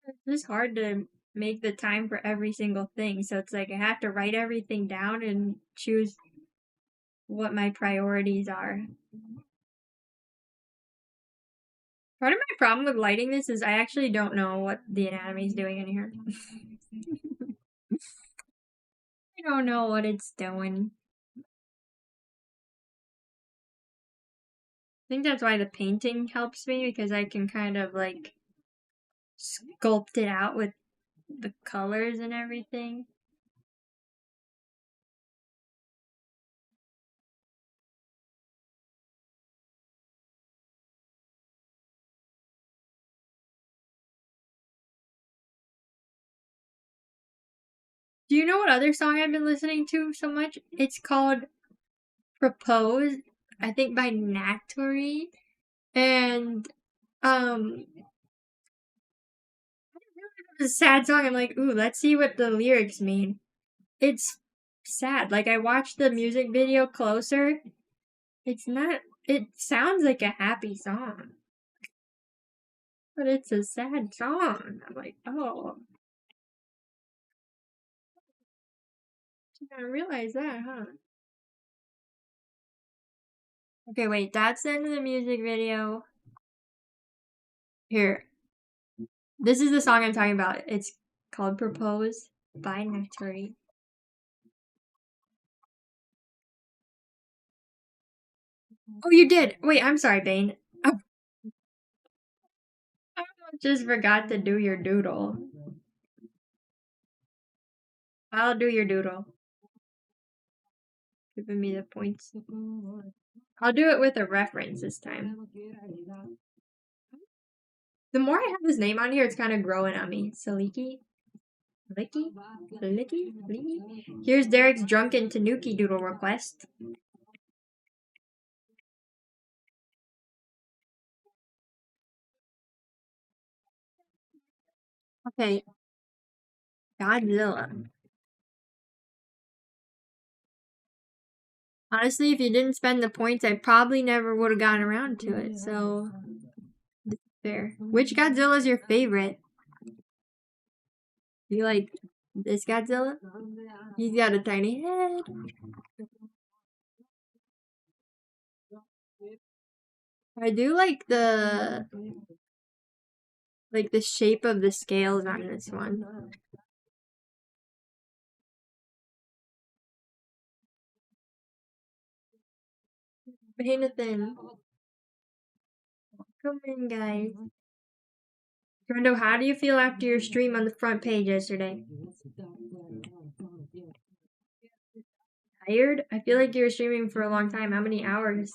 It's just hard to make the time for every single thing, so it's like I have to write everything down and choose what my priorities are. Part of my problem with lighting this is I actually don't know what the anatomy is doing in here. I don't know what it's doing. I think that's why the painting helps me, because I can kind of like sculpt it out with the colors and everything. Do you know what other song I've been listening to so much? It's called Propose, I think by Natori. And it's a sad song. I'm like, ooh, let's see what the lyrics mean. It's sad. Like I watched the music video closer. It's not, it sounds like a happy song. But it's a sad song. I'm like, oh. I didn't realize that, huh? Okay, wait, that's the end of the music video. Here. This is the song I'm talking about. It's called Propose by Natori. Oh, you did. Wait, I'm sorry, Bane. I just forgot to do your doodle. I'll do your doodle. Giving me the points. I'll do it with a reference this time. The more I have his name on here, it's kind of growing on me. Saliki? Licky? Licky? Licky? Here's Derek's drunken Tanuki doodle request. Okay. Godzilla. Honestly, if you didn't spend the points, I probably never would have gotten around to it, so fair. Which Godzilla is your favorite? You like this Godzilla? He's got a tiny head. I do like the shape of the scales on this one. Nathan. Come in, guys. Brendo, how do you feel after your stream on the front page yesterday? Tired? I feel like you were streaming for a long time. How many hours?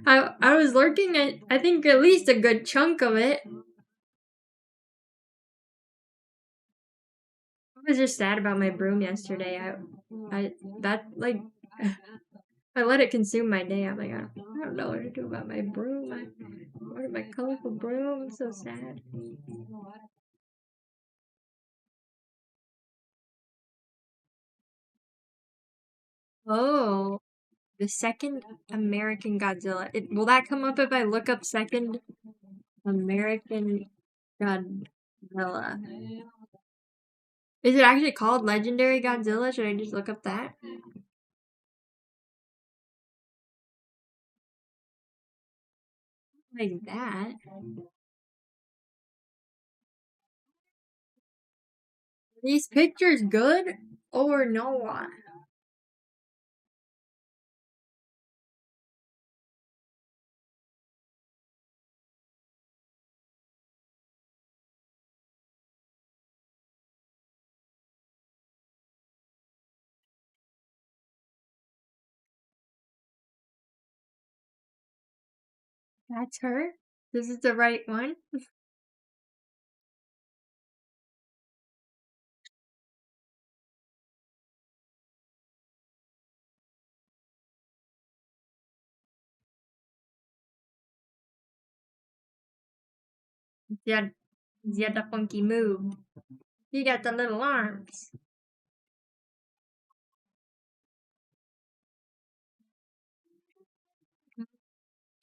I was lurking at, I think, at least a good chunk of it. I was just sad about my broom yesterday. I let it consume my day. I'm like, I don't know what to do about my broom. What my colorful broom? I'm so sad. Oh, the second American Godzilla. Will that come up if I look up second American Godzilla? Is it actually called Legendary Godzilla? Should I just look up that? Like that. Are these pictures good or no? That's her? This is the right one? Yeah, he had the funky move. He got the little arms.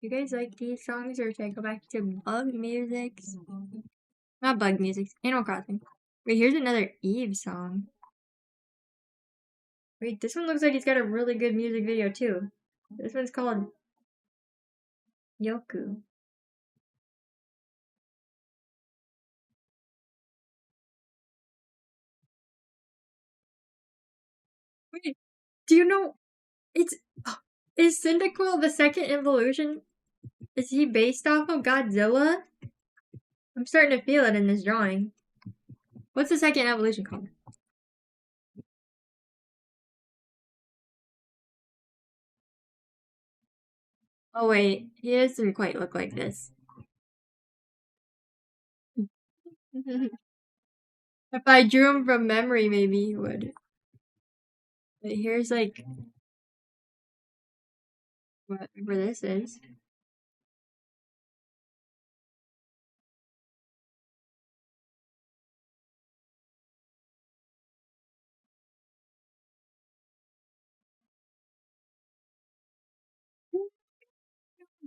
You guys like these songs or should I go back to bug music? Not bug music, Animal Crossing. Wait, here's another Eve song. Wait, this one looks like it's got a really good music video too. This one's called Yoku. Wait, do you know is Cyndaquil the second evolution? Is he based off of Godzilla? I'm starting to feel it in this drawing. What's the second evolution called? Oh wait, he doesn't quite look like this. If I drew him from memory, maybe he would. But here's like whatever this is.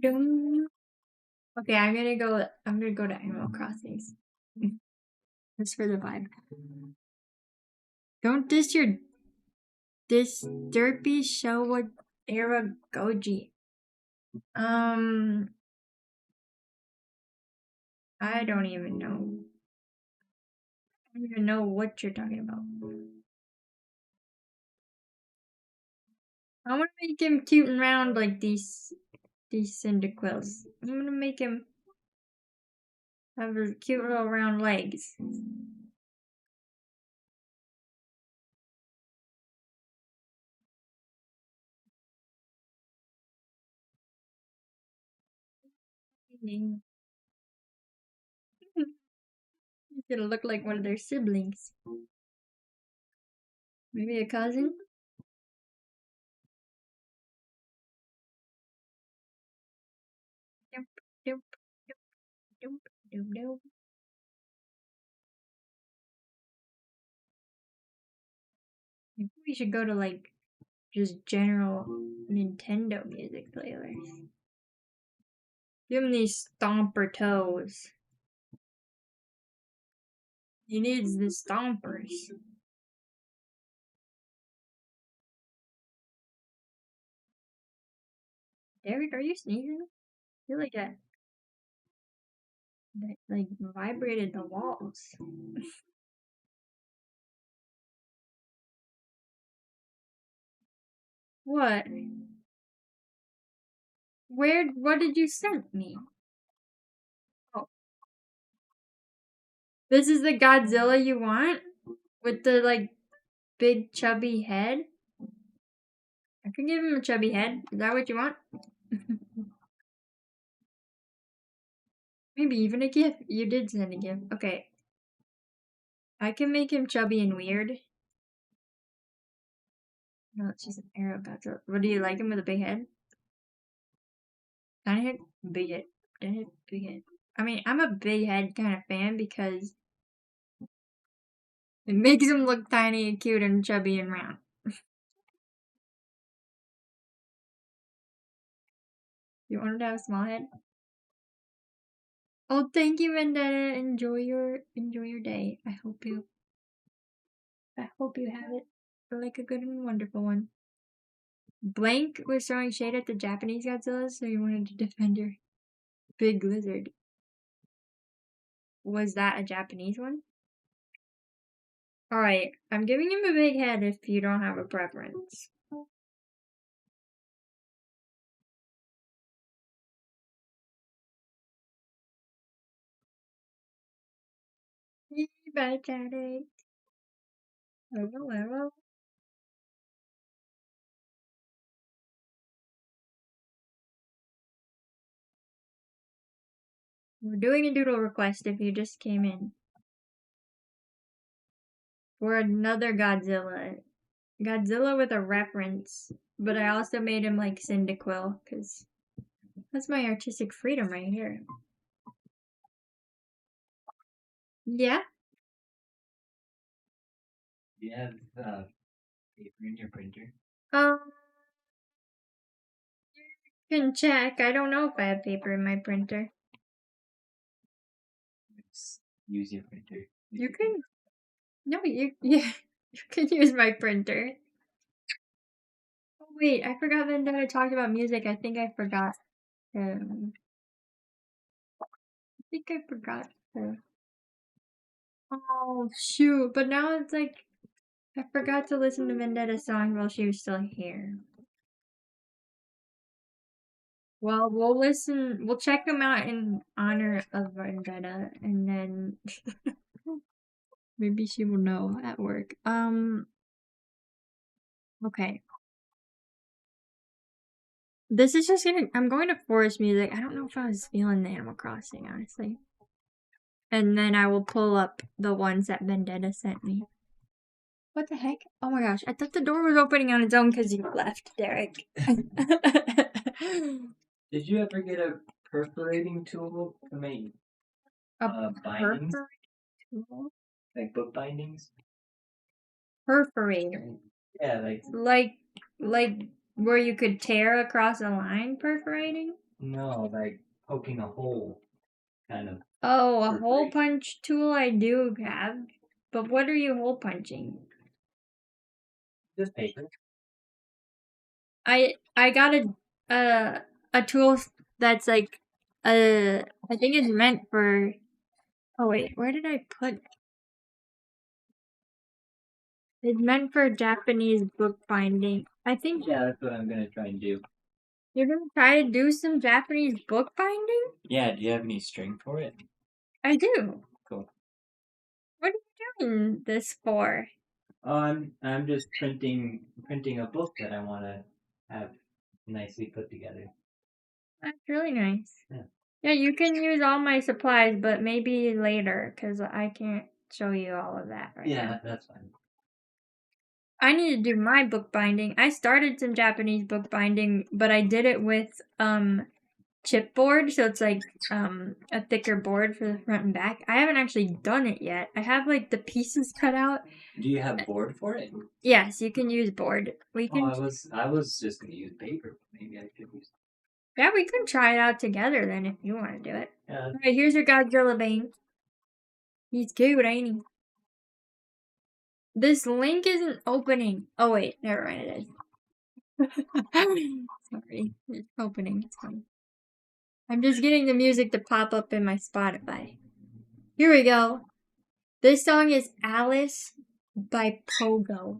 Okay, I'm gonna go to Animal Crossings. Just for the vibe. Don't diss your derpy Showa era Goji. I don't even know. I don't even know what you're talking about. I want to make him cute and round like these Cyndaquils. I'm gonna make him have his cute little round legs. He's gonna look like one of their siblings. Maybe a cousin? Doop, doop, doop, doop, doop, doop. Maybe we should go to like just general Nintendo music playlists. Give him these stomper toes. He needs the stompers. Derek, are you sneezing? I feel like that like vibrated the walls. What? What did you send me? Oh. This is the Godzilla you want? With the like big chubby head? I could give him a chubby head. Is that what you want? Maybe even a gift. You did send a gift. Okay. I can make him chubby and weird. No, it's just an arrow Godzilla. What do you like him with a big head? Tiny head? Big head. Tiny head? Big head. I mean, I'm a big head kind of fan because it makes him look tiny and cute and chubby and round. You want him to have a small head? Oh, thank you, Vendetta. Enjoy your day. I hope you have it like a good and wonderful one. Blank was throwing shade at the Japanese Godzilla, so you wanted to defend your big lizard. Was that a Japanese one? Alright, I'm giving him a big head if you don't have a preference. Bad chatting. Hello. We're doing a doodle request if you just came in. For another Godzilla. Godzilla with a reference. But I also made him like Cyndaquil, because that's my artistic freedom right here. Yeah? Do you have paper in your printer? You can check. I don't know if I have paper in my printer. Just use your printer. You can. No, you can use my printer. Oh wait, I forgot Vendetta talked about music. I think I forgot. Oh shoot! But now it's like I forgot to listen to Vendetta's song while she was still here. Well, we'll listen. We'll check them out in honor of Vendetta, and then maybe she will know at work. Okay. This is just gonna. I'm going to forest music. I don't know if I was feeling the Animal Crossing, honestly. And then I will pull up the ones that Vendetta sent me. What the heck? Oh my gosh! I thought the door was opening on its own because you left, Derek. Did you ever get a perforating tool to make bindings? Tool? Like book bindings? Perforator. Yeah, like where you could tear across a line perforating? No, like poking a hole, kind of. Oh, a hole punch tool I do have. But what are you hole punching? Just paper. I got a tool that's like I think it's meant for. Oh wait, where did I put? It's meant for Japanese book binding. I think. Yeah, that's what I'm gonna try and do. You're gonna try to do some Japanese book binding? Yeah. Do you have any string for it? I do. Cool. What are you doing this for? Oh, I'm just printing a book that I want to have nicely put together. That's really nice. Yeah. Yeah, you can use all my supplies, but maybe later, because I can't show you all of that right now. Yeah, that's fine. I need to do my book binding. I started some Japanese book binding, but I did it with chipboard, so it's like a thicker board for the front and back. I haven't actually done it yet. I have like the pieces cut out. Do you have board for it? Yes, you can use board. We can. Oh, I was just gonna use paper. Maybe I could use. Yeah, we can try it out together then if you want to do it. Yeah. Alright, here's your Godzilla Bane. He's cute, ain't he? This link isn't opening. Oh wait, never mind, it is. Sorry, it's opening. It's fine. I'm just getting the music to pop up in my Spotify. Here we go. This song is Alice by Pogo.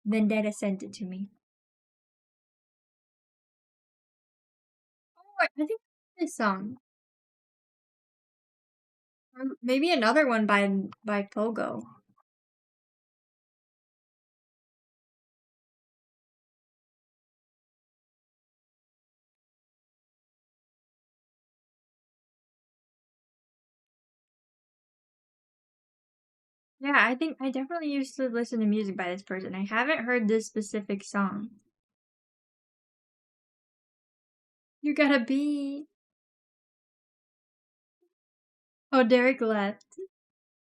Vendetta sent it to me. Oh, I think this song. Or maybe another one by Pogo. Yeah, I think I definitely used to listen to music by this person. I haven't heard this specific song. You gotta be. Oh, Derek left.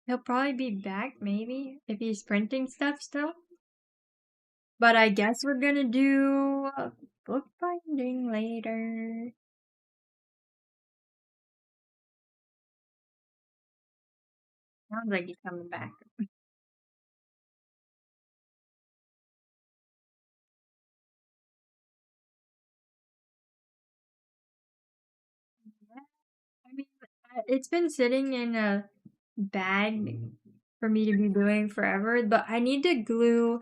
He'll probably be back, maybe, if he's printing stuff still. But I guess we're gonna do book binding later. Sounds like he's coming back. I mean, it's been sitting in a bag for me to be doing forever, but I need to glue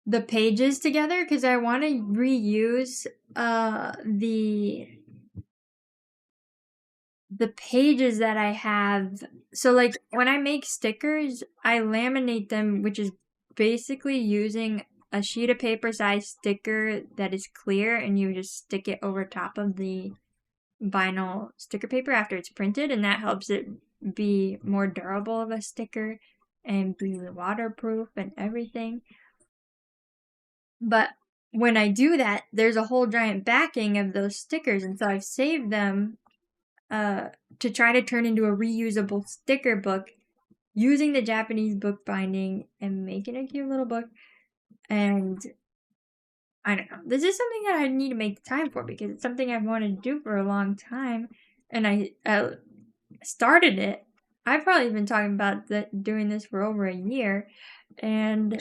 the pages together because I want to reuse the pages that I have. So like when I make stickers, I laminate them, which is basically using a sheet of paper size sticker that is clear, and you just stick it over top of the vinyl sticker paper after it's printed, and that helps it be more durable of a sticker and be waterproof and everything. But when I do that, there's a whole giant backing of those stickers, and so I've saved them to try to turn into a reusable sticker book using the Japanese book binding and making a cute little book. And I don't know. This is something that I need to make time for because it's something I've wanted to do for a long time. And I started it. I've probably been talking about doing this for over a year. And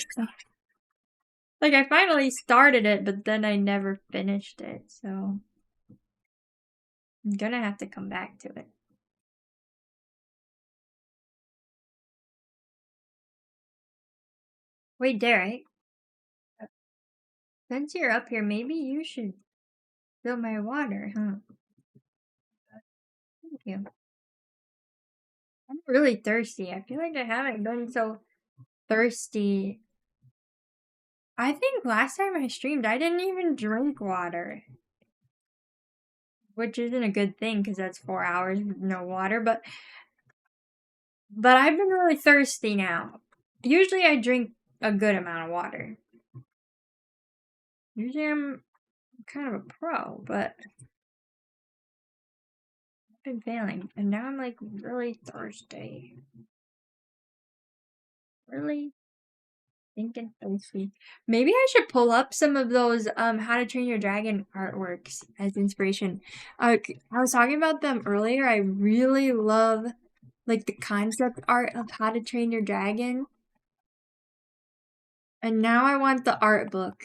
like I finally started it, but then I never finished it. So I'm gonna have to come back to it. Wait, Derek, since you're up here, maybe you should fill my water, huh? Thank you. I'm really thirsty. I feel like I haven't been so thirsty. I think last time I streamed, I didn't even drink water. Which isn't a good thing because that's 4 hours with no water, but I've been really thirsty now. Usually I drink a good amount of water. Usually I'm kind of a pro, but I've been failing. And now I'm like really thirsty. Really thinking thirsty. Maybe I should pull up some of those How to Train Your Dragon artworks as inspiration. I was talking about them earlier. I really love like the concept art of How to Train Your Dragon. And now I want the art book.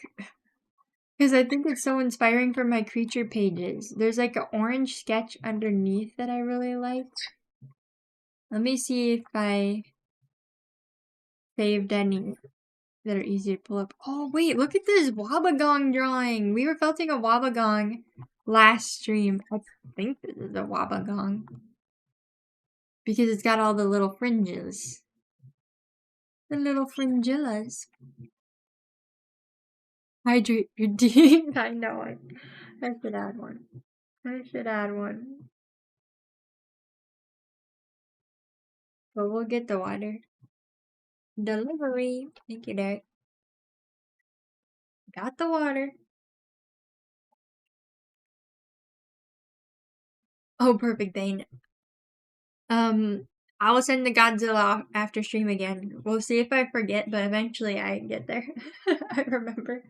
Because I think it's so inspiring for my creature pages. There's like an orange sketch underneath that I really liked. Let me see if I saved any that are easy to pull up. Oh, wait, look at this Wabagong drawing. We were felting a Wabagong last stream. I think this is a Wabagong. Because it's got all the little fringes. The little fringillas. Hydrate your teeth. I know it. I should add one. But we'll get the water. Delivery. Thank you, Derek. Got the water. Oh, perfect, Bane. I will send the Godzilla after stream again. We'll see if I forget, but eventually I get there. I remember.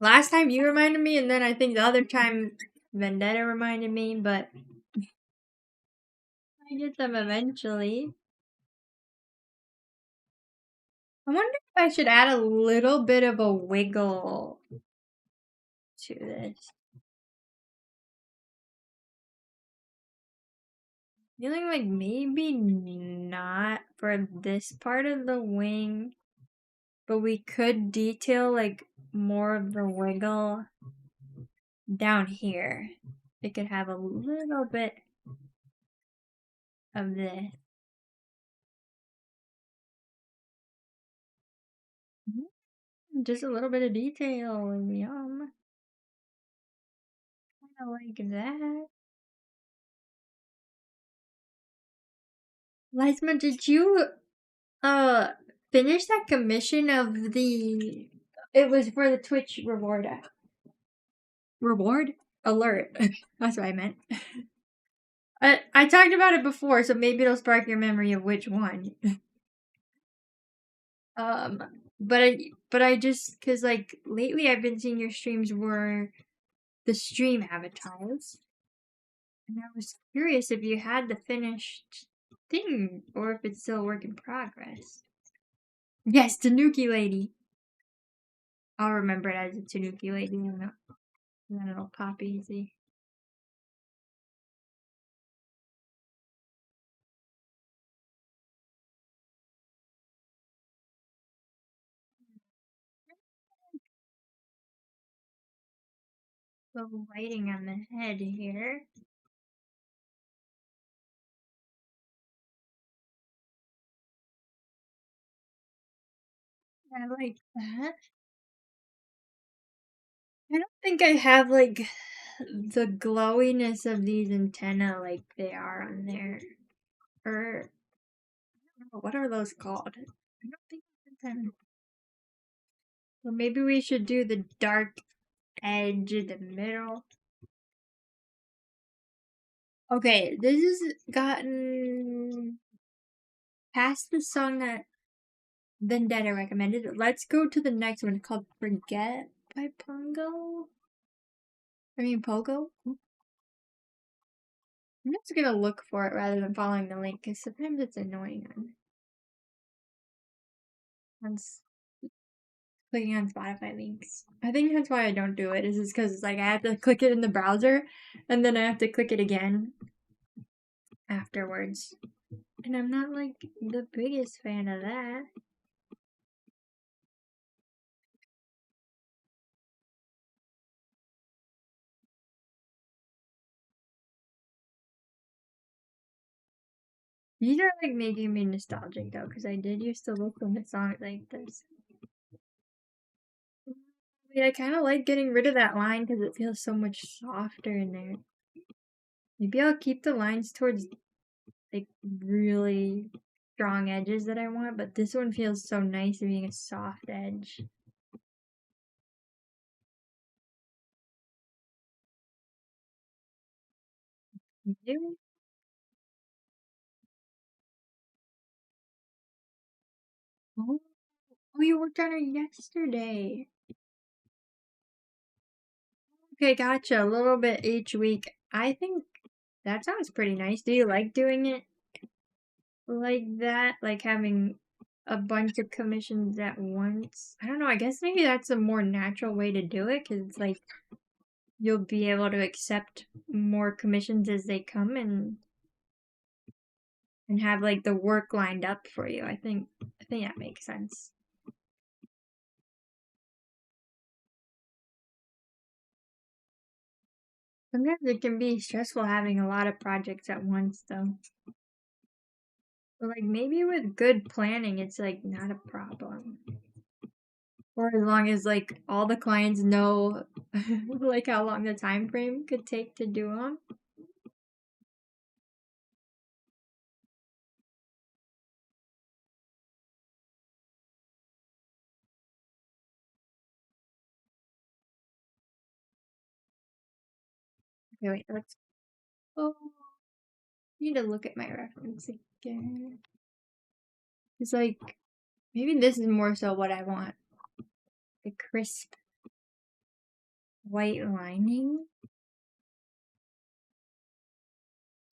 Last time you reminded me, and then I think the other time Vendetta reminded me, but I get them eventually. I wonder if I should add a little bit of a wiggle to this. Feeling like maybe not for this part of the wing, but we could detail like more of the wiggle down here. It could have a little bit of this. Just a little bit of detail. Yum. Kinda like that. Lysma, did you finish that commission of the it was for the Twitch reward alert. That's what I meant. I talked about it before, so maybe it'll spark your memory of which one. But I just cause like lately I've been seeing your streams were the stream avatars. And I was curious if you had the finished thing or if it's still a work in progress. Yes, Tanuki Lady. I'll remember it as a Tanuki Lady and then it'll pop easy. Little lighting on the head here. I like that. I don't think I have like the glowiness of these antennae like they are on there. Or I don't know, what are those called? I don't think it's antennae. Well, maybe we should do the dark edge in the middle. Okay, this has gotten past the song that Vendetta recommended. Let's go to the next one called Forget by Pogo. I'm just gonna look for it rather than following the link because sometimes it's annoying on clicking on Spotify links. I think that's why I don't do it. Is just because it's like I have to click it in the browser and then I have to click it again afterwards. And I'm not like the biggest fan of that. These are like making me nostalgic though, because I did used to listen to songs like this. I mean, I kind of like getting rid of that line because it feels so much softer in there. Maybe I'll keep the lines towards like really strong edges that I want, but this one feels so nice being a soft edge. You? Oh, you worked on it yesterday. Okay, gotcha. A little bit each week. I think that sounds pretty nice. Do you like doing it like that? Like having a bunch of commissions at once? I don't know. I guess maybe that's a more natural way to do it because it's like you'll be able to accept more commissions as they come and have like the work lined up for you. I think that makes sense. Sometimes it can be stressful having a lot of projects at once though. But like maybe with good planning it's like not a problem. Or as long as like all the clients know like how long the time frame could take to do them. Okay, wait, let's oh I need to look at my reference again. It's like maybe this is more so what I want. The crisp white lining.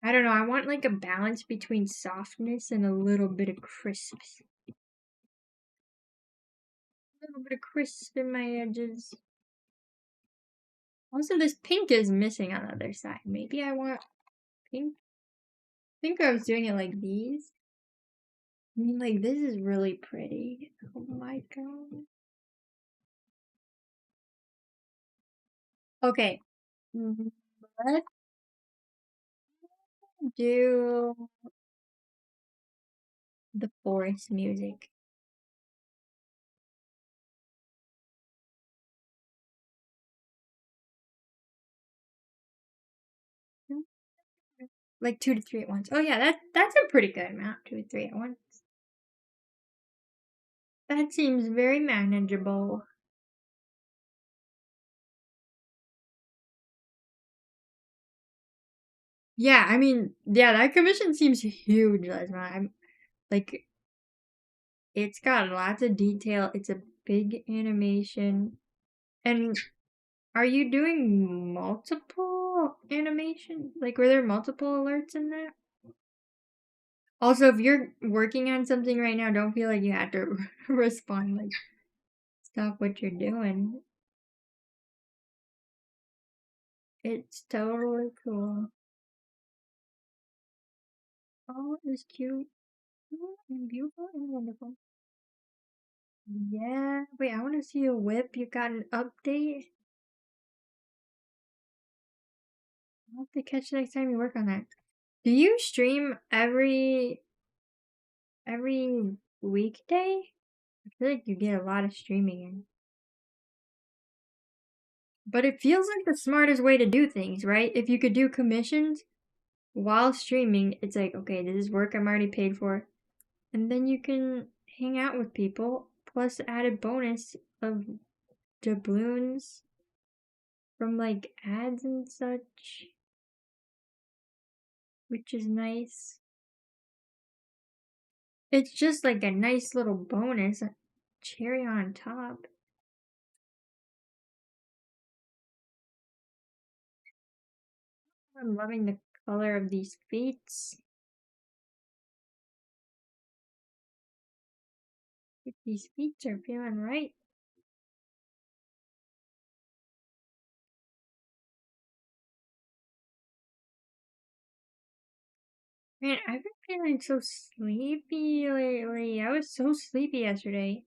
I don't know, I want like a balance between softness and a little bit of crisp. A little bit of crisp in my edges. Also, this pink is missing on the other side. Maybe I want pink. I think I was doing it like these. I mean, like, this is really pretty. Oh my god. Okay. Let's do the forest music. Like 2 to 3 at once. Oh yeah, that's a pretty good amount. 2 to 3 at once. That seems very manageable. Yeah, I mean, yeah, that commission seems huge, Lesma. I'm like, it's got lots of detail. It's a big animation. And are you doing multiple multiple animations? Like, were there multiple alerts in that? Also, if you're working on something right now, don't feel like you have to respond. Like, stop what you're doing. It's totally cool. Oh, it's cute. And beautiful and wonderful. Yeah. Wait, I want to see a whip. You got an update? I'll have to catch next time you work on that. Do you stream every weekday? I feel like you get a lot of streaming in. But it feels like the smartest way to do things, right? If you could do commissions while streaming, it's like, okay, this is work I'm already paid for. And then you can hang out with people, plus added bonus of doubloons from like ads and such, which is nice. It's just like a nice little bonus, a cherry on top. I'm loving the color of these feet. These feet are feeling right. Man, I've been feeling so sleepy lately. I was so sleepy yesterday.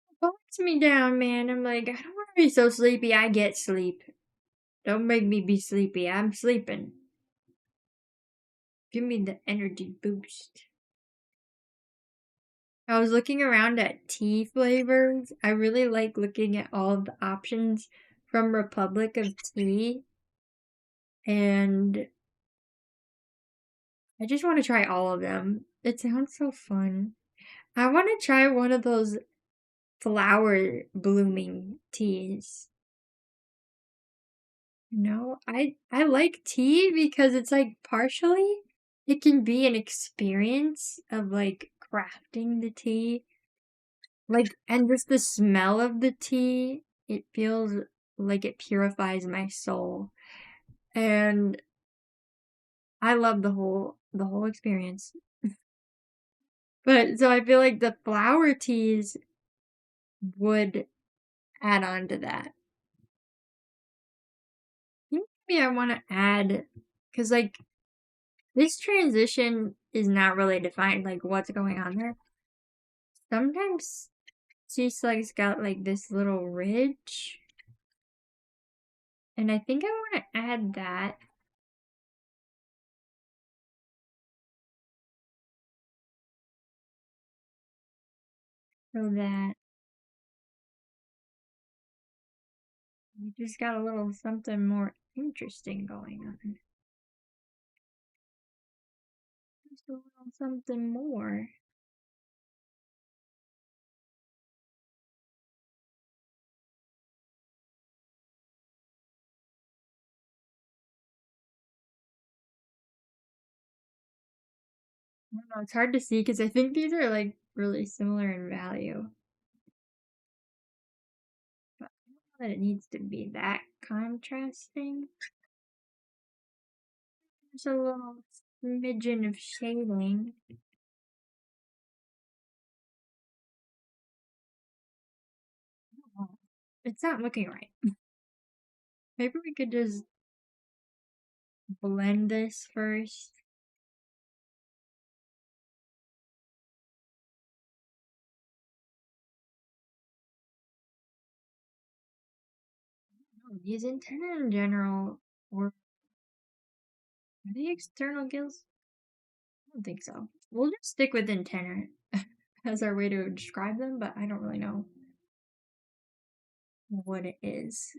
It bugs me down, man. I'm like, I don't want to be so sleepy. I get sleep. Don't make me be sleepy. I'm sleeping. Give me the energy boost. I was looking around at tea flavors. I really like looking at all of the options from Republic of Tea. And I just want to try all of them. It sounds so fun. I want to try one of those flower blooming teas. I like tea because it's like partially it can be an experience of like crafting the tea. Like, and just the smell of the tea, it feels like it purifies my soul. And I love the whole experience. But so I feel like the flower teas would add on to that. Maybe I want to add, because like this transition is not really defined, like what's going on there. Sometimes Seaslug's got like this little ridge, and I think I want to add that. So that we just got a little something more interesting going on. Just a little something more. I don't know, it's hard to see because I think these are like really similar in value. But I don't know that it needs to be that contrasting. There's a little smidgen of shading. It's not looking right. Maybe we could just blend this first. These antennae in general, or are they external gills? I don't think so. We'll just stick with antenna as our way to describe them, but I don't really know what it is.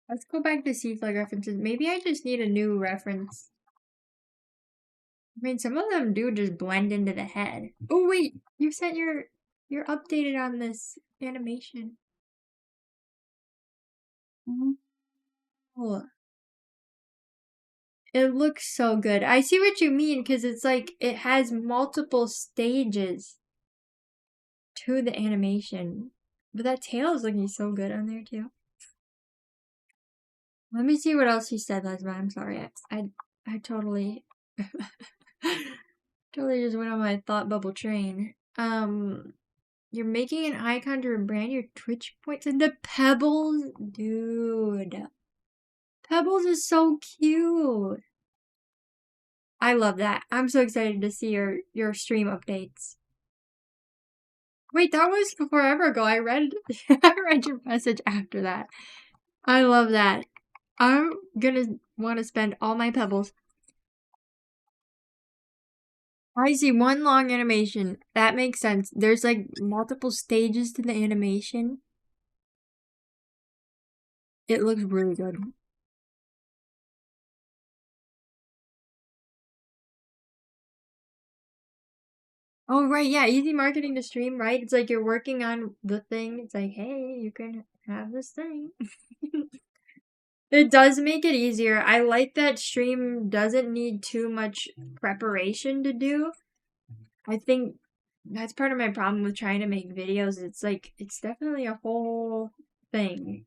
Let's go back to Seaslug references. Maybe I just need a new reference. I mean, some of them do just blend into the head. Oh wait, you said you're updated on this animation. Oh, it looks so good. I see what you mean because it's like it has multiple stages to the animation. But that tail is looking so good on there too. Let me see what else he said last night. I'm sorry. I totally totally just went on my thought bubble train. You're making an icon to rebrand your Twitch points into Pebbles? Dude. Pebbles is so cute. I love that. I'm so excited to see your stream updates. Wait, that was forever ago. I read your message after that. I love that. I'm gonna want to spend all my pebbles. I see one long animation. That makes sense. There's like multiple stages to the animation. It looks really good. Oh, right, yeah, easy marketing to stream, right? It's like you're working on the thing. It's like, hey, you can have this thing. It does make it easier. I like that stream doesn't need too much preparation to do. I think that's part of my problem with trying to make videos. It's like, it's definitely a whole thing.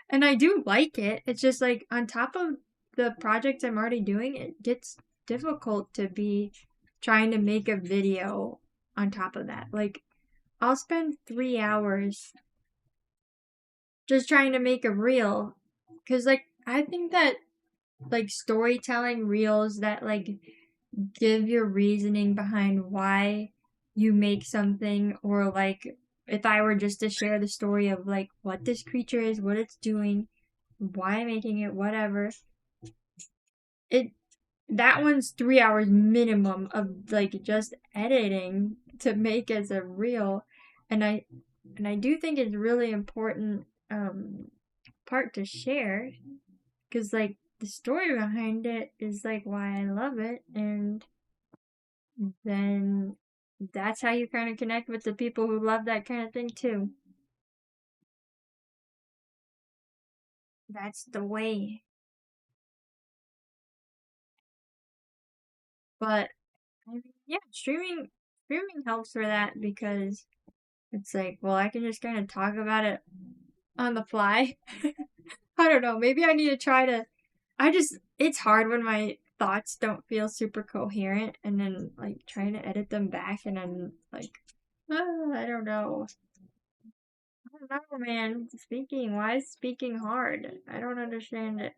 And I do like it. It's just like on top of the projects I'm already doing, it gets difficult to be trying to make a video on top of that. Like, I'll spend 3 hours just trying to make a reel. Because, like, I think that, like, storytelling reels that, like, give your reasoning behind why you make something, or, like, if I were just to share the story of, like, what this creature is, what it's doing, why I'm making it, whatever. That one's 3 hours minimum of like just editing to make as a reel, and I do think it's really important part to share, because like the story behind it is like why I love it, and then that's how you kind of connect with the people who love that kind of thing too. That's the way. But I mean, yeah, streaming helps for that, because it's like, well, I can just kind of talk about it on the fly. I don't know. Maybe I need to try to. It's hard when my thoughts don't feel super coherent, and then like trying to edit them back, and then like, I don't know. I don't know, man. Why is speaking hard? I don't understand it.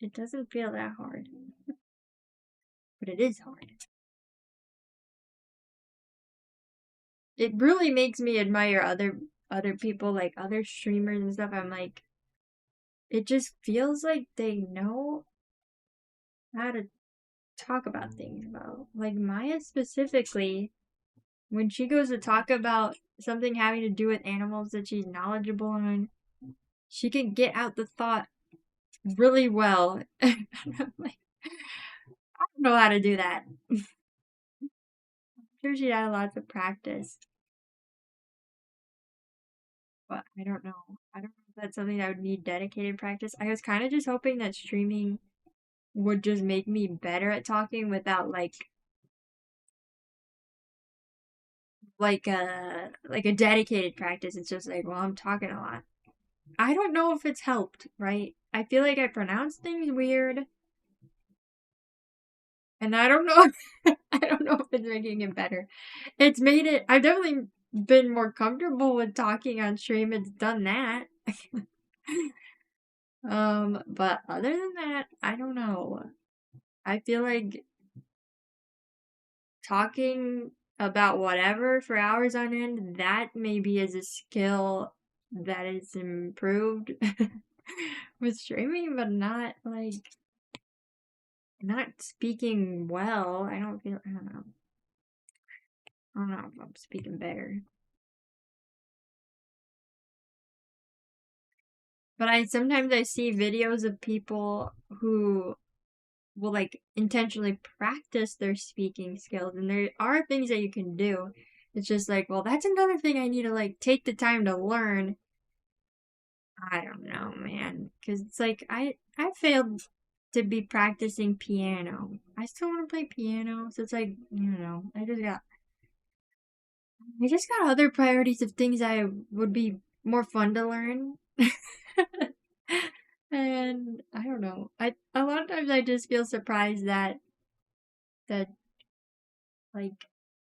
It doesn't feel that hard, but it is hard. It really makes me admire other people, like other streamers and stuff. I'm like, it just feels like they know how to talk about things. About like Maya specifically, when she goes to talk about something having to do with animals that she's knowledgeable on, she can get out the thought really well. I'm like, I don't know how to do that. I'm sure she had lots of practice, but I don't know. I don't know if that's something that would need dedicated practice. I was kind of just hoping that streaming would just make me better at talking without like a dedicated practice. It's just like, well, I'm talking a lot. I don't know if it's helped, right? I feel like I pronounce things weird, and I don't know. I don't know if it's making it better. It's made it. I've definitely been more comfortable with talking on stream. It's done that. But other than that, I don't know. I feel like talking about whatever for hours on end, that maybe is a skill that is improved with streaming, but not speaking well. I don't know. I don't know if I'm speaking better. But sometimes I see videos of people who will like intentionally practice their speaking skills, and there are things that you can do. It's just like, well, that's another thing I need to like take the time to learn. I don't know, man, because it's like I failed to be practicing piano. I still want to play piano, so it's like, you know, I just got other priorities of things I would be more fun to learn. And I don't know. A lot of times I just feel surprised that like,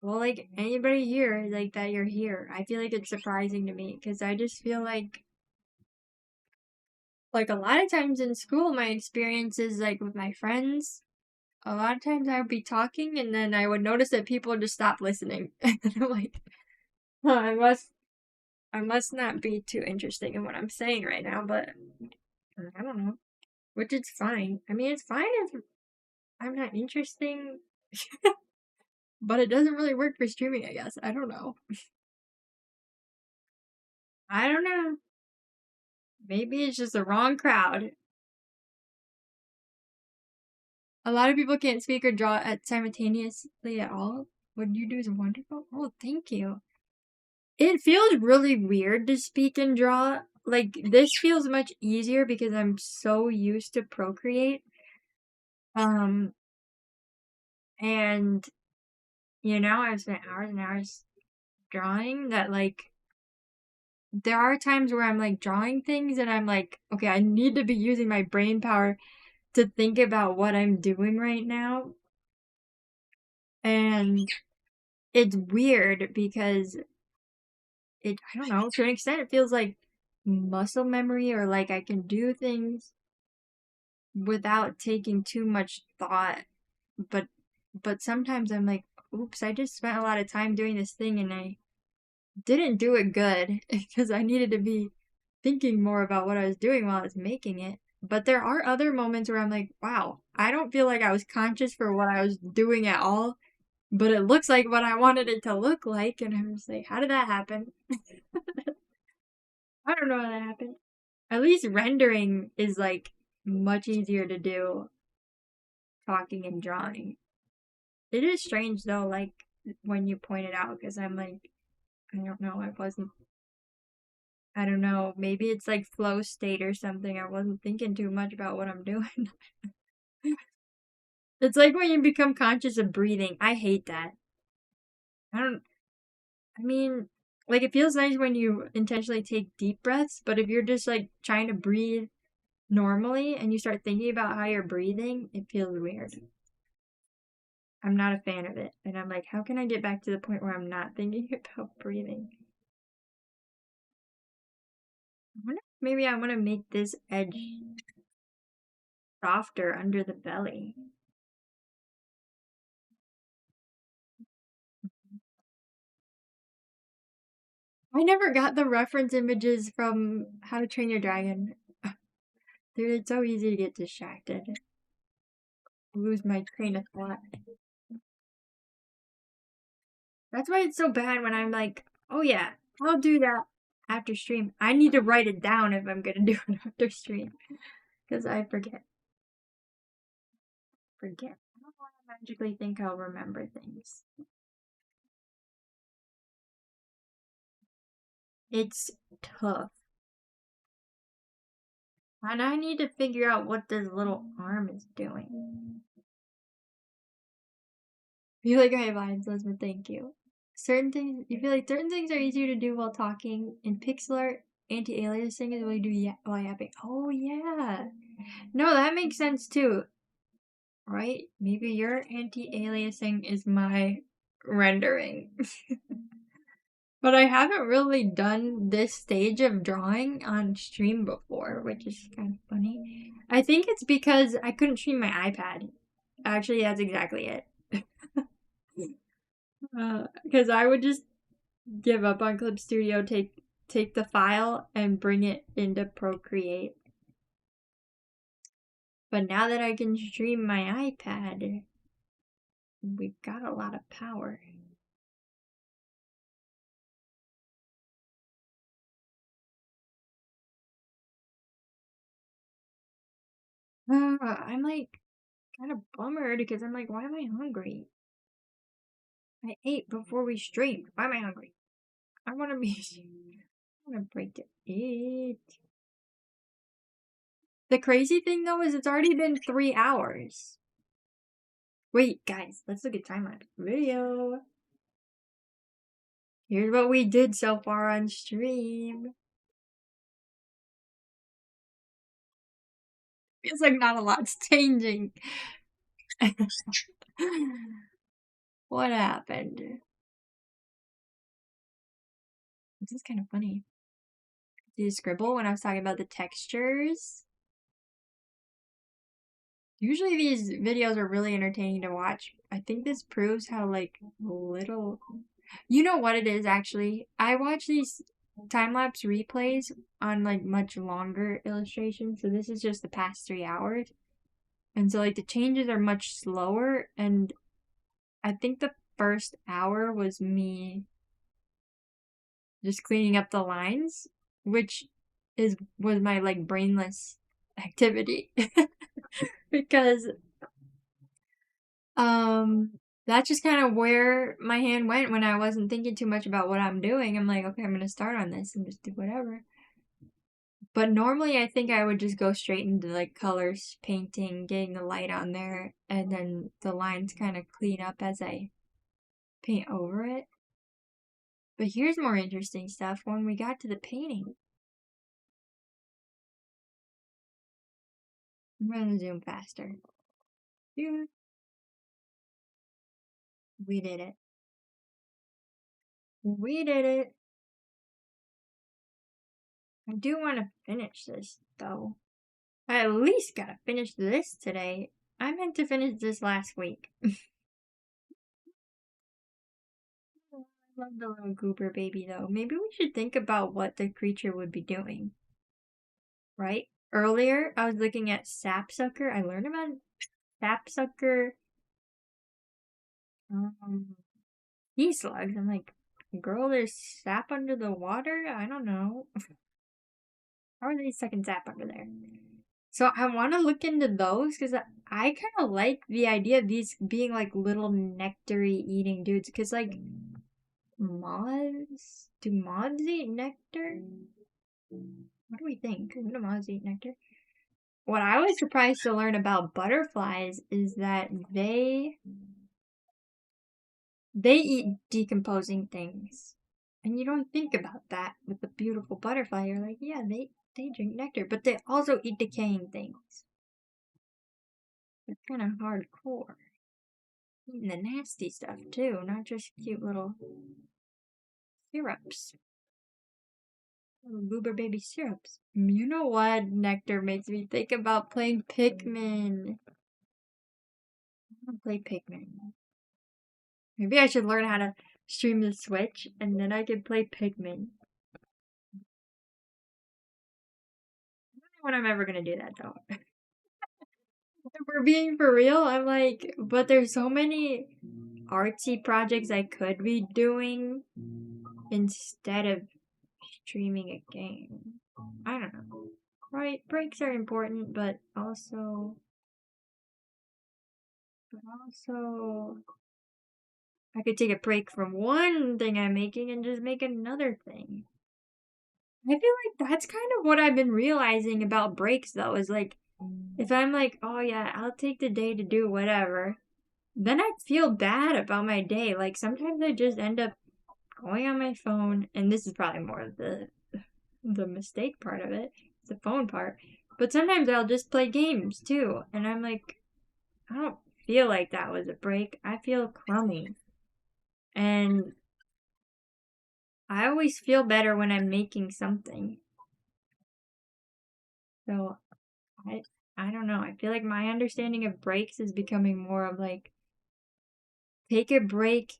well, like anybody here, like that you're here. I feel like it's surprising to me because I just feel like a lot of times in school, my experiences like with my friends, a lot of times I would be talking and then I would notice that people just stop listening. And I'm like, huh, I must not be too interesting in what I'm saying right now, but I don't know. Which is fine. I mean, it's fine if I'm not interesting, but it doesn't really work for streaming, I guess. I don't know. I don't know. Maybe it's just the wrong crowd. A lot of people can't speak or draw at simultaneously at all. What you do is wonderful. Oh, thank you. It feels really weird to speak and draw. Like, this feels much easier because I'm so used to Procreate. And, I've spent hours and hours drawing that, like, there are times where I'm, like, drawing things and I'm like, okay, I need to be using my brain power to think about what I'm doing right now. And it's weird because I don't know, to an extent it feels like muscle memory or like I can do things without taking too much thought. But sometimes I'm like, oops, I just spent a lot of time doing this thing and I didn't do it good because I needed to be thinking more about what I was doing while I was making it. But there are other moments where I'm like, wow, I don't feel like I was conscious for what I was doing at all, but it looks like what I wanted it to look like. And I'm just like, how did that happen? I don't know how that happened. At least rendering is like much easier to do talking and drawing. It is strange though, like when you point it out, because I'm like, I don't know, I don't know, maybe it's like flow state or something. I wasn't thinking too much about what I'm doing. It's like when you become conscious of breathing. I hate that. I mean, like it feels nice when you intentionally take deep breaths, but if you're just like trying to breathe normally and you start thinking about how you're breathing, it feels weird. I'm not a fan of it. And I'm like, how can I get back to the point where I'm not thinking about breathing? I wonder if maybe I want to make this edge softer under the belly. I never got the reference images from How to Train Your Dragon. Dude, it's so easy to get distracted. Lose my train of thought. That's why it's so bad when I'm like, oh yeah, I'll do that after stream. I need to write it down if I'm gonna do it after stream. Because I forget. I don't want to magically think I'll remember things. It's tough. And I need to figure out what this little arm is doing. You like my vibes, Lesma, thank you. You feel like certain things are easier to do while talking. In pixel art, anti-aliasing is what you do while yapping. Oh, yeah. No, that makes sense too. Right? Maybe your anti-aliasing is my rendering. But I haven't really done this stage of drawing on stream before, which is kind of funny. I think it's because I couldn't stream my iPad. Actually, that's exactly it. Because I would just give up on Clip Studio, take the file, and bring it into Procreate. But now that I can stream my iPad, we've got a lot of power. I'm like kind of bummered because I'm like, why am I hungry? I ate before we streamed. Why am I hungry? I want to be. I want to break to eat. The crazy thing though is it's already been 3 hours. Wait, guys, let's look at timeline video. Here's what we did so far on stream. Feels like not a lot's changing. What happened? This is kind of funny. Did you scribble when I was talking about the textures? Usually these videos are really entertaining to watch. I think this proves how, like, little... You know what it is, actually? I watch these time-lapse replays on, like, much longer illustrations. So this is just the past 3 hours. And so, like, the changes are much slower. And I think the first hour was me just cleaning up the lines, which was my, like, brainless activity. Because that's just kind of where my hand went when I wasn't thinking too much about what I'm doing. I'm like, okay, I'm gonna start on this and just do whatever. But normally I think I would just go straight into like colors, painting, getting the light on there, and then the lines kind of clean up as I paint over it. But here's more interesting stuff when we got to the painting. I'm gonna zoom faster. Yeah. We did it. We did it. I do want to finish this, though. I at least gotta finish this today. I meant to finish this last week. I love the little goober baby, though. Maybe we should think about what the creature would be doing. Right? Earlier, I was looking at sapsucker. I learned about sapsucker sea slugs. I'm like, girl, there's sap under the water? I don't know. How are they sucking sap under there? So I want to look into those because I kind of like the idea of these being like little nectar-y eating dudes. Because like moths, do moths eat nectar? What do we think? Do moths eat nectar? What I was surprised to learn about butterflies is that they eat decomposing things. And you don't think about that with a beautiful butterfly. You're like, yeah, they drink nectar, but they also eat decaying things. It's kind of hardcore. Eating the nasty stuff too, not just cute little syrups. Little goober baby syrups. You know what? Nectar makes me think about playing Pikmin. I want to play Pikmin. Maybe I should learn how to stream the Switch, and then I could play Pikmin. I don't know when I'm ever gonna do that, though. If we're being for real, I'm like, but there's so many artsy projects I could be doing instead of streaming a game. I don't know. Right, breaks are important, but also I could take a break from one thing I'm making and just make another thing. I feel like that's kind of what I've been realizing about breaks, though, is like, if I'm like, oh yeah, I'll take the day to do whatever, then I feel bad about my day. Like, sometimes I just end up going on my phone, and this is probably more of the mistake part of it, the phone part, but sometimes I'll just play games, too, and I'm like, I don't feel like that was a break. I feel crummy. And I always feel better when I'm making something. So, I don't know. I feel like my understanding of breaks is becoming more of like, take a break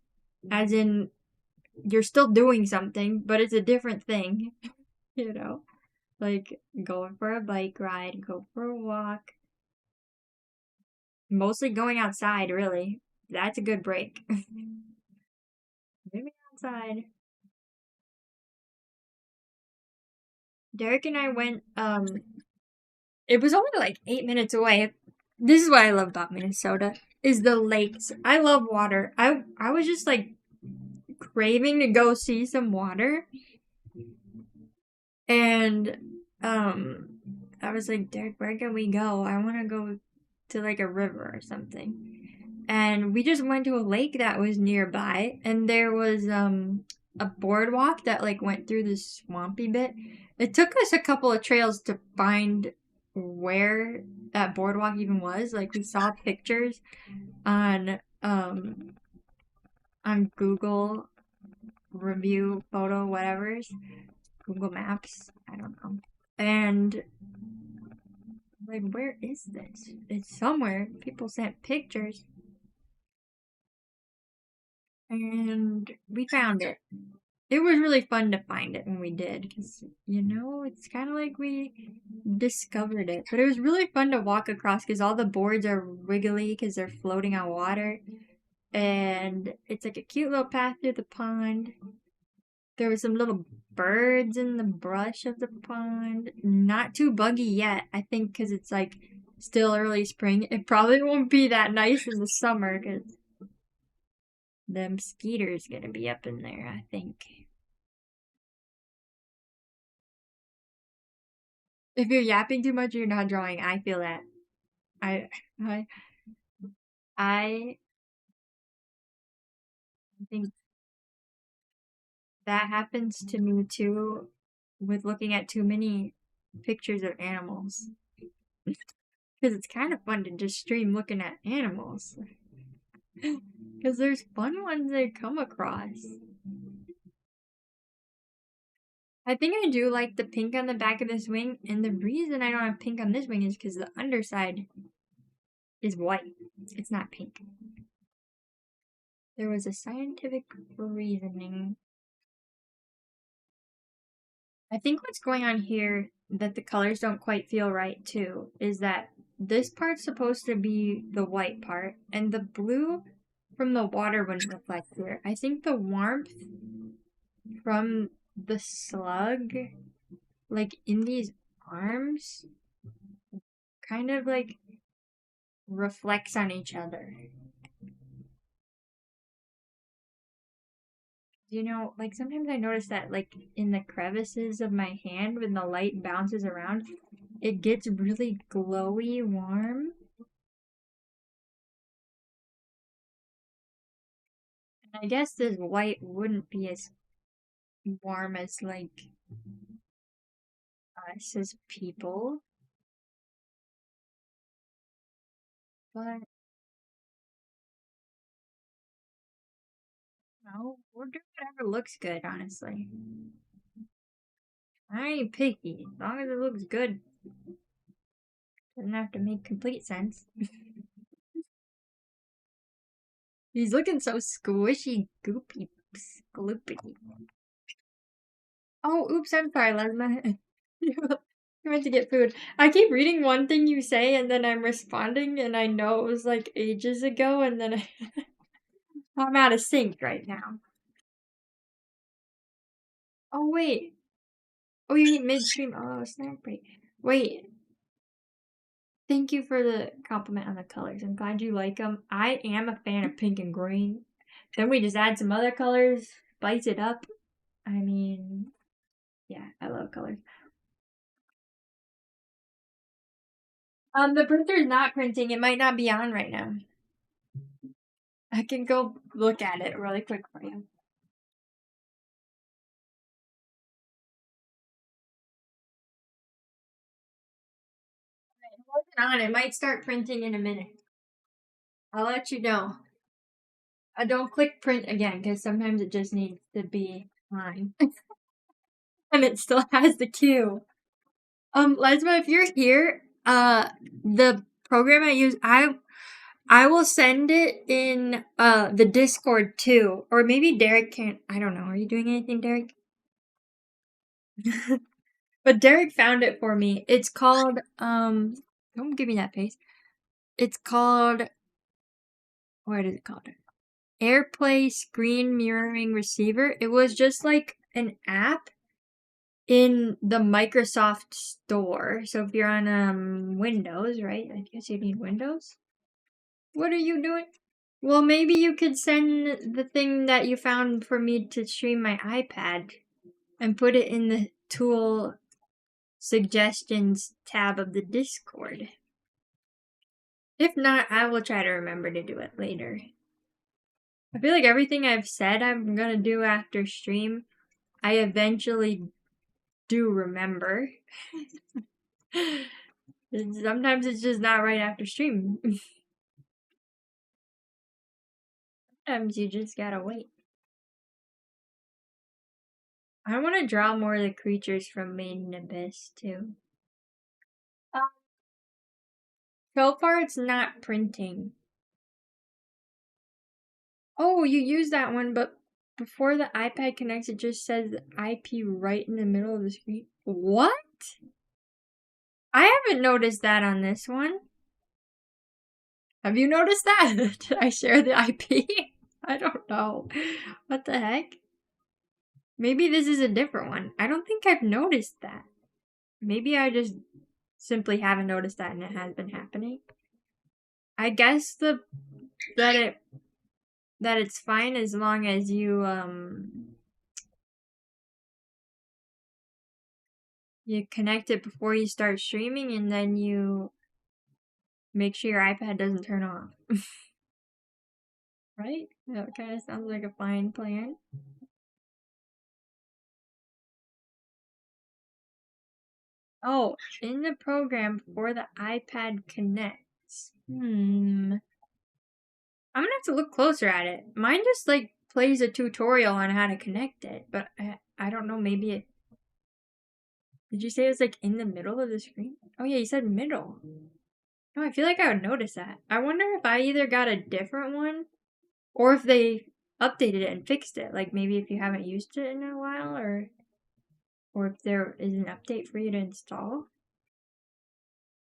as in you're still doing something, but it's a different thing, you know? Like, going for a bike ride, go for a walk. Mostly going outside, really. That's a good break. Maybe outside. Derek and I went, it was only like 8 minutes away. This is what I love about Minnesota, is the lakes. I love water. I was just like craving to go see some water. And I was like, Derek, where can we go? I want to go to like a river or something. And we just went to a lake that was nearby, and there was a boardwalk that like went through this swampy bit. It took us a couple of trails to find where that boardwalk even was. Like, we saw pictures on Google review photo whatever's, Google Maps, I don't know. And like, where is this? It's somewhere. People sent pictures. And we found it. It was really fun to find it when we did, because, you know, it's kind of like we discovered it. But it was really fun to walk across, because all the boards are wiggly, because they're floating on water. And it's like a cute little path through the pond. There were some little birds in the brush of the pond. Not too buggy yet, I think, because it's like still early spring. It probably won't be that nice in the summer, because the mosquitoes gonna be up in there, I think. If you're yapping too much, you're not drawing. I feel that. I think that happens to me too with looking at too many pictures of animals. Because it's kind of fun to just stream looking at animals. Because there's fun ones I come across. I think I do like the pink on the back of this wing, and the reason I don't have pink on this wing is because the underside is white. It's not pink. There was a scientific reasoning. I think what's going on here that the colors don't quite feel right too is that this part's supposed to be the white part, and the blue from the water wouldn't reflect here. I think the warmth from the slug, like in these arms, kind of like reflects on each other. You know, like sometimes I notice that like in the crevices of my hand when the light bounces around, it gets really glowy warm. And I guess this white wouldn't be as warm as like us as people. But no, we'll do whatever looks good, honestly. I ain't picky. As long as it looks good. Doesn't have to make complete sense. He's looking so squishy, goopy, gloopy. Oh, oops, I'm sorry, Lesma. You meant to get food. I keep reading one thing you say and then I'm responding and I know it was like ages ago and then I'm out of sync right now. Oh, wait. Oh, you eat midstream. Oh, snack break. Wait. Thank you for the compliment on the colors. I'm glad you like them. I am a fan of pink and green. Then we just add some other colors, spice it up. I mean, yeah, I love colors. The printer's not printing. It might not be on right now. I can go look at it really quick for you. It wasn't on. It might start printing in a minute. I'll let you know. Don't click print again because sometimes it just needs to be on. And it still has the queue. Lesma, if you're here, the program I use, I will send it in the Discord too, or maybe Derek can't. I don't know. Are you doing anything, Derek? But Derek found it for me. It's called don't give me that face. It's called, what is it called? AirPlay Screen Mirroring Receiver. It was just like an app in the Microsoft Store. So if you're on Windows, right? I guess you need Windows. What are you doing? Well, maybe you could send the thing that you found for me to stream my iPad and put it in the tool suggestions tab of the Discord. If not, I will try to remember to do it later. I feel like everything I've said I'm gonna do after stream, I eventually do remember. Sometimes it's just not right after stream. Sometimes you just gotta wait. I want to draw more of the creatures from Maiden Abyss too. So far, it's not printing. Oh, you use that one, but before the iPad connects, it just says IP right in the middle of the screen. What? I haven't noticed that on this one. Have you noticed that? Did I share the IP? I don't know. What the heck? Maybe this is a different one. I don't think I've noticed that. Maybe I just simply haven't noticed that and it has been happening. I guess that it's fine as long as you connect it before you start streaming and then you make sure your iPad doesn't turn off. Right? That kind of sounds like a fine plan. Oh, in the program before the iPad connects. I'm gonna have to look closer at it. Mine just like plays a tutorial on how to connect it, but I don't know, maybe it... Did you say it was like in the middle of the screen? Oh yeah, you said middle. No, I feel like I would notice that. I wonder if I either got a different one or if they updated it and fixed it. Like maybe if you haven't used it in a while or if there is an update for you to install.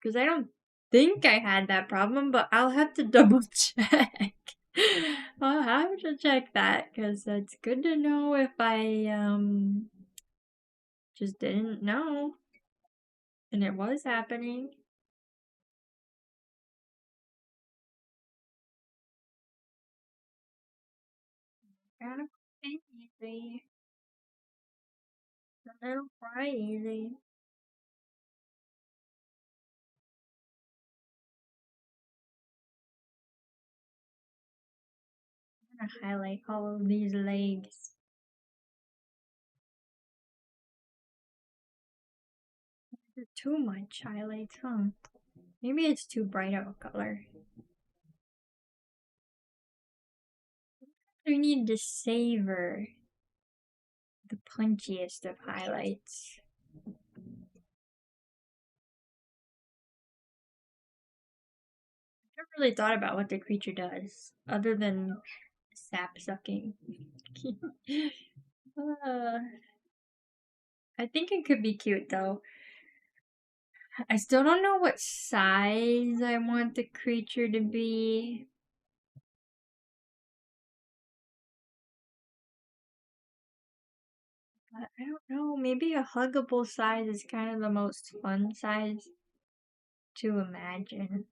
Because I don't think I had that problem, but I'll have to double check. I'll have to check that because it's good to know if I just didn't know and it was happening. Kind of crazy. A little crazy. I'm gonna highlight all of these legs. Is it too much highlights, huh? Maybe it's too bright of a color. We need to savor the punchiest of highlights. I never really thought about what the creature does, other than sap sucking. I think it could be cute though. I still don't know what size I want the creature to be. But I don't know, maybe a huggable size is kind of the most fun size to imagine.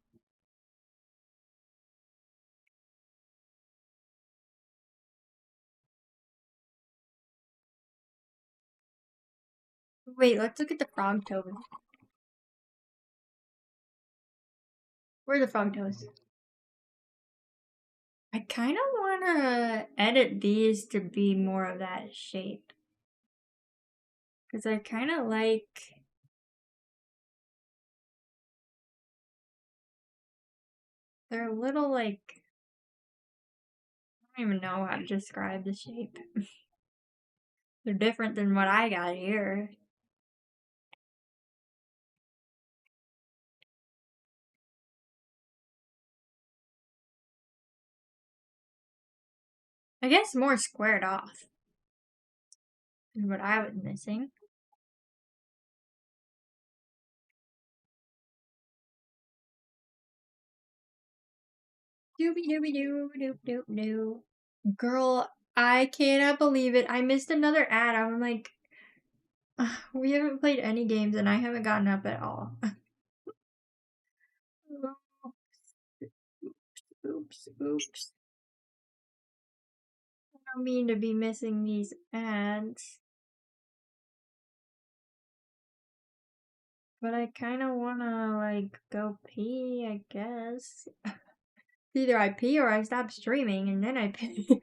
Wait, let's look at the frog toes. Where are the frog toes? I kind of want to edit these to be more of that shape. Because I kind of like... They're a little like... I don't even know how to describe the shape. They're different than what I got here. I guess more squared off is what I was missing. Doobie doobie doo doop doop doo. Girl, I cannot believe it. I missed another ad. I'm like, we haven't played any games and I haven't gotten up at all. Oops. I don't mean to be missing these ads. But I kind of want to, like, go pee, I guess. Either I pee or I stop streaming and then I pee.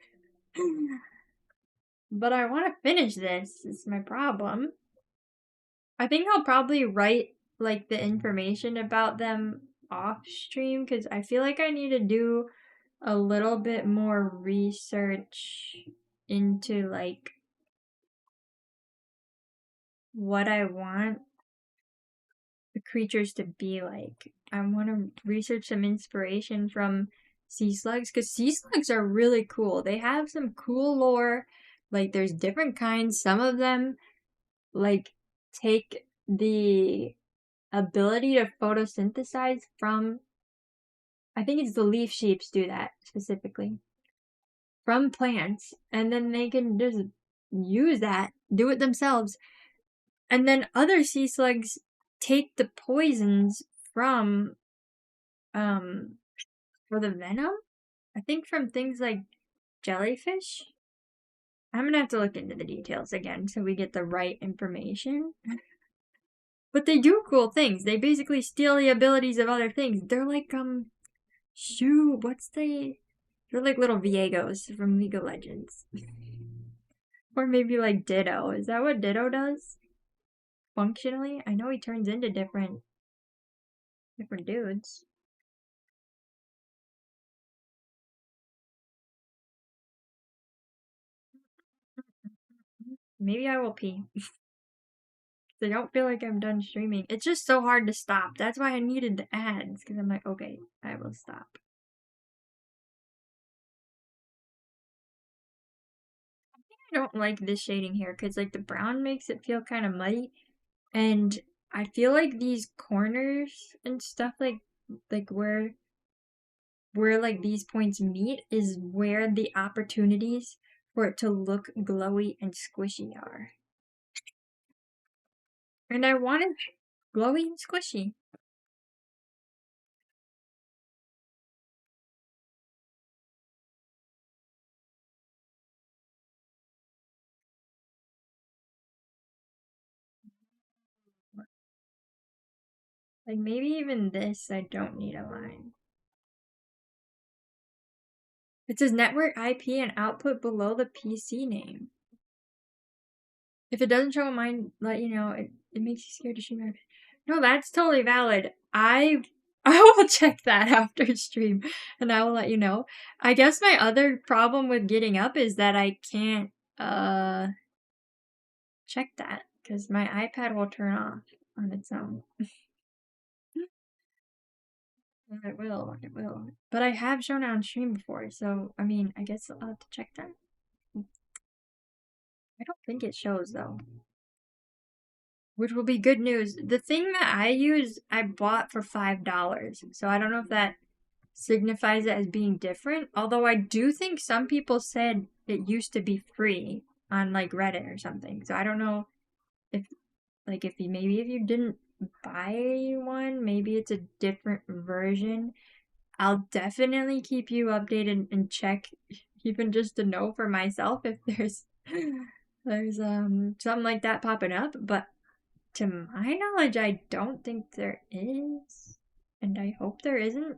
But I want to finish this. It's my problem. I think I'll probably write like the information about them off stream because I feel like I need to do a little bit more research into like what I want the creatures to be like. I want to research some inspiration from sea slugs because sea slugs are really cool. They have some cool lore. Like there's different kinds. Some of them like take the ability to photosynthesize from, I think it's the leaf shapes do that specifically, from plants, and then they can just use that, do it themselves. And then other sea slugs take the poisons from for the venom, I think from things like jellyfish. I'm gonna have to look into the details again so we get the right information. But they do cool things. They basically steal the abilities of other things. They're like shoot, they're like little Viegos from League of Legends. Or maybe like Ditto. Is that what Ditto does? Functionally? I know he turns into different dudes. Maybe I will pee. I don't feel like I'm done streaming. It's just so hard to stop. That's why I needed the ads, because I'm like, okay, I will stop. I think I don't like this shading here, because like the brown makes it feel kind of muddy, and I feel like these corners and stuff like where like these points meet is where the opportunities for it to look glowy and squishy are. And I want it glowy and squishy. Like maybe even this I don't need a line. It says network IP and output below the PC name. If it doesn't show mine, let you know. It makes you scared to stream. No, that's totally valid. I will check that after stream and I will let you know. I guess my other problem with getting up is that I can't check that because my iPad will turn off on its own. It will. But I have shown it on stream before, so I mean, I guess I'll have to check that. I don't think it shows though. Which will be good news. The thing that I use, I bought for $5. So I don't know if that signifies it as being different. Although I do think some people said it used to be free on like Reddit or something. So I don't know if you didn't buy one, maybe it's a different version. I'll definitely keep you updated and check even just to know for myself if there's something like that popping up, but to my knowledge, I don't think there is. And I hope there isn't.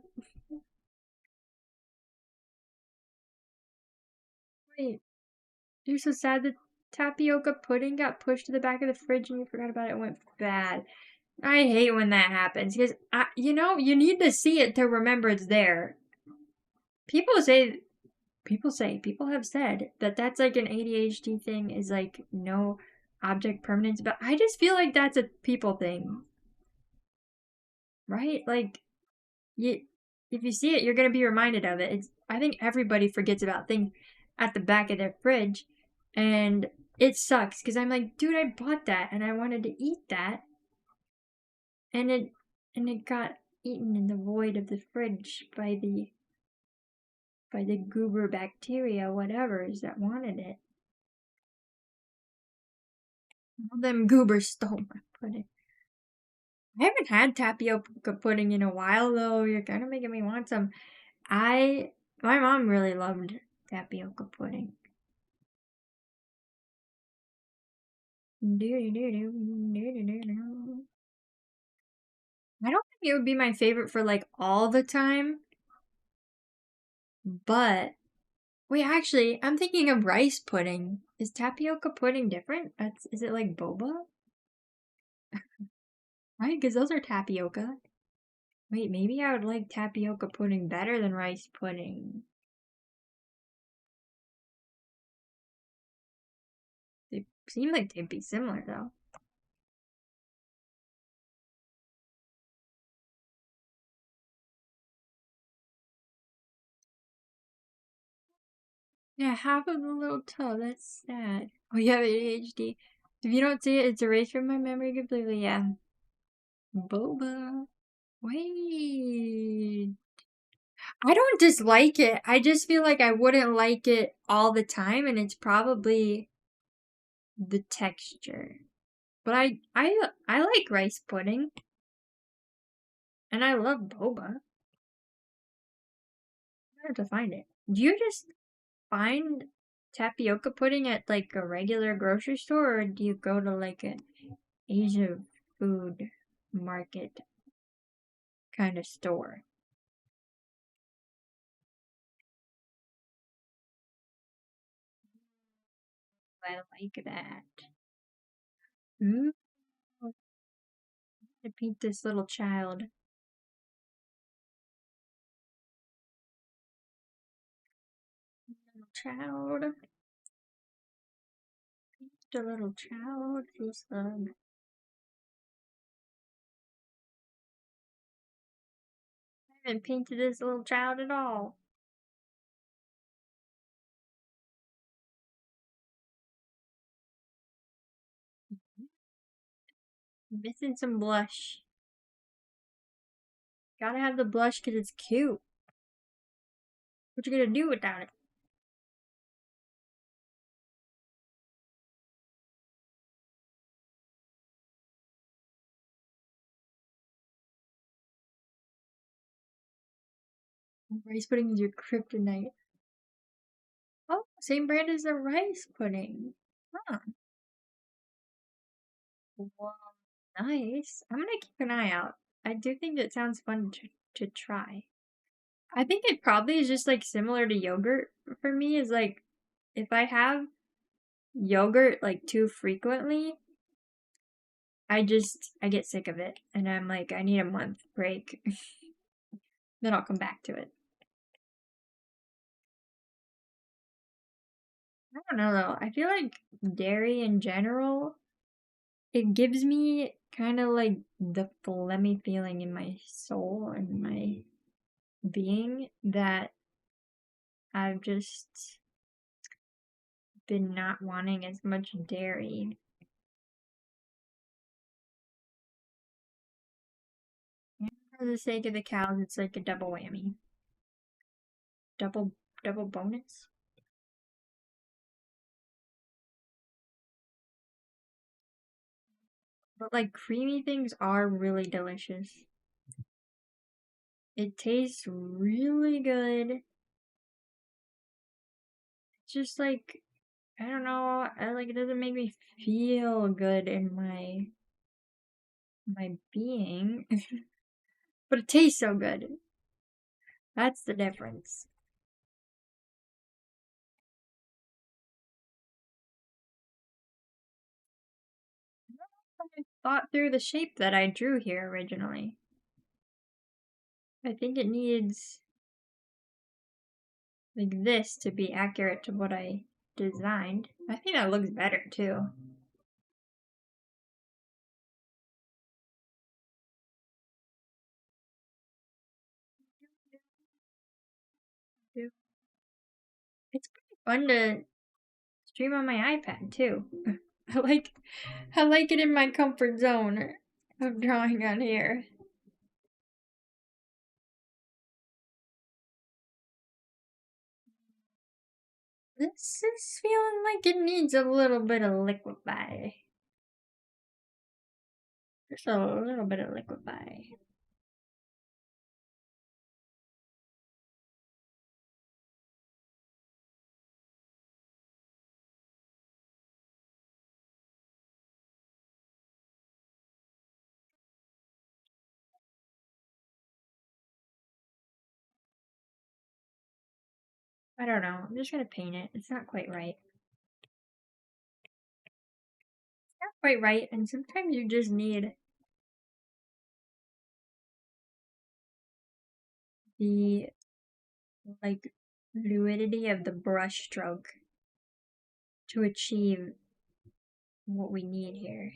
Wait, you're so sad that tapioca pudding got pushed to the back of the fridge and you forgot about it and went bad. I hate when that happens because, you need to see it to remember it's there. People have said that that's like an ADHD thing is like no object permanence, but I just feel like that's a people thing. Right? Like, if you see it, you're going to be reminded of it. I think everybody forgets about things at the back of their fridge, and it sucks because I'm like, dude, I bought that and I wanted to eat that, and it got eaten in the void of the fridge by the goober bacteria, whatever's that wanted it. All them goobers stole my pudding. I haven't had tapioca pudding in a while though. You're kind of making me want some. My mom really loved tapioca pudding. I don't think it would be my favorite for like all the time. But wait, actually, I'm thinking of rice pudding. Is tapioca pudding different? Is it like boba? Right, because those are tapioca. Wait, maybe I would like tapioca pudding better than rice pudding. They seem like they'd be similar, though. Yeah, half of the little toe. That's sad. Oh, you have ADHD. If you don't see it, it's erased from my memory completely. Yeah. Boba. Wait. I don't dislike it. I just feel like I wouldn't like it all the time, and it's probably the texture. But I like rice pudding, and I love boba. I have to find it. Do you just find tapioca pudding at like a regular grocery store, or do you go to like an Asian food market kind of store? I like that. Ooh, I paint this little child. Little child. The little child. I haven't painted this little child at all. Missing some blush. Gotta have the blush because it's cute. What you gonna do without it? Rice pudding is your kryptonite. Oh, same brand as the rice pudding. Huh. Well, nice. I'm gonna keep an eye out. I do think it sounds fun to try. I think it probably is just like similar to yogurt for me. Is like if I have yogurt like too frequently, I get sick of it, and I'm like I need a month break. Then I'll come back to it. I don't know though. I feel like dairy in general, it gives me kind of like the phlegmy feeling in my soul and my being that I've just been not wanting as much dairy. For the sake of the cows, it's like a double whammy. Double double bonus. But like creamy things are really delicious. It tastes really good. It's just like I don't know, I like it doesn't make me feel good in my being. But it tastes so good. That's the difference. I thought through the shape that I drew here originally. I think it needs like this to be accurate to what I designed. I think that looks better too. It's pretty fun to stream on my iPad too. I like I like it in my comfort zone of drawing on here. This is feeling like it needs a little bit of liquefy. Just a little bit of liquefy. I don't know. I'm just gonna paint it. It's not quite right. It's not quite right, and sometimes you just need the like fluidity of the brush stroke to achieve what we need here.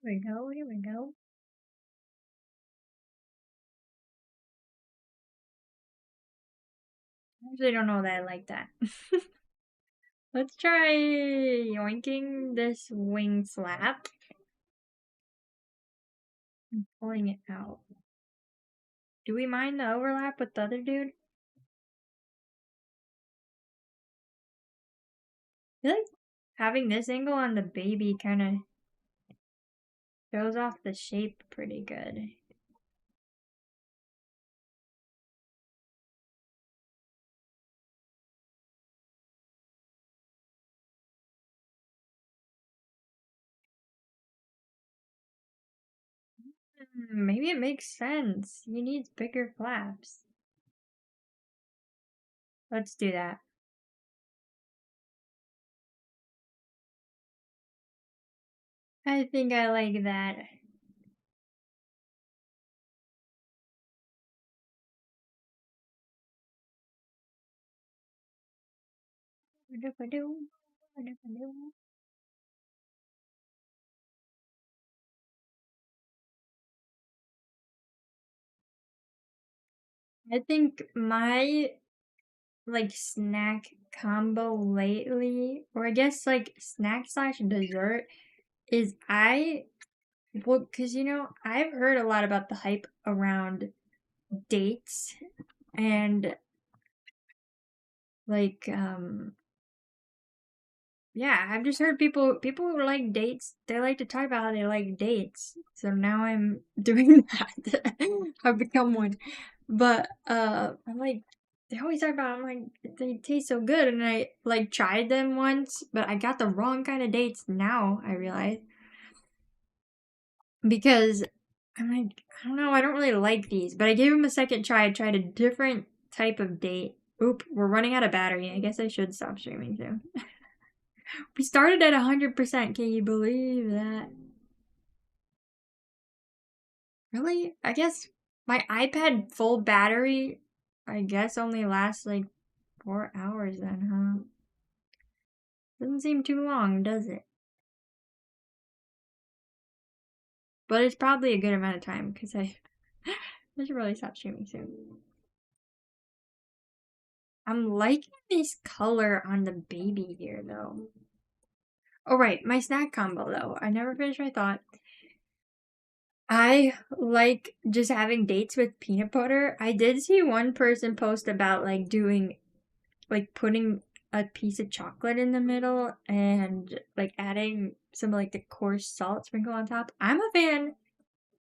Here we go, here we go. I actually don't know that I like that. Let's try yoinking this wing flap and pulling it out. Do we mind the overlap with the other dude? I feel like having this angle on the baby kind of shows off the shape pretty good. Maybe it makes sense. He needs bigger flaps. Let's do that. I think I like that. I think my like snack combo lately, or I guess like snack slash dessert, is because I've heard a lot about the hype around dates and like yeah, I've just heard people who like dates, they like to talk about how they like dates. So now I'm doing that. I've become one. But I'm like, they always talk about, I'm like, they taste so good, and I like tried them once, but I got the wrong kind of dates now, I realize. Because I'm like, I don't know, I don't really like these, but I gave them a second try. I tried a different type of date. Oop, we're running out of battery. I guess I should stop streaming soon. We started at 100%. Can you believe that? Really? I guess my iPad full battery, I guess, only lasts like 4 hours then, huh? Doesn't seem too long, does it? But it's probably a good amount of time because I should really stop streaming soon. I'm liking this color on the baby here, though. Oh, right. My snack combo, though. I never finished my thought. I like just having dates with peanut butter. I did see one person post about like doing, like putting a piece of chocolate in the middle and like adding some like the coarse salt sprinkle on top. I'm a fan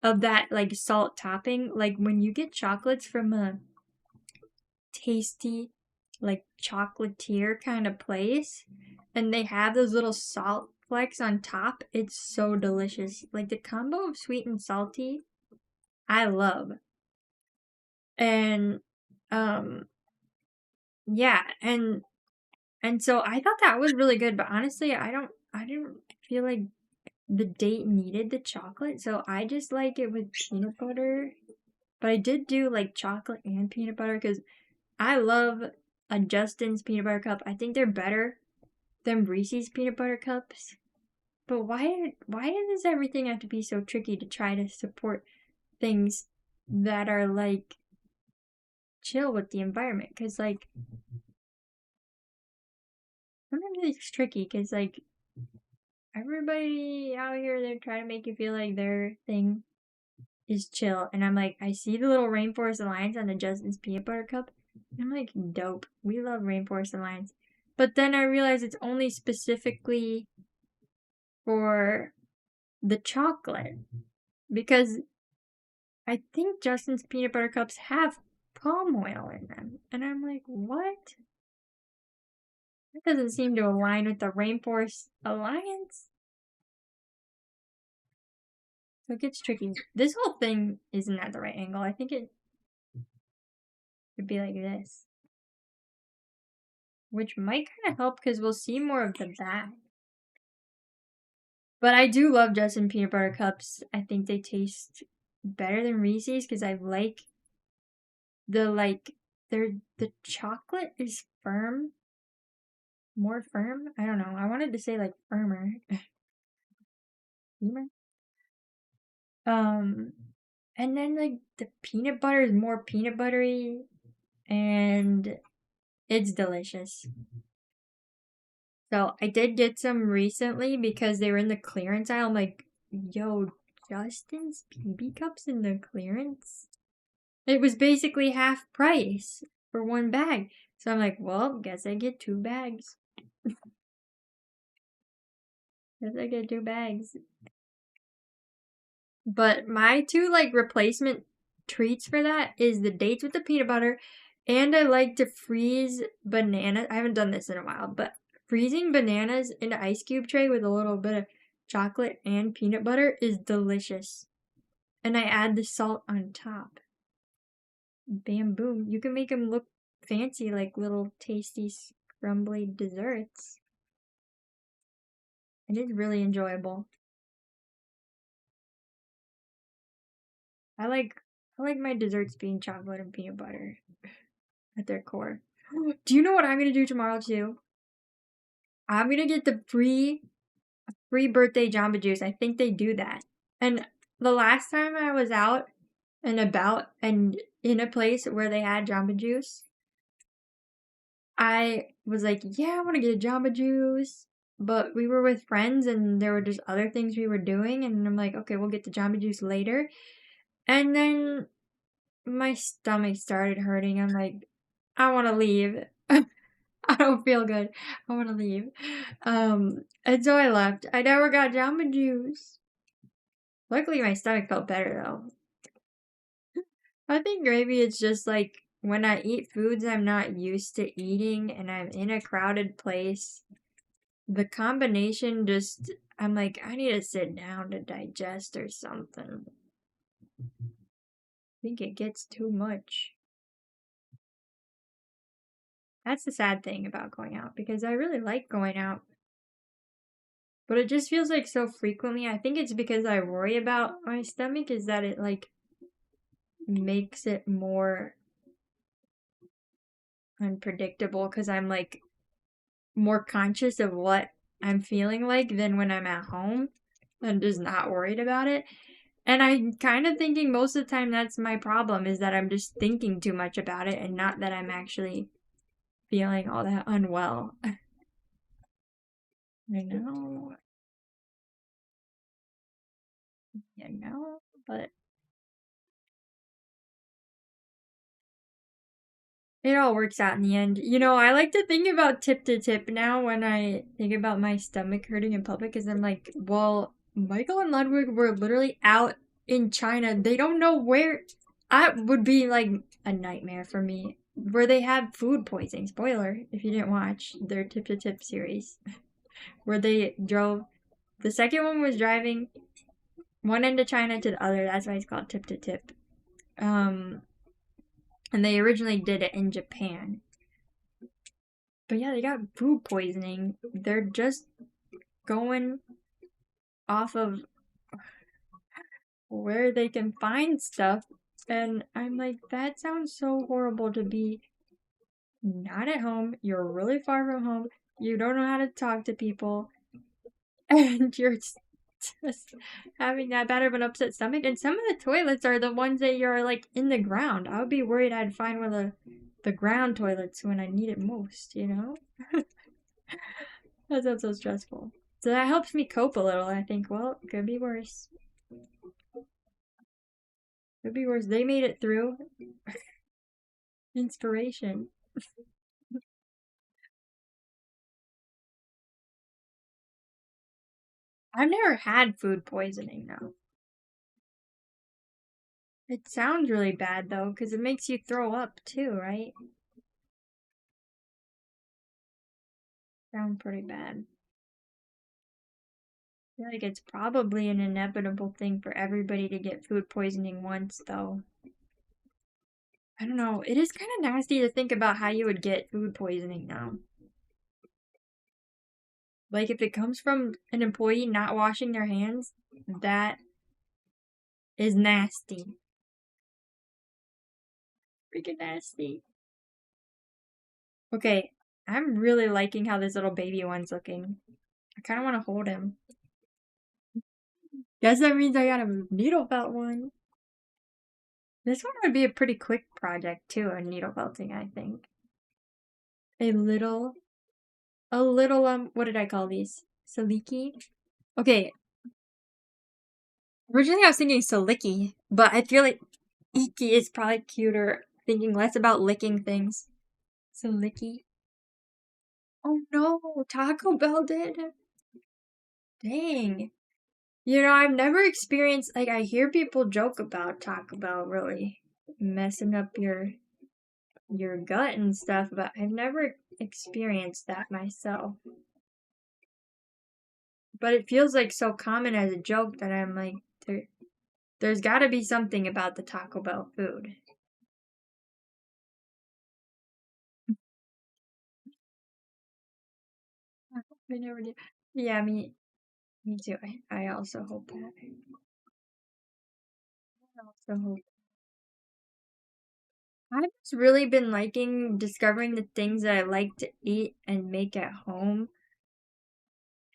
of that like salt topping. Like when you get chocolates from a tasty like chocolatier kind of place and they have those little salt flecks on top, it's so delicious. Like the combo of sweet and salty, I love. And yeah, and so I thought that was really good, but honestly, I didn't feel like the date needed the chocolate, so I just like it with peanut butter. But I did do like chocolate and peanut butter because I love a Justin's peanut butter cup. I think they're better than Reese's peanut butter cups. But why does everything have to be so tricky to try to support things that are like chill with the environment? Because like sometimes it's tricky because like everybody out here, they're trying to make you feel like their thing is chill. And I'm like, I see the little Rainforest Alliance on the Justin's Peanut Butter Cup. And I'm like, dope. We love Rainforest Alliance. But then I realize it's only specifically for the chocolate. Because I think Justin's Peanut Butter Cups have palm oil in them. And I'm like, what? That doesn't seem to align with the Rainforest Alliance. So it gets tricky. This whole thing isn't at the right angle. I think it should be like this. Which might kind of help because we'll see more of the back. But I do love Justin peanut butter cups. I think they taste better than Reese's because I like the the chocolate is firm. More firm? I don't know. I wanted to say like firmer. Firmer? And then like the peanut butter is more peanut buttery and it's delicious. So I did get some recently because they were in the clearance aisle. I'm like, yo, Justin's PB cups in the clearance? It was basically half price for one bag. So I'm like, well, guess I get 2 bags. Guess I get 2 bags. But my 2 like replacement treats for that is the dates with the peanut butter, and I like to freeze bananas. I haven't done this in a while, but freezing bananas in an ice cube tray with a little bit of chocolate and peanut butter is delicious. And I add the salt on top. Bam boom. You can make them look fancy like little tasty crumbly desserts. It is really enjoyable. I like my desserts being chocolate and peanut butter at their core. Do you know what I'm gonna do tomorrow too? I'm gonna get the free birthday Jamba Juice. I think they do that. And the last time I was out and about and in a place where they had Jamba Juice, I was like, yeah, I want to get a Jamba Juice. But we were with friends and there were just other things we were doing. And I'm like, okay, we'll get the Jamba Juice later. And then my stomach started hurting. I'm like, I want to leave. I don't feel good. I want to leave. And so I left. I never got Jamba Juice. Luckily, my stomach felt better though. I think maybe it's just like when I eat foods I'm not used to eating and I'm in a crowded place, the combination just, I'm like, I need to sit down to digest or something. I think it gets too much. That's the sad thing about going out because I really like going out. But it just feels like so frequently. I think it's because I worry about my stomach, is that it like makes it more unpredictable because I'm like more conscious of what I'm feeling like than when I'm at home and just not worried about it. And I'm kind of thinking most of the time that's my problem, is that I'm just thinking too much about it and not that I'm actually feeling all that unwell. I know. But it all works out in the end. You know, I like to think about tip to tip now when I think about my stomach hurting in public, because I'm like, well, Michael and Ludwig were literally out in China. They don't know where. I would be like a nightmare for me where they have food poisoning. Spoiler if you didn't watch their tip to tip series, where they drove. The second one was driving one end of China to the other. That's why it's called tip to tip. And they originally did it in Japan. But yeah, they got food poisoning. They're just going off of where they can find stuff. And I'm like, that sounds so horrible to be not at home. You're really far from home. You don't know how to talk to people. And you're just having that bad of an upset stomach. And some of the toilets are the ones that you're like in the ground. I would be worried I'd find one of the ground toilets when I need it most, you know? That sounds so stressful. So that helps me cope a little. I think, well, it could be worse. Could be worse. They made it through. Inspiration. I've never had food poisoning though. It sounds really bad though, because it makes you throw up too, right? Sound pretty bad. I feel like it's probably an inevitable thing for everybody to get food poisoning once, though. I don't know. It is kind of nasty to think about how you would get food poisoning now. Like, if it comes from an employee not washing their hands, that is nasty. Freaking nasty. Okay, I'm really liking how this little baby one's looking. I kind of want to hold him. Guess that means I got a needle belt one. This one would be a pretty quick project too, a needle belting, I think. A little, what did I call these? Saliki? Okay. Originally I was thinking Saliki, but I feel like Iki is probably cuter, thinking less about licking things. Saliki. Oh no, Taco Bell did. Dang. You know, I've never experienced, like, I hear people joke about Taco Bell really messing up your gut and stuff, but I've never experienced that myself. But it feels like so common as a joke that I'm like, there's got to be something about the Taco Bell food. I never did. Yeah, me too. I also hope that. I also hope. I've just really been liking discovering the things that I like to eat and make at home.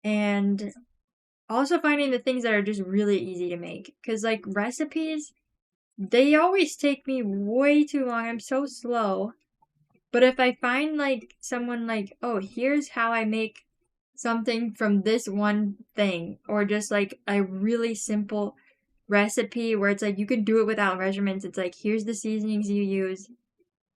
And also finding the things that are just really easy to make. Because, like, recipes, they always take me way too long. I'm so slow. But if I find, like, someone like, oh, here's how I make something from this one thing, or just, like, a really simple recipe where it's like you can do it without measurements. It's like, here's the seasonings you use,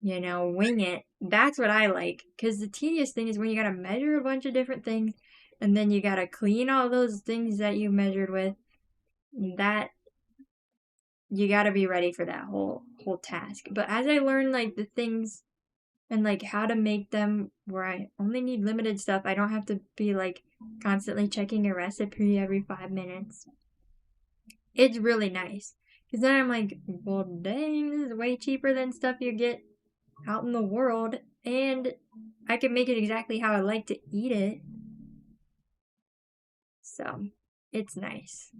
you know, wing it. That's what I like. Because the tedious thing is when you gotta measure a bunch of different things, and then you gotta clean all those things that you measured with. That you gotta be ready for that whole task. But as I learn like the things and like how to make them where I only need limited stuff, I don't have to be like constantly checking a recipe every 5 minutes. It's really nice. Because then I'm like, well, dang, this is way cheaper than stuff you get out in the world. And I can make it exactly how I like to eat it. So, it's nice.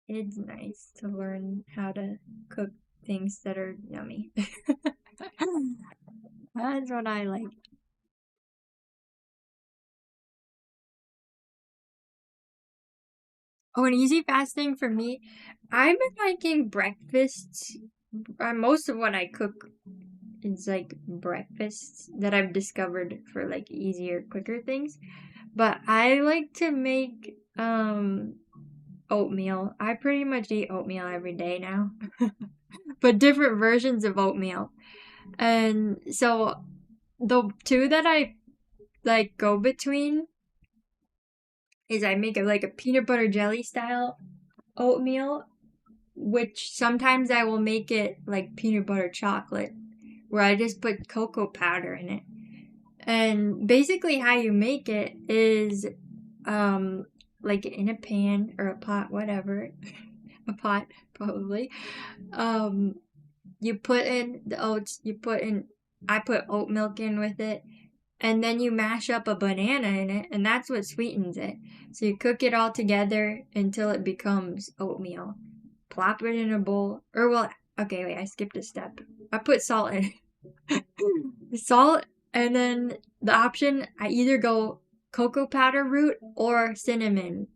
It's nice to learn how to cook things that are yummy. That's what I like. Oh, an easy fasting for me. I've been liking breakfasts. Most of what I cook is like breakfasts that I've discovered for like easier, quicker things. But I like to make oatmeal. I pretty much eat oatmeal every day now. But different versions of oatmeal. And so the two that I like go between is I make like a peanut butter jelly style oatmeal, which sometimes I will make it like peanut butter chocolate, where I just put cocoa powder in it. And basically how you make it is like in a pan or a pot, whatever. A pot, probably. You put in the oats, I put oat milk in with it, and then you mash up a banana in it, and that's what sweetens it. So you cook it all together until it becomes oatmeal. Plop it in a bowl, okay, wait, I skipped a step. I put salt in salt, and then the option, I either go cocoa powder root or cinnamon,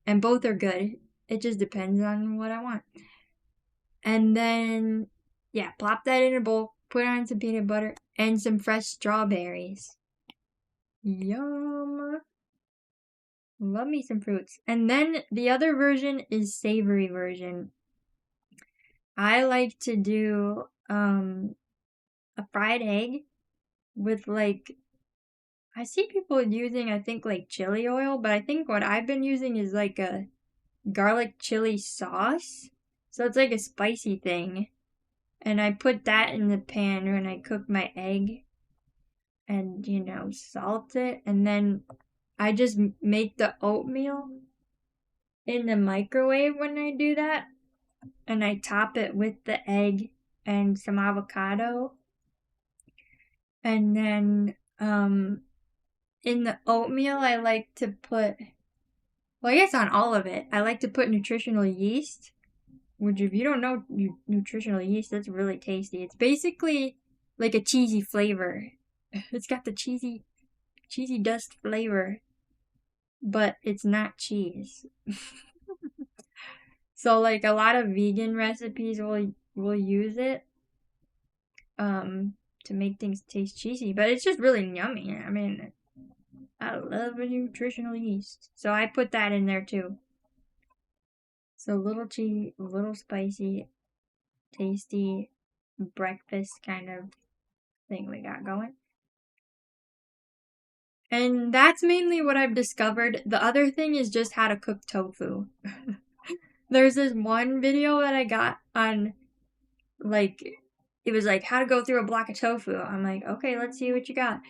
and both are good. It just depends on what I want. And then, yeah, plop that in a bowl, put on some peanut butter, and some fresh strawberries. Yum. Love me some fruits. And then the other version is savory version. I like to do a fried egg with like, I see people using, I think, like chili oil, but I think what I've been using is like a garlic chili sauce. So it's like a spicy thing. And I put that in the pan when I cook my egg. and, salt it. And then I just make the oatmeal in the microwave when I do that. And I top it with the egg and some avocado. And then in the oatmeal, I like to put, well, I guess on all of it, I like to put nutritional yeast, which if you don't know nutritional yeast, that's really tasty. It's basically like a cheesy flavor. It's got the cheesy dust flavor, but it's not cheese. So like a lot of vegan recipes will use it to make things taste cheesy, but it's just really yummy. I mean, I love a nutritional yeast. So I put that in there too. So little cheesy, little spicy, tasty breakfast kind of thing we got going. And that's mainly what I've discovered. The other thing is just how to cook tofu. There's this one video that I got on, like, it was like how to go through a block of tofu. I'm like, okay, let's see what you got.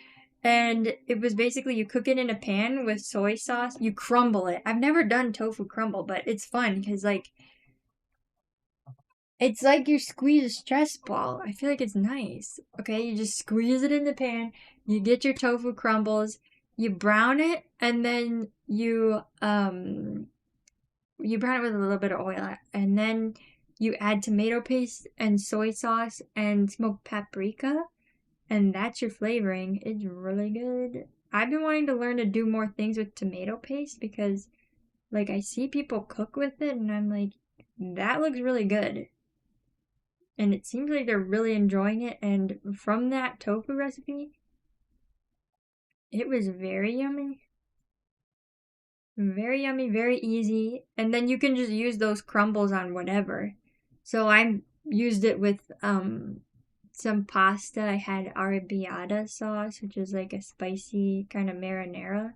And it was basically you cook it in a pan with soy sauce. You crumble it. I've never done tofu crumble, but it's fun because, like, it's like you squeeze a stress ball. I feel like it's nice. Okay, you just squeeze it in the pan. You get your tofu crumbles. You brown it, and then you brown it with a little bit of oil, and then you add tomato paste and soy sauce and smoked paprika, and that's your flavoring. It's really good. I've been wanting to learn to do more things with tomato paste because, like, I see people cook with it, and I'm like, that looks really good. And it seems like they're really enjoying it. And from that tofu recipe, it was very yummy. Very yummy, very easy. And then you can just use those crumbles on whatever. So I used it with some pasta. I had arrabbiata sauce, which is like a spicy kind of marinara.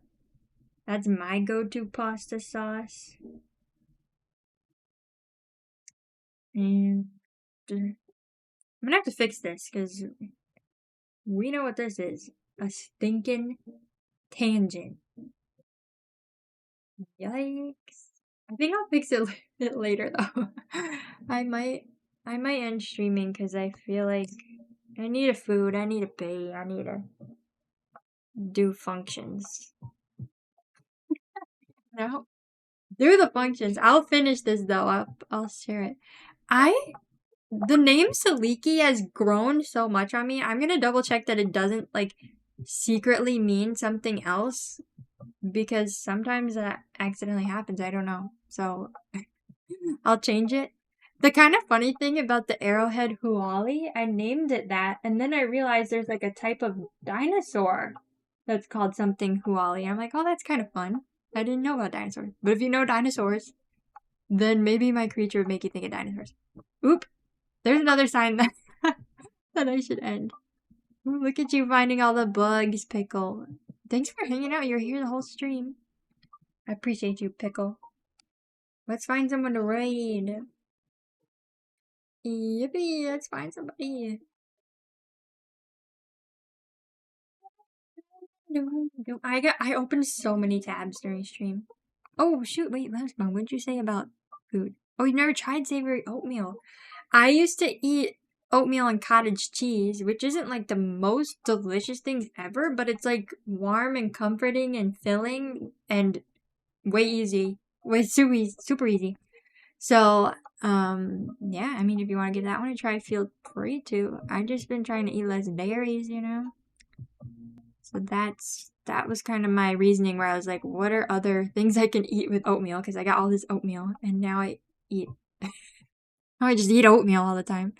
That's my go-to pasta sauce. And I'm gonna have to fix this because we know what this is. A stinking tangent. Yikes. I think I'll fix it later though. I might end streaming because I feel like I need a food, I need a pee, I need to do functions. No. Do the functions. I'll finish this though. I'll share it. The name Saliki has grown so much on me. I'm gonna double check that it doesn't like secretly mean something else because sometimes that accidentally happens. I don't know. So I'll change it. The kind of funny thing about the arrowhead huali, I named it that, and then I realized there's like a type of dinosaur that's called something huali. I'm like, oh, that's kind of fun. I didn't know about dinosaurs. But if you know dinosaurs, then maybe my creature would make you think of dinosaurs. Oop. There's another sign that that I should end. Ooh, look at you finding all the bugs, Pickle. Thanks for hanging out. You're here the whole stream. I appreciate you, Pickle. Let's find someone to raid. Yippee, let's find somebody. I opened so many tabs during stream. Oh shoot, wait, last one. What did you say about food? Oh, you've never tried savory oatmeal. I used to eat oatmeal and cottage cheese, which isn't like the most delicious things ever, but it's like warm and comforting and filling and way easy. Way super easy. So, yeah, I mean, if you want to give that one a try, feel free to. I've just been trying to eat less dairies, you know? So that was kind of my reasoning where I was like, what are other things I can eat with oatmeal? Because I got all this oatmeal, and now I just eat oatmeal all the time.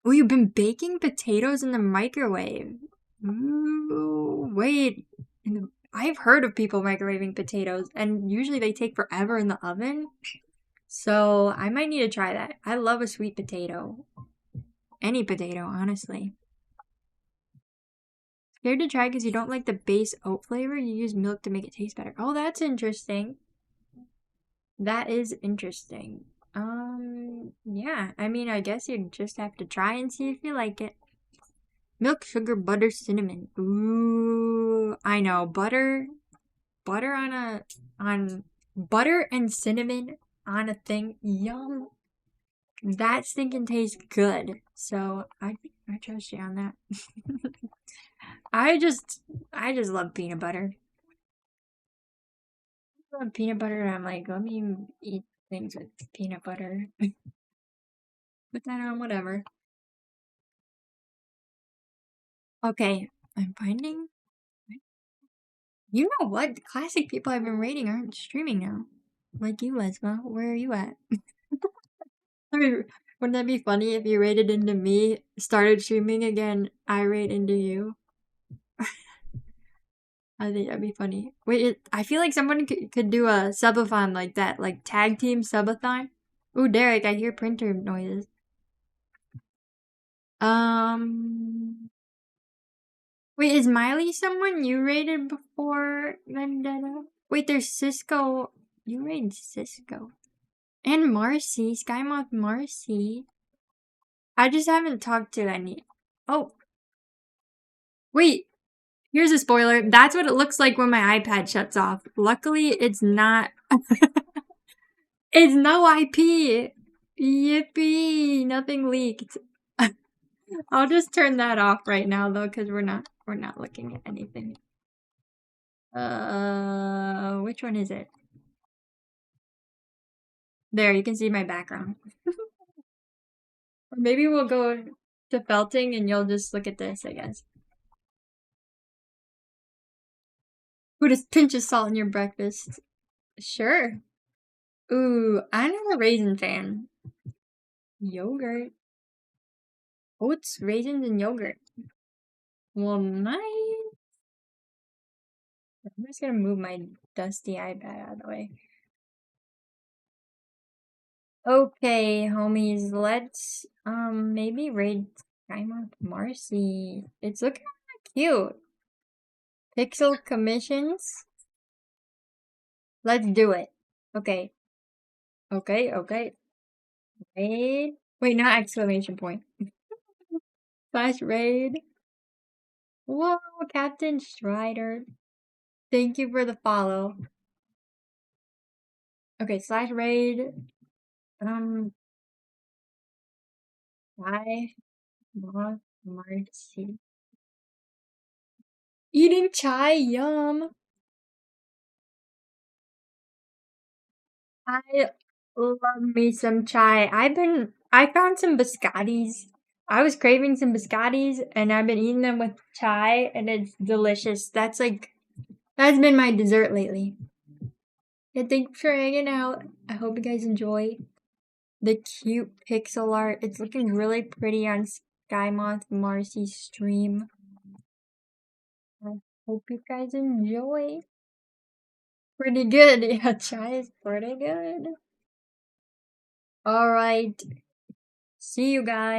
Oh, you've been baking potatoes in the microwave. Ooh, wait. I've heard of people microwaving potatoes, and usually they take forever in the oven. So I might need to try that. I love a sweet potato. Any potato, honestly. Scared to try because you don't like the base oat flavor? You use milk to make it taste better. Oh, that's interesting. That is interesting. Yeah. I mean, I guess you just have to try and see if you like it. Milk, sugar, butter, cinnamon. Ooh, I know. Butter on butter and cinnamon on a thing. Yum. That stinking tastes good. So I trust you on that. I just love peanut butter. I love peanut butter. I'm like, let me eat things with peanut butter. Put that on whatever. Okay, I'm finding. You know what? The classic people I've been rating aren't streaming now. Like you, Lesma. Where are you at? I mean, wouldn't that be funny if you rated into me, started streaming again, I rate into you? I think that'd be funny. Wait, I feel like someone could do a subathon like that, like tag team subathon. Ooh, Derek, I hear printer noises. Wait, is Miley someone you rated before Vendetta? Wait, there's Cisco. You rated Cisco. And Marcy, Skymoth Marcy. I just haven't talked to any. Oh. Wait, here's a spoiler. That's what it looks like when my iPad shuts off. Luckily, it's not. It's no IP. Yippee! Nothing leaked. I'll just turn that off right now though, because we're not looking at anything. Which one is it? There, you can see my background. Or maybe we'll go to felting and you'll just look at this, I guess. Put a pinch of salt in your breakfast. Sure. Ooh, I'm not a raisin fan. Yogurt. Oats, raisins, and yogurt. Well, nice. I'm just gonna move my dusty iPad out of the way. Okay, homies, let's maybe raid Skymoth Marcy. It's looking cute. Pixel commissions. Let's do it. Okay. Okay. Raid. Wait, not exclamation point. / raid. Whoa, Captain Strider. Thank you for the follow. Okay, / raid. Skymoth Marcy. Eating chai, yum. I love me some chai. I found some biscottis. I was craving some biscottis and I've been eating them with chai and it's delicious. That's been my dessert lately. Yeah, thanks for hanging out. I hope you guys enjoy the cute pixel art. It's looking really pretty on Skymoth Marcy's stream. I hope you guys enjoy. Pretty good. Yeah, chai is pretty good. Alright. See you guys.